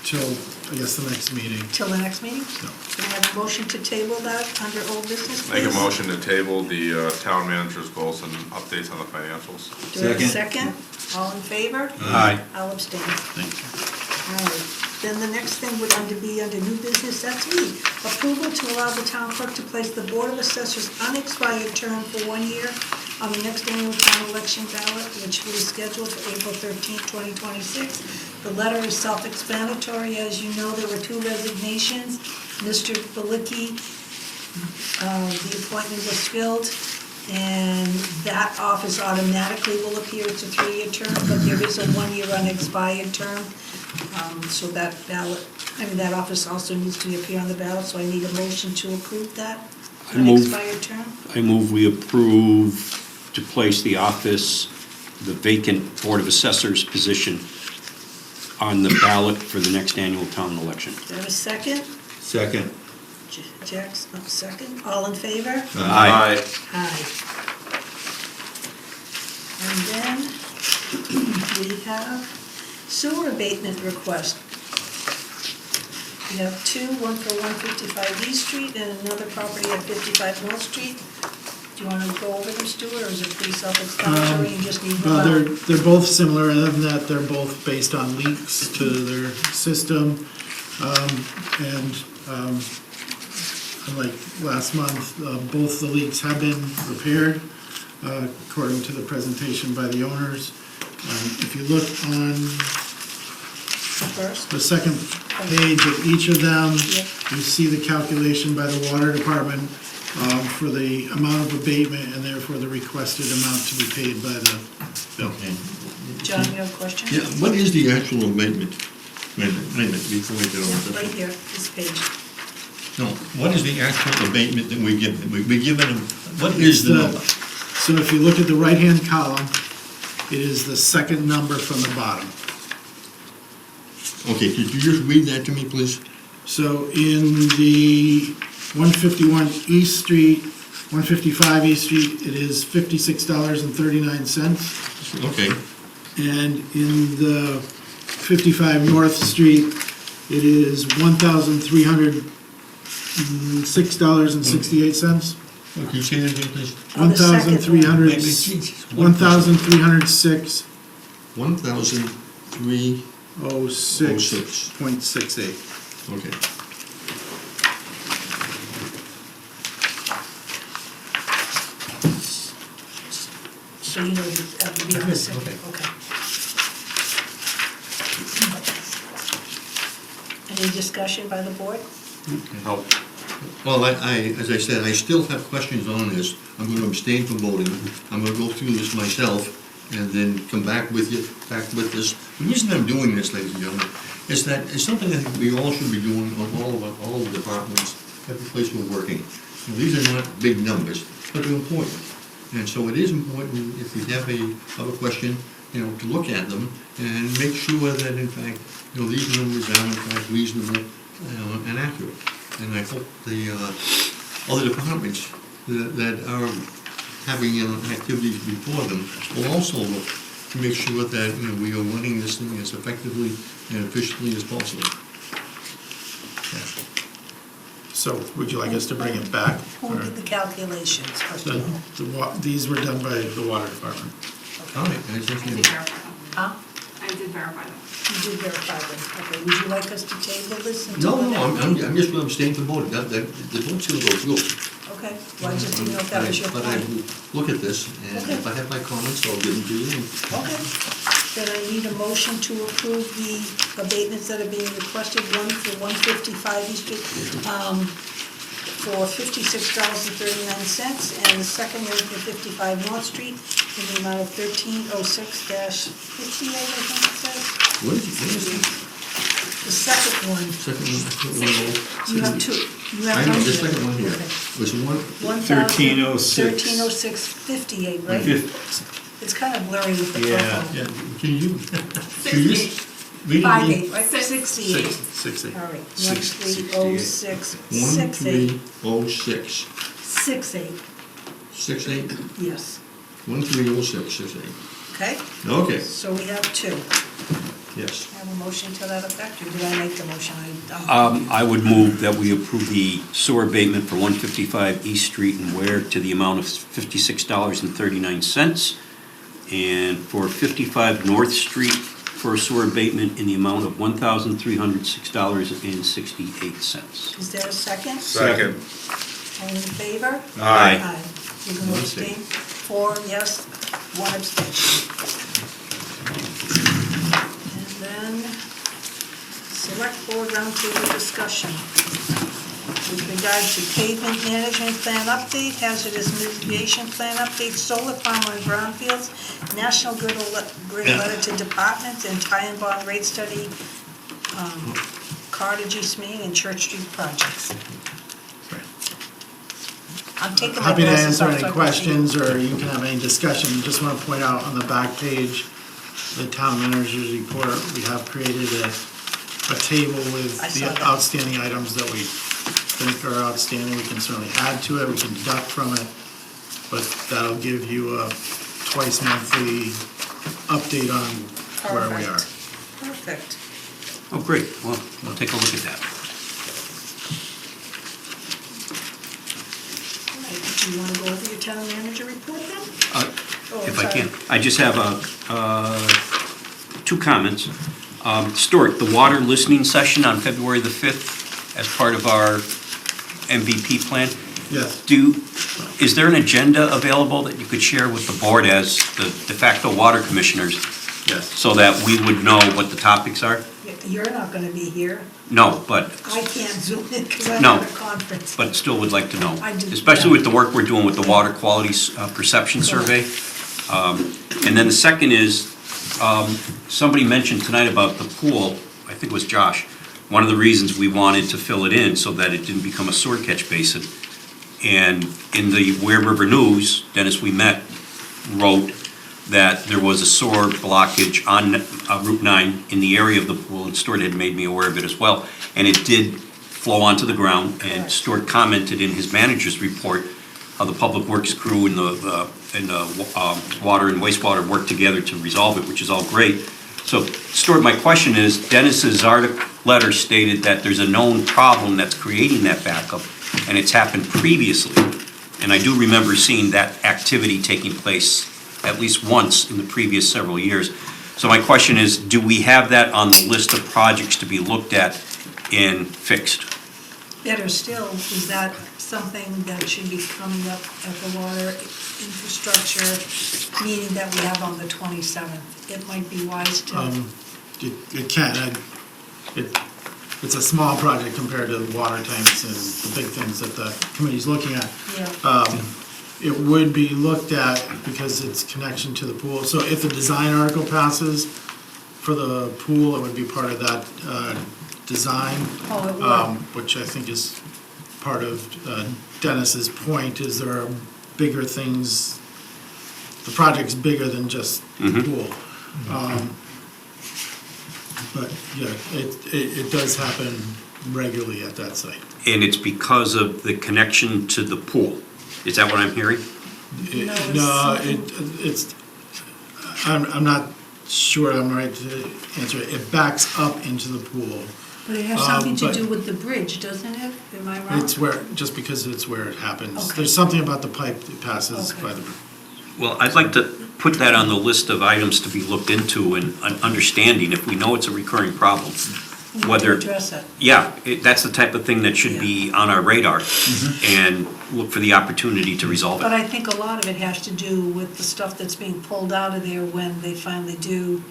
till, I guess, the next meeting. Till the next meeting? No. Can I have a motion to table that under old business, please? Make a motion to table the town manager's goals and updates on the financials. Do we have a second? All in favor? Aye. I'll abstain. Thank you. All right, then the next thing would be under new business, that's me. Approval to allow the town clerk to place the Board of Assessors unexpired term for 1 year on the next annual town election ballot, which will be scheduled for April 13th, 2026. The letter is self-explanatory. As you know, there were 2 resignations. Mr. Belicki, the appointment was filled, and that office automatically will appear. It's a 3-year term, but there is a 1-year unexpired term. So that that office also needs to appear on the ballot, so I need a motion to approve that unexpired term. I move we approve to place the office, the vacant Board of Assessors position on the ballot for the next annual town election. Do I have a second? Second. Jack's up second. All in favor? Aye. Aye. And then we have sewer abatement request. We have 2, one for 155 East Street and another property at 55 North Street. Do you want to go over them, Stuart, or is it pretty self-explanatory, you just need Well, them? they're both similar, other than that, they're both based on leaks to their system. Like last month, both the leaks have been repaired, according to the presentation by the owners. If you look on First? the second page of each of them, Yep. you see the calculation by the water department for the amount of abatement and therefore the requested amount to be paid by the bill. John, you have a question? Yeah, what is the actual abatement? Wait a minute, before we get Yeah, over right this. here, this page. No, what is the actual abatement that we give them? We given them, what is the number? So if you look at the right-hand column, it is the second number from the bottom. Okay, could you just read that to me, please? So in the 151 East Street, 155 East Street, it is $56.39. Okay, And in the 55 North Street, it is $1,306.68. can you say that again, please? On the second one. 1,306. 1,003, 06.68. okay. So you know, you have to be on the second, Okay. okay. Any discussion by the board? No. Well, as I said, I still have questions on this. I'm going to abstain from voting. I'm going to go through this myself and then come back with this. The reason I'm doing this, ladies and gentlemen, is that it's something I think we all should be doing on all the departments, every place we're working. These are not big numbers, but they're important. And so it is important, if we have a question, to look at them and make sure that in fact, these numbers are in fact reasonable and accurate. And I hope the other departments that are having activities before them will also look to make sure that we are running this thing as effectively and efficiently as possible. So would you like us to bring it back? Who did the calculations, first of all? These were done by the water department. All right, I did verify them. Huh? I did verify them. You did verify them, okay. Would you like us to table this until No, the next? I'm just going to abstain from voting. The vote's going to go through. Okay, well, I just didn't know if that was your But I point. will look at this, and Okay. if I have my comments, I'll give them to you. Okay, then I need a motion to approve the abatements that are being requested, one for 155 East Street, for $56.39, and the second one for 55 North Street, in the amount of 1306-58, I think it says. What is it? The second one, Second one. you have two, you have I know, one the here. second one here Okay. was one, 1306.58, right? It's kind of blurry with the Yeah. purple. yeah, can you read it? 58, right? 68. 68. All right, 668. 1306, 1306, 68, 68, yes, 1306, 68. okay? Okay, So we have two. yes. I have a motion to that effect, or did I make the motion? I would move that we approve the sewer abatement for 155 East Street and Ware to the amount of $56.39, and for 55 North Street for a sewer abatement in the amount of $1,306.68. Is there a second? Second. All in favor? Aye. You're going to abstain? 4 yes, 1 abstention. And then, select board roundtable discussion. With regard to pavement management plan update, hazardous mitigation plan update, solar farm on brownfields, national grid letter to departments, and tie and bond rate study, Cartage East Main and Church Street projects. I'm taking my Happy to glasses answer off so I any can see. questions, or you can have any discussion. Just want to point out on the back page, the town manager's report, we have created a table with I saw the that. outstanding items that we think are outstanding. We can certainly add to it, we can deduct from it, but that'll give you a twice monthly update on where we are. Perfect. Oh, great, well, we'll take a look at that. All right, do you want to go over your town manager report then? Oh, If I sorry. can. I just have two comments. Stuart, the water listening session on February the 5th as part of our MVP plan, Yes. is there an agenda available that you could share with the board as the de facto water commissioners Yes. so that we would know what the topics are? You're not going to be here. No, but I can't zoom in because I'm No. at a conference. but still would like to know. I do, Especially yeah. with the work we're doing with the water quality perception survey. And then the second is, somebody mentioned tonight about the pool, I think it was Josh, one of the reasons we wanted to fill it in so that it didn't become a sewer catch basin. And in the Ware River News, Dennis We Met wrote that there was a sewer blockage on Route 9 in the area of the pool, and Stuart had made me aware of it as well, and it did flow onto the ground, and Stuart commented in his manager's report how the public works crew and the water and wastewater worked together to resolve it, which is all great. So, Stuart, my question is, Dennis's letter stated that there's a known problem that's creating that backup, and it's happened previously. And I do remember seeing that activity taking place at least once in the previous several years. So my question is, do we have that on the list of projects to be looked at and fixed? Better still, is that something that should be coming up at the water infrastructure meeting that we have on the 27th? It might be wise to. It can. It's a small project compared to the water tanks and the big things that the committee's looking at. Yeah. It would be looked at because it's connection to the pool. So if the design article passes for the pool, it would be part of that design. Oh, it would. Which I think is part of Dennis's point, is there are bigger things, the project's bigger than just the pool. But yeah, it does happen regularly at that site. And it's because of the connection to the pool. Is that what I'm hearing? I'm not sure I'm right to answer it. It backs up into the pool. But it has something to do with the bridge, doesn't it? Am I wrong? It's where, just because it's where it happens. Okay. There's something about the pipe that passes by the bridge. Well, I'd like to put that on the list of items to be looked into and understanding if we know it's a recurring problem. We need Whether, to address it. yeah, that's the type of thing that should be on our radar and look for the opportunity to resolve But it. I think a lot of it has to do with the stuff that's being pulled out of there when they finally do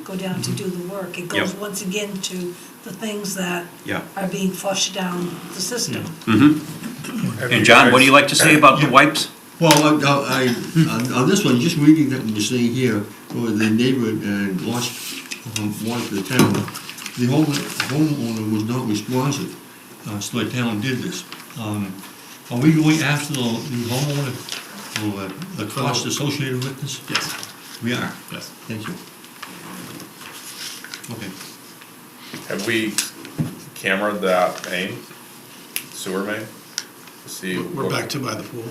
go down to do the work. It goes Yep. once again to the things that Yeah. are being flushed down the system. And John, what do you like to say about the wipes? Well, on this one, just reading that you're saying here, where the neighbor lost water to the town, the homeowner was not responsive, so the town did this. Are we going after the homeowner for the cost associated with this? Yes. We are? Yes. Thank you. Okay. Have we cameraed that main, sewer main? To see. We're back to by the pool.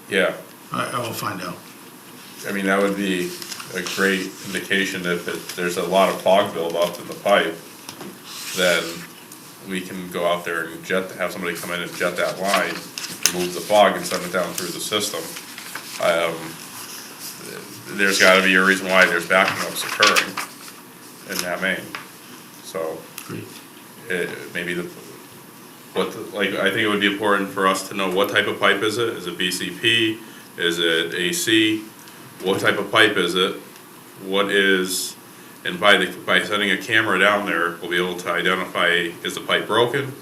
Yeah, I will find out. I mean, that would be a great indication if there's a lot of clog buildup in the pipe, then we can go out there and have somebody come in and jet that line, remove the clog and send it down through the system. There's gotta be a reason why there's backing ups occurring in that main, so. Great. I think it would be important for us to know what type of pipe is it? Is it BCP? Is it AC? What type of pipe is it? What is, and by sending a camera down there, we'll be able to identify, is the pipe broken?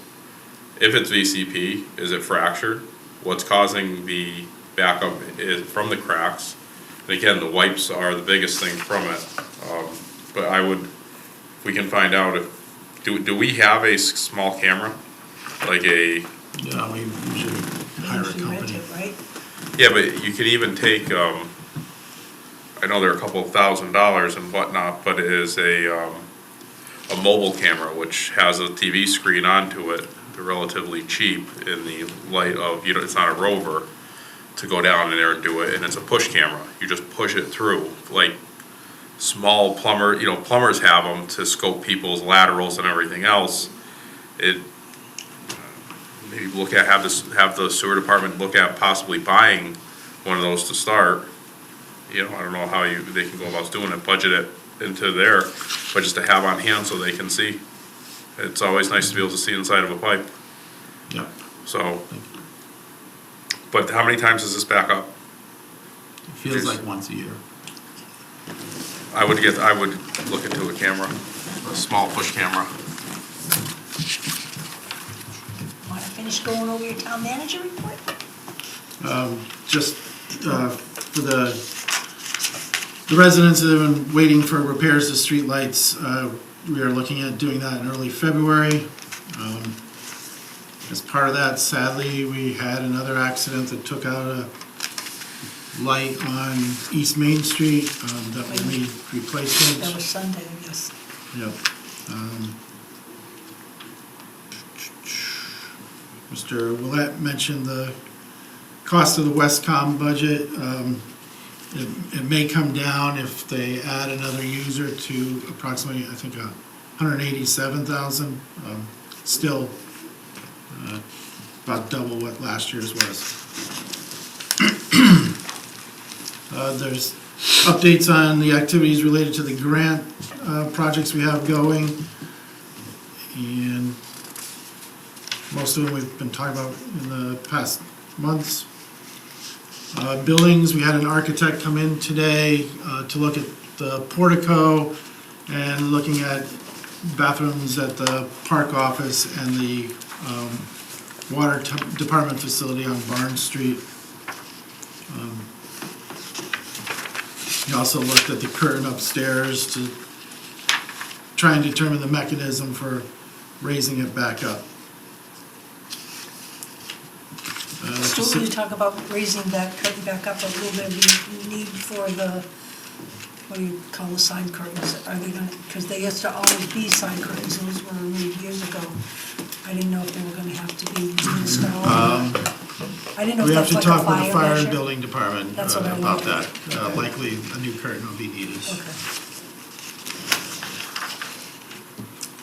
If it's VCP, is it fractured? What's causing the backup is from the cracks? And again, the wipes are the biggest thing from it. But if we can find out do we have a small camera? Like a... Yeah, we should hire a You rent company. it, right? Yeah, but you could even take, I know they're a couple of $1,000s and whatnot, but it is a mobile camera which has a TV screen onto it. They're relatively cheap in the light of, it's not a rover to go down in there and do it, and it's a push camera. You just push it through, like small plumbers have them to scope people's laterals and everything else. Maybe have the sewer department look at possibly buying one of those to start. I don't know how they can go about doing it, budget it into there, but just to have on hand so they can see. It's always nice to be able to see inside of a pipe. Yeah. So, but how many times does this back up? It feels like once a year. I would look into a camera, a small push camera. Want to finish going over your town manager report? Just for the residents that have been waiting for repairs to streetlights, we are looking at doing that in early February. As part of that, sadly, we had another accident that took out a light on East Main Street that will need That replacement. was Sunday, I guess. Yep. Mr. Willett mentioned the cost of the Westcom budget. It may come down if they add another user to approximately, I think, 187,000. Still about double what last year's was. There's updates on the activities related to the grant projects we have going. And most of them we've been talking about in the past months. Buildings, we had an architect come in today to look at the portico and looking at bathrooms at the park office and the water department facility on Barnes Street. He also looked at the curtain upstairs to try and determine the mechanism for raising it back up. So when you talk about raising that curtain back up a little bit, we need for the, what do you call the sign curtains? Are they gonna, because they used to always be sign curtains, those were removed years ago. I didn't know if they were gonna have to be installed. I didn't know if We have that's to like a talk with the fire and measure. building department That's what I about wondered. that. Okay. Likely a new curtain will be needed. Okay.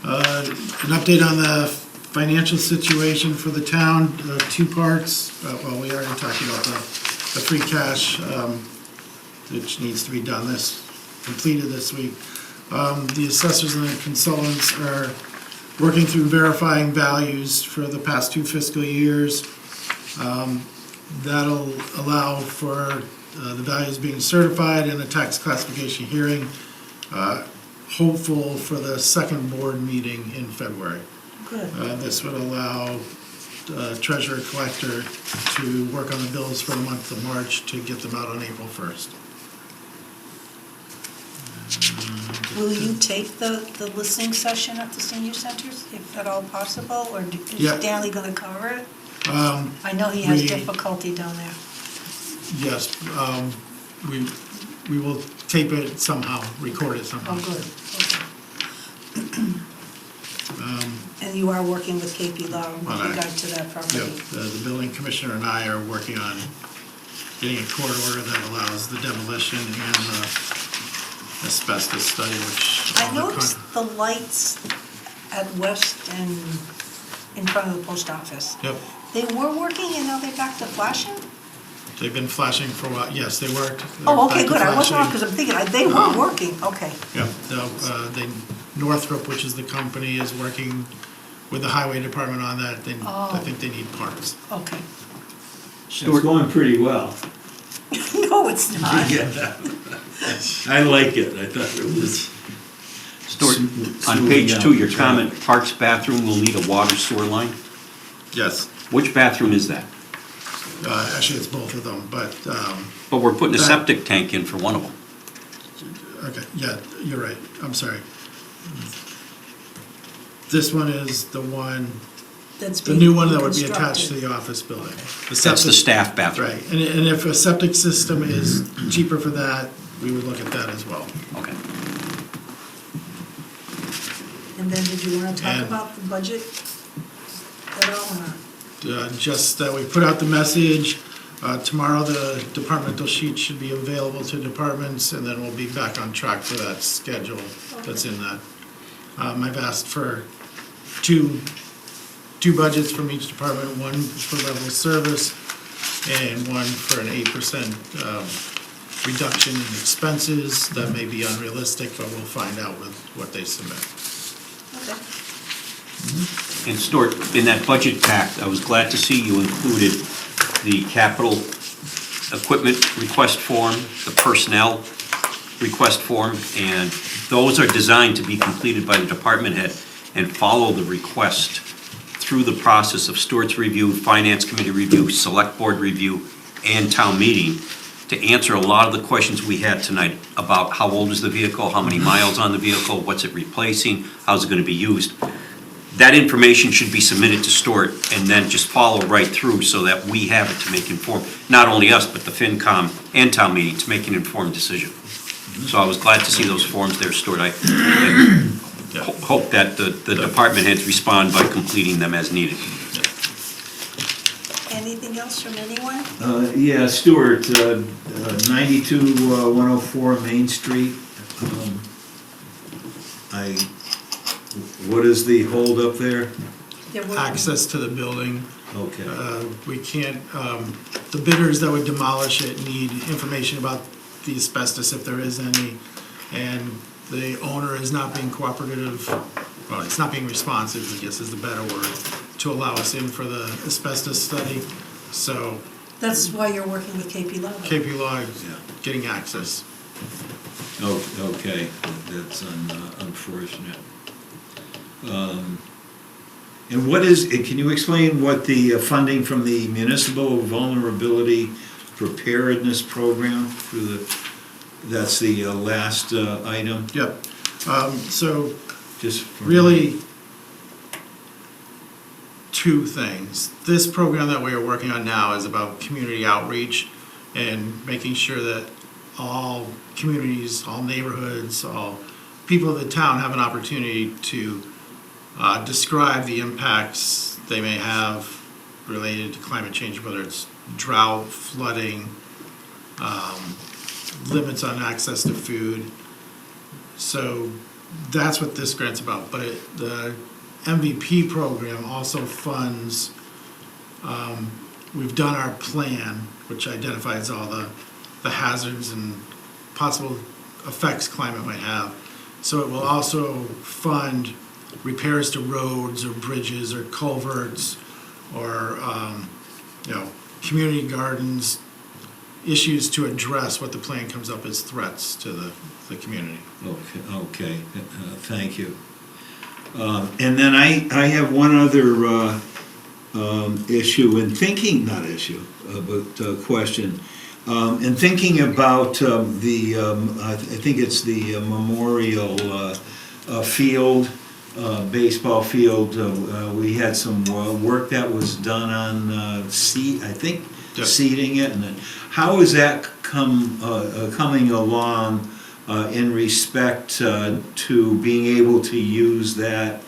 An update on the financial situation for the town, two parts. Well, we already talked about the free cash, which needs to be completed this week. The assessors and the consultants are working through verifying values for the past 2 fiscal years. That'll allow for the values being certified and a tax classification hearing, hopeful for the second board meeting in February. Good. This would allow treasurer collector to work on the bills for the month of March to get them out on April 1st. Will you take the listening session at the senior centers, if at all possible, or Yeah. is Stanley gonna cover it? Um, I know he has we- difficulty down there. Yes, we will tape it somehow, record it somehow. Oh, good, okay. And you are working with KP Law with Well, regard to that property? Yep, the building commissioner and I are working on getting a court order that allows the demolition and the asbestos study, which. I noticed the lights at West and in front of the post office. Yep, They were working and now they're back to flashing? they've been flashing for a while, yes, they worked. They're Oh, okay, back to good, I wasn't wrong, flashing. because I'm thinking, they were working, okay. Yep, Northrop, which is the company, is working with the highway department on that. I think they need parts. Okay. It's going pretty well. No, it's not. I like it, I thought it was. Stuart, on Smoothing page out 2, your the comment, Parks bathroom will need a water sewer line. Yes, Which bathroom is that? actually, it's both of them, but, But we're putting a That- septic tank in for one of them. okay, yeah, you're right, I'm sorry. This one is the one, That's the being new one that would be attached to constructed. the office building. That's the septic- staff bathroom. Right, and if a septic system is cheaper for that, we would look at that as well. Okay. And then did you want to talk And- about the budget at all or not? Just that we put out the message, tomorrow the departmental sheet should be available to departments, and then we'll be back on track for that schedule that's in that. I've asked for two budgets from each department, one for level of service and one for an 8% reduction in expenses. That may be unrealistic, but we'll find out with what they submit. Okay. And Stuart, in that budget pack, I was glad to see you included the capital equipment request form, the personnel request form, and those are designed to be completed by the department head and follow the request through the process of Stuart's review, finance committee review, select board review, and town meeting to answer a lot of the questions we had tonight about how old is the vehicle, how many miles on the vehicle, what's it replacing, how's it going to be used. that information should be submitted to Stuart and then just follow right through so that we have it to make informed, not only us, but the FinCom and town meeting to make an informed decision. So I was glad to see those forms there, Stuart. I hope that the department heads respond by completing them as needed. Anything else from anyone? Yeah, Stuart, 92-104 Main Street. What is the holdup there? Access to the building. Okay. We can't, the bidders that would demolish it need information about the asbestos if there is any, and the owner is not being cooperative, well, it's not being responsive, I guess is the better word, to allow us in for the asbestos study. So That's why you're working with KP Law. KP Law is getting access. Oh, okay, that's unfortunate. And what is, can you explain what the funding from the Municipal Vulnerability Preparedness Program through the, that's the last item? Yep. So Just really two things. This program that we are working on now is about community outreach and making sure that all communities, all neighborhoods, all people of the town have an opportunity to describe the impacts they may have related to climate change, whether it's drought, flooding, limits on access to food. So that's what this grant's about. But the MVP program also funds, we've done our plan, which identifies all the hazards and possible effects climate might have. So it will also fund repairs to roads or bridges or culverts or, community gardens, issues to address what the plan comes up as threats to the community. Okay, thank you. And then I have one other issue in thinking, not issue, but question. In thinking about I think it's the Memorial Field, baseball field, we had some work that was done on seeding it, and then how is that coming along in respect to being able to use that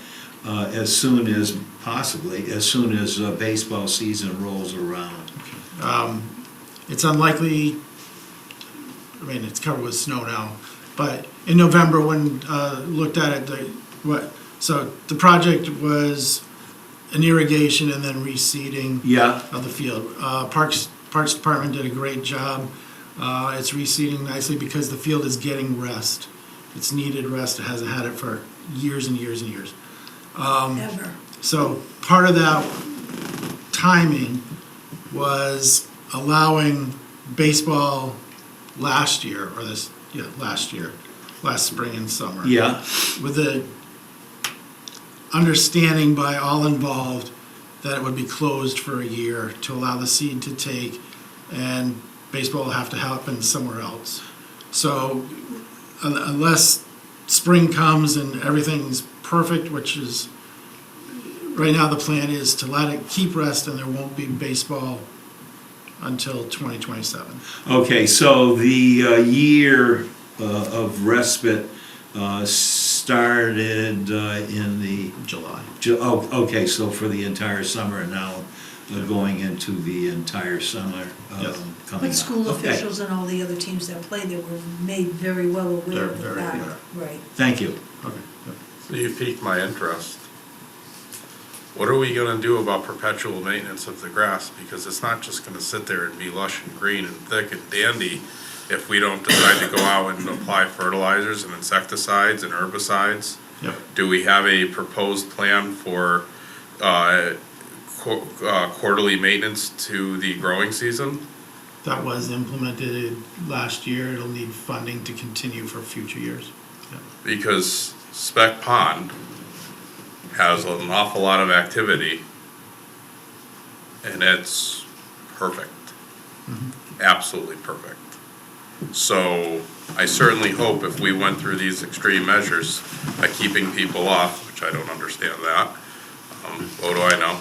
as soon as baseball season rolls around? It's unlikely, it's covered with snow now, but in November when looked at it, so the project was an irrigation and then reseeding of the field. Parks Department did a great job. It's reseeding nicely because the field is getting rest. It's needed rest. It hasn't had it for years and years and years. Ever. So part of that timing was allowing baseball last spring and summer. Yeah. With the understanding by all involved that it would be closed for a year to allow the seed to take, and baseball will have to happen somewhere else. So unless spring comes and everything's perfect, which is, right now the plan is to let it keep rest and there won't be baseball until 2027. Okay, so the year of respite started in the July. Okay, so for the entire summer now, going into the entire summer coming But up. school Okay. officials and all the other teams that played, they were made very well aware of the They're very fact. Right. Thank you. Okay. So you piqued my interest. What are we gonna do about perpetual maintenance of the grass? Because it's not just gonna sit there and be lush and green and thick and dandy if we don't decide to go out and apply fertilizers and insecticides and herbicides. Yep. Do we have a proposed plan for quarterly maintenance to the growing season? That was implemented last year. It'll need funding to continue for future years. Because Spec Pond has an awful lot of activity, and it's perfect. Absolutely perfect. So I certainly hope if we went through these extreme measures by keeping people off, which I don't understand that, What do I know?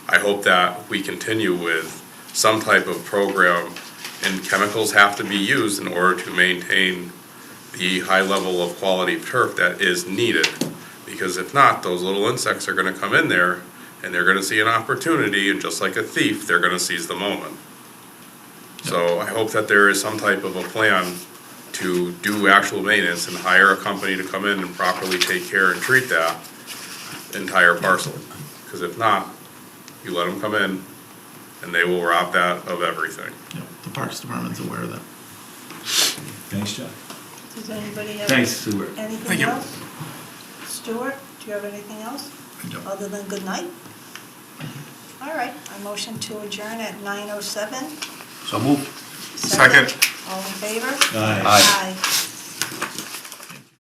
I hope that we continue with some type of program, and chemicals have to be used in order to maintain the high level of quality turf that is needed. Because if not, those little insects are gonna come in there, and they're gonna see an opportunity, and just like a thief, they're gonna seize the moment. So I hope that there is some type of a plan to do actual maintenance and hire a company to come in and properly take care and treat that entire parcel. Because if not, you let them come in, and they will rob that of everything. Yeah, the Parks Department's aware of that. Thanks, John. Does anybody have? Thanks, Stuart. Anything else? Stuart, do you have anything else? I don't. Other than good night? All right, I motion to adjourn at 9:07. So move. Second. All in favor? Aye. Aye. Aye.